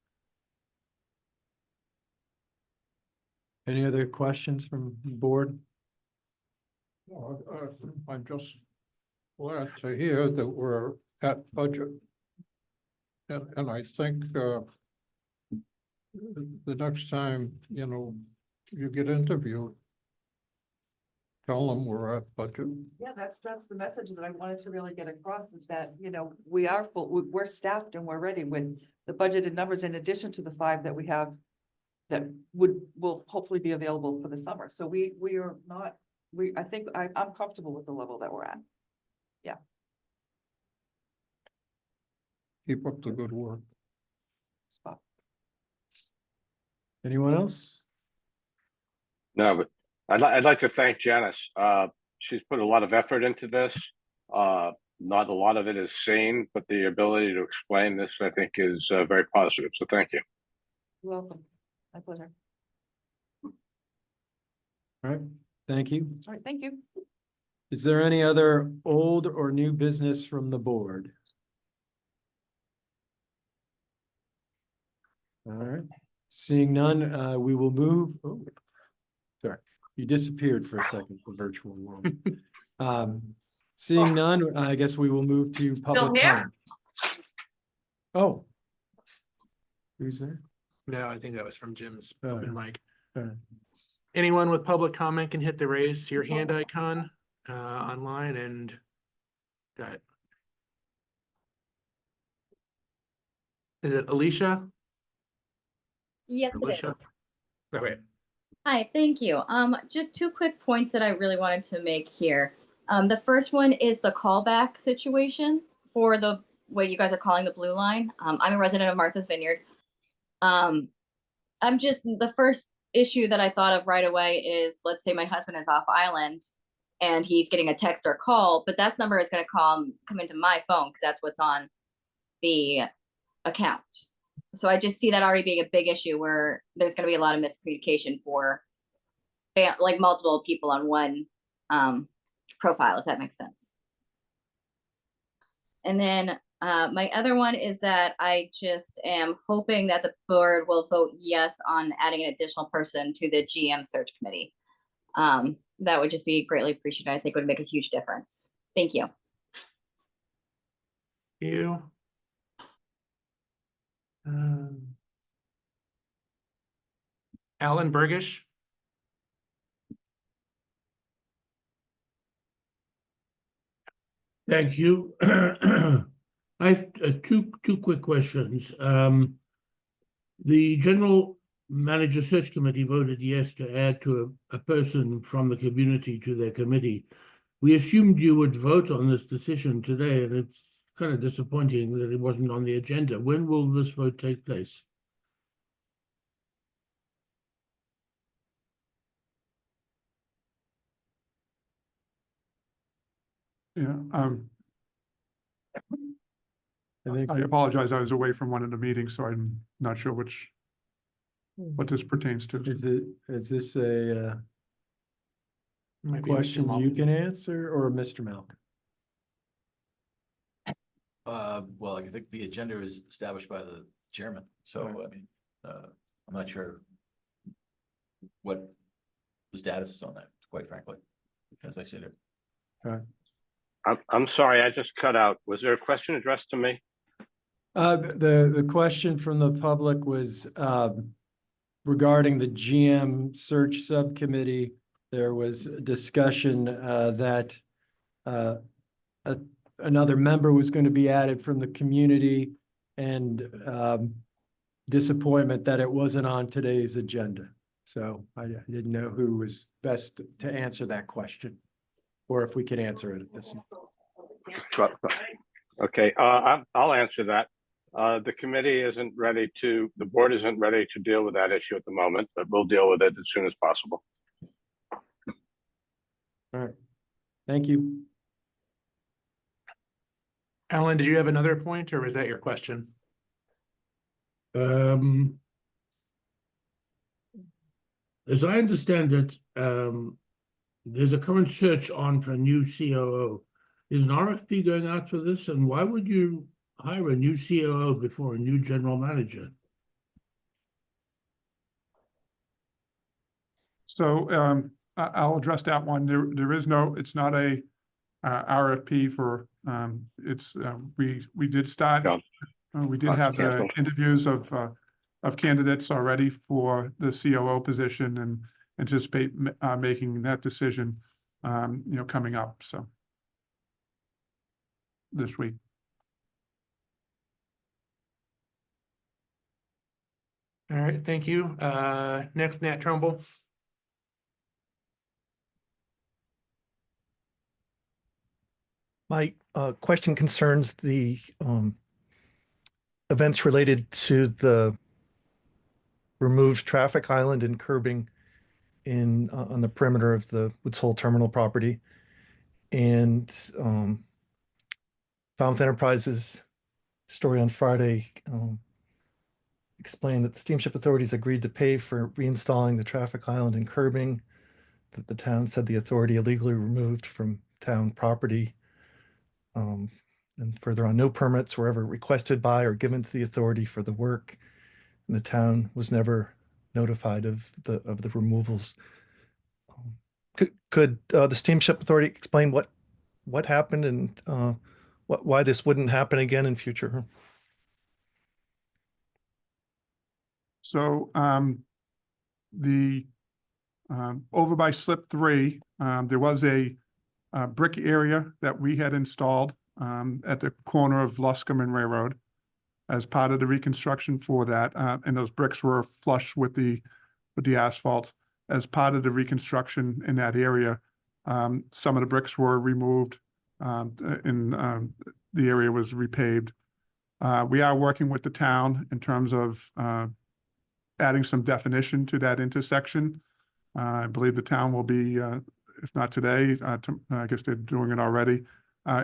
any other questions from the board? I'm just glad to hear that we're at budget. And I think the next time, you get interviewed, tell them we're at budget. Yeah, that's the message that I wanted to really get across is that, we are full, we're staffed and we're ready with the budgeted numbers in addition to the 5 that we have that will hopefully be available for the summer. So we are not, I think I'm comfortable with the level that we're at. Yeah. Keep up the good work. Spot. Anyone else? No, but I'd like to thank Janice. She's put a lot of effort into this. Not a lot of it is sane, but the ability to explain this, I think, is very positive. So thank you. You're welcome. My pleasure. All right, thank you. All right, thank you. Is there any other old or new business from the board? All right, seeing none, we will move. Oh, sorry, you disappeared for a second, the virtual world. Seeing none, I guess we will move to public comment. Oh. Who's there? No, I think that was from Jim's open mic. Anyone with public comment can hit the raise your hand icon online and got it. Is it Alicia? Yes, it is. Alicia? Okay. Hi, thank you. Just two quick points that I really wanted to make here. The first one is the callback situation for the what you guys are calling the blue line. I'm a resident of Martha's Vineyard. I'm just the first issue that I thought of right away is, let's say my husband is off island and he's getting a text or call, but that number is going to come into my phone because that's what's on the account. So I just see that already being a big issue where there's going to be a lot of miscommunication for like multiple people on one profile, if that makes sense. And then my other one is that I just am hoping that the board will vote yes on adding an additional person to the GM search committee. That would just be greatly appreciated. I think would make a huge difference. Thank you. You. Alan Burgish. Thank you. I have two quick questions. The General Manager Search Committee voted yes to add to a person from the community to their committee. We assumed you would vote on this decision today, and it's kind of disappointing that it wasn't on the agenda. When will this vote take place? Yeah, I apologize. I was away from one of the meetings, so I'm not sure what this pertains to. Is this a Maybe question Mr. you Malcolm. can answer or Mr. Malcolm? Well, I think the agenda is established by the chairman, so I mean, I'm not sure what the status is on that, quite frankly, as I said it. I'm sorry, I just cut out. Was there a question addressed to me? The question from the public was regarding the GM search subcommittee. There was a discussion that another member was going to be added from the community, and disappointment that it wasn't on today's agenda. So I didn't know who was best to answer that question, or if we could answer it at this. Okay, I'll answer that. The committee isn't ready to, the board isn't ready to deal with that issue at the moment, but we'll deal with it as soon as possible. All right, thank you. Alan, did you have another point, or was that your question? As I understand it, there's a current search on for a new COO. Is an RFP going out for this? And why would you hire a new COO before a new general manager? So I'll address that one. There is no, it's not a RFP for, we did start, we did have the interviews of candidates already for the COO position, and anticipate making that decision, coming up, so this week. All right, thank you. Next, Nat Trumbull. My question concerns the events related to the removed traffic island and curbing on the perimeter of the Woods Hole terminal property. And Falmouth Enterprises story on Friday explained that the steamship authorities agreed to pay for reinstalling the traffic island and curbing that the town said the authority illegally removed from town property. And further on, no permits were ever requested by or given to the authority for the work, and the town was never notified of the removals. Could the steamship authority explain what happened and why this wouldn't happen again in future? So over by slip 3, there was a brick area that we had installed at the corner of Luscombe and Railroad. as part of the reconstruction for that, and those bricks were flush with the asphalt. As part of the reconstruction in that area, some of the bricks were removed, and the area was repaved. We are working with the town in terms of adding some definition to that intersection. I believe the town will be, if not today, I guess they're doing it already,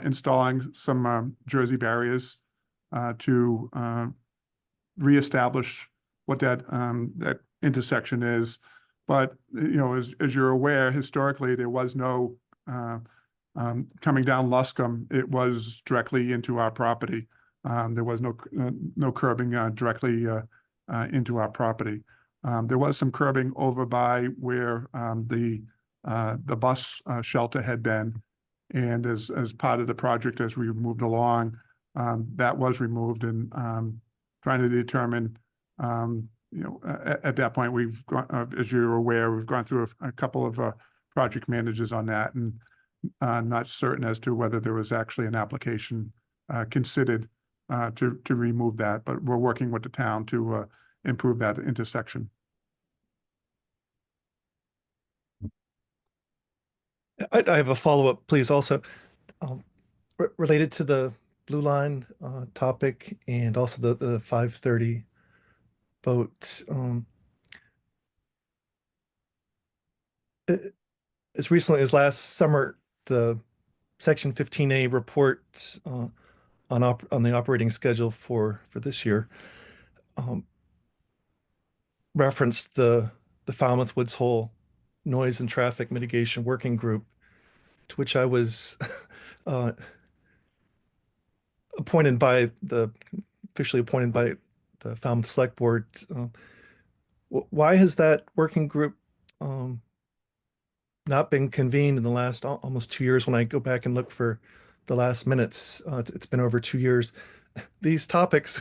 installing some Jersey barriers to reestablish what that intersection is. But, you know, as you're aware, historically, there was no coming down Luscombe. It was directly into our property. There was no curbing directly into our property. There was some curbing over by where the bus shelter had been, and as part of the project, as we moved along, that was removed, and trying to determine, you know, at that point, we've gone, as you're aware, we've gone through a couple of project managers on that, and not certain as to whether there was actually an application considered to remove that, but we're working with the town to improve that intersection. I have a follow-up, please, also related to the Blue Line topic and also the 530 boat. As recently as last summer, the Section 15A report on the operating schedule for this year referenced the Falmouth Woods Hole Noise and Traffic Mitigation Working Group, to which I was officially appointed by the Falmouth Select Board. Why has that working group not been convened in the last almost 2 years? When I go back and look for the last minutes, it's been over 2 years. These topics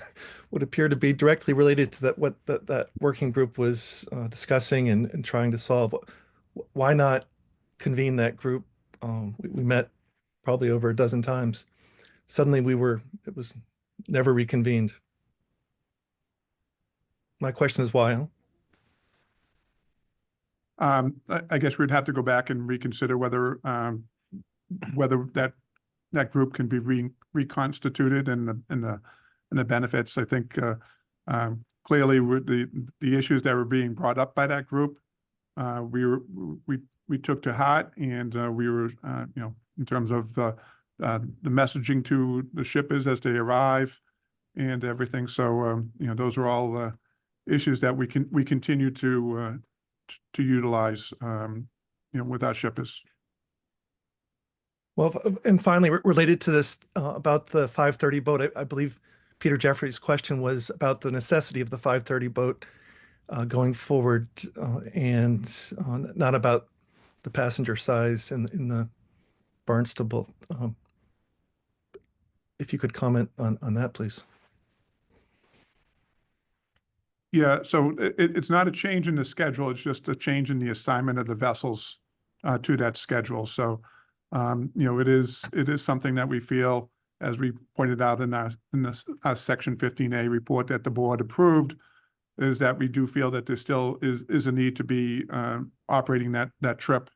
would appear to be directly related to what that working group was discussing and trying to solve. Why not convene that group? We met probably over a dozen times. Suddenly it was never reconvened. My question is why? I guess we'd have to go back and reconsider whether that group can be reconstituted and the benefits. I think clearly the issues that were being brought up by that group, we took to heart, and we were you know, in terms of the messaging to the shippers as they arrive and everything. So you know, those are all issues that we continue to utilize you know, with our shippers. Well, and finally, related to this about the 530 boat, I believe Peter Jeffrey's question was about the necessity of the 530 boat going forward, and not about the passenger size in the Barnstable. If you could comment on that, please. Yeah, so it's not a change in the schedule. It's just a change in the assignment of the vessels to that schedule. So, you know, it is something that we feel, as we pointed out in our Section 15A report that the board approved, is that we do feel that there still is a need to be operating that trip.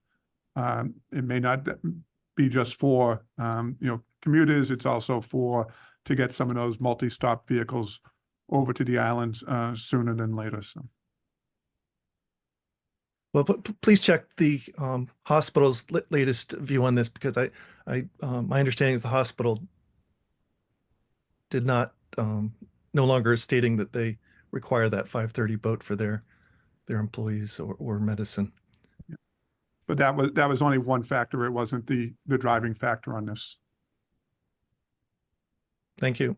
It may not be just for you know, commuters. It's also to get some of those multi-stop vehicles over to the islands sooner than later. So. Well, please check the hospital's latest view on this, because my understanding is the hospital did not no longer is stating that they require that 530 boat for their employees or medicine. Yeah. But that was only one factor. It wasn't the driving factor on this. Thank you.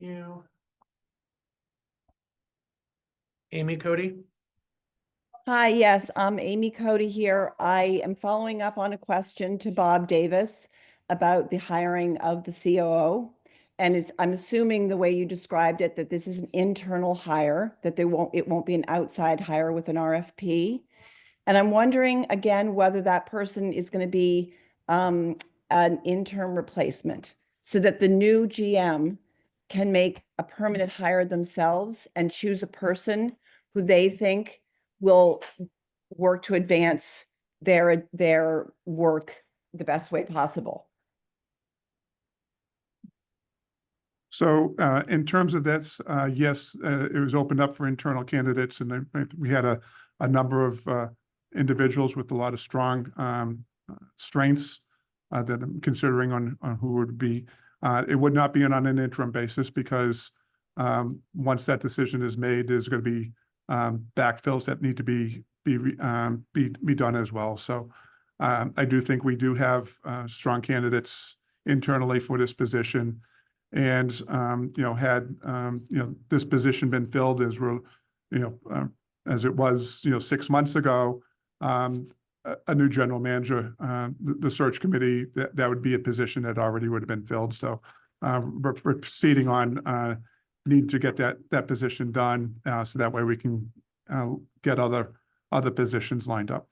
You. Amy Cody. Hi, yes, I'm Amy Cody here. I am following up on a question to Bob Davis about the hiring of the COO. And I'm assuming the way you described it, that this is an internal hire, that it won't be an outside hire with an RFP. And I'm wondering again, whether that person is going to be an interim replacement. so that the new GM can make a permanent hire themselves and choose a person who they think will work to advance their work the best way possible. So in terms of this, yes, it was opened up for internal candidates, and we had a number of individuals with a lot of strong strengths that I'm considering on who would be. It would not be on an interim basis because once that decision is made, there's going to be backfills that need to be done as well. So I do think we do have strong candidates internally for this position. And, had, this position been filled as as it was, 6 months ago, a new general manager, the search committee, that would be a position that already would have been filled. So we're proceeding on, need to get that position done, so that way we can get other positions lined up.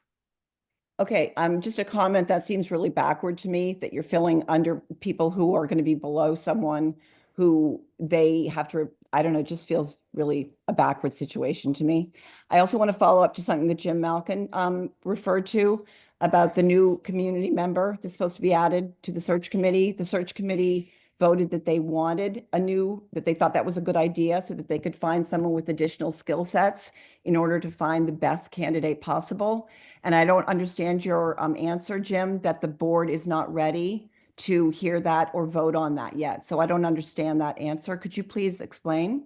Okay, just a comment that seems really backward to me, that you're filling under people who are going to be below someone who they have to, I don't know, it just feels really a backward situation to me. I also want to follow up to something that Jim Malkin referred to about the new community member that's supposed to be added to the search committee. The search committee voted that they wanted that they thought that was a good idea so that they could find someone with additional skill sets in order to find the best candidate possible. And I don't understand your answer, Jim, that the board is not ready to hear that or vote on that yet. So I don't understand that answer. Could you please explain?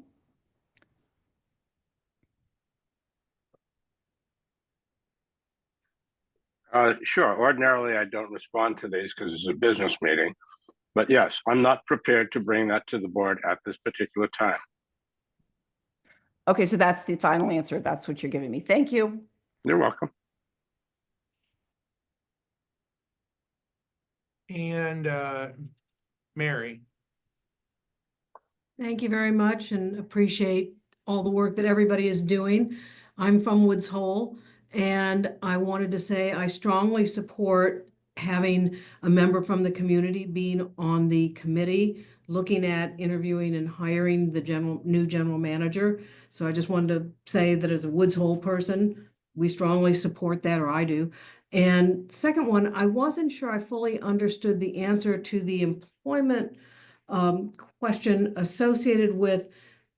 Sure. Ordinarily, I don't respond to these because it's a business meeting. But yes, I'm not prepared to bring that to the board at this particular time. Okay, so that's the final answer. That's what you're giving me. Thank you. You're welcome. And Mary. Thank you very much and appreciate all the work that everybody is doing. I'm from Woods Hole, and I wanted to say I strongly support having a member from the community being on the committee, looking at interviewing and hiring the new general manager. So I just wanted to say that as a Woods Hole person, we strongly support that, or I do. And second one, I wasn't sure I fully understood the answer to the employment question associated with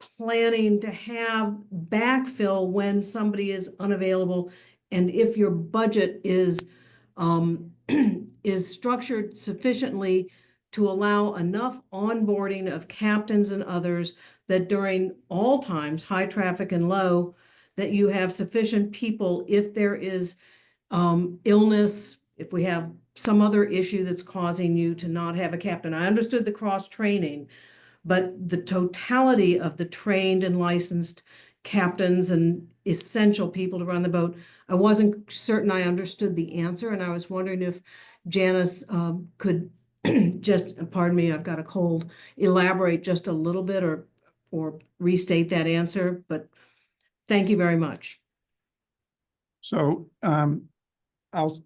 planning to have backfill when somebody is unavailable, and if your budget is structured sufficiently to allow enough onboarding of captains and others that during all times, high traffic and low, that you have sufficient people if there is illness, if we have some other issue that's causing you to not have a captain. I understood the cross training, but the totality of the trained and licensed captains and essential people to run the boat, I wasn't certain I understood the answer, and I was wondering if Janice could just, pardon me, I've got a cold, elaborate just a little bit or restate that answer, but thank you very much. So I'll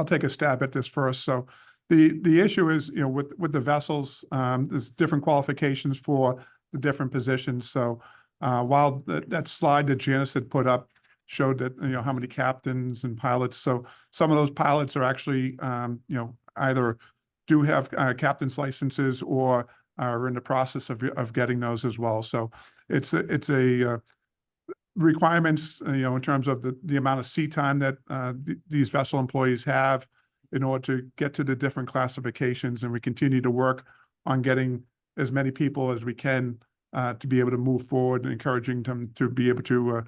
take a stab at this first. So the issue is, with the vessels, there's different qualifications for the different positions. So while that slide that Janice had put up showed that, how many captains and pilots. So some of those pilots are actually, either do have captain's licenses or are in the process of getting those as well. So it's a requirements, in terms of the amount of sea time that these vessel employees have in order to get to the different classifications. And we continue to work on getting as many people as we can to be able to move forward, and encouraging them to be able to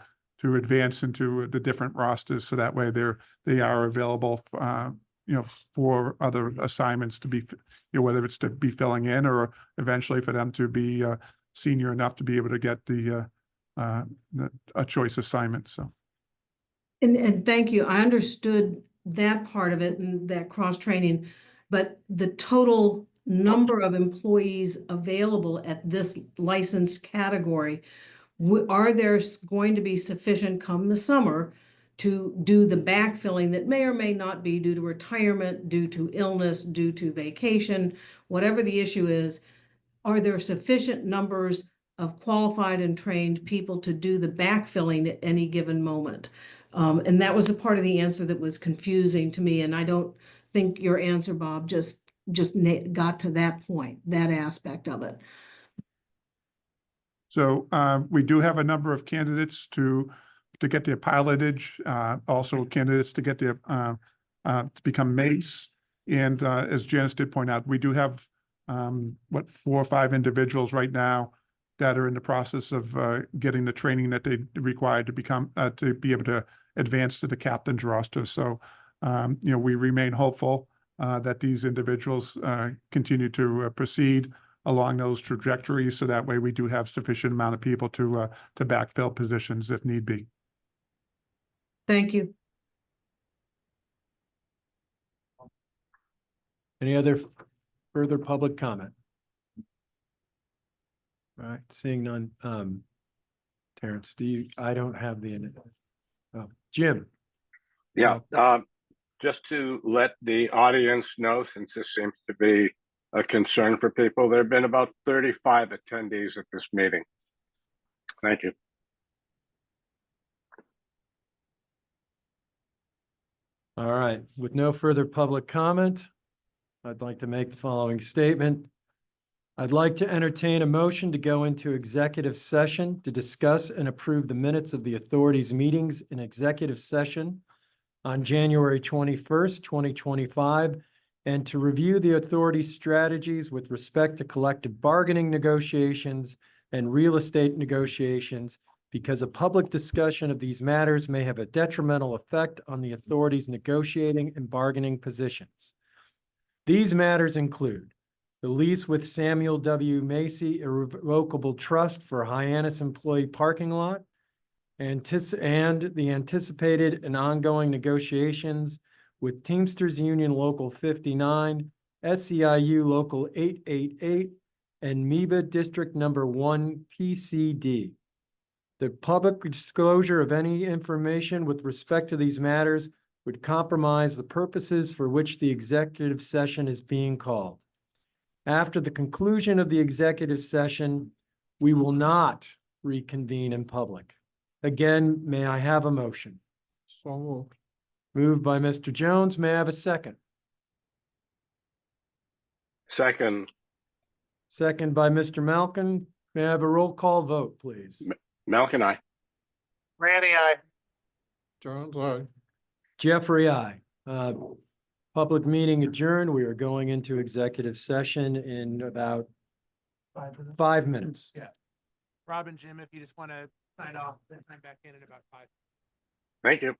advance into the different rosters. So that way they are available, for other assignments to be, whether it's to be filling in or eventually for them to be senior enough to be able to get a choice assignment. So. And thank you. I understood that part of it and that cross training, but the total number of employees available at this licensed category, are there going to be sufficient come the summer to do the backfilling that may or may not be due to retirement, due to illness, due to vacation, whatever the issue is. Are there sufficient numbers of qualified and trained people to do the backfilling at any given moment? And that was a part of the answer that was confusing to me. And I don't think your answer, Bob, just got to that point, that aspect of it. So we do have a number of candidates to get their pilotage, also candidates to get their to become mates. And as Janice did point out, we do have 4 or 5 individuals right now that are in the process of getting the training that they require to become to be able to advance to the captain's roster. So we remain hopeful that these individuals continue to proceed along those trajectories, so that way we do have sufficient amount of people to backfill positions if need be. Thank you. Any other further public comment? All right, seeing none. Terrence, I don't have the, Jim. Yeah, just to let the audience know, since this seems to be a concern for people, there have been about 35 attendees at this meeting. Thank you. All right, with no further public comment, I'd like to make the following statement. I'd like to entertain a motion to go into executive session to discuss and approve the minutes of the authority's meetings in executive session on January 21st, 2025, and to review the authority's strategies with respect to collective bargaining negotiations and real estate negotiations, because a public discussion of these matters may have a detrimental effect on the authority's negotiating and bargaining positions. These matters include the lease with Samuel W. Macy Irrevocable Trust for Hyannis employee parking lot, and the anticipated and ongoing negotiations with Teamsters Union Local 59, SEIU Local 888, and MEBA District Number 1 PCD. The public disclosure of any information with respect to these matters would compromise the purposes for which the executive session is being called. After the conclusion of the executive session, we will not reconvene in public. Again, may I have a motion? So moved. Moved by Mr. Jones. May I have a second? Second. Second by Mr. Malkin. May I have a roll call vote, please? Malkin, aye. Randy, I. Jones, aye. Jeffrey, aye. Public meeting adjourned. We are going into executive session in about 5 minutes. Yeah. Rob and Jim, if you just want to sign off, then sign back in about 5. Thank you.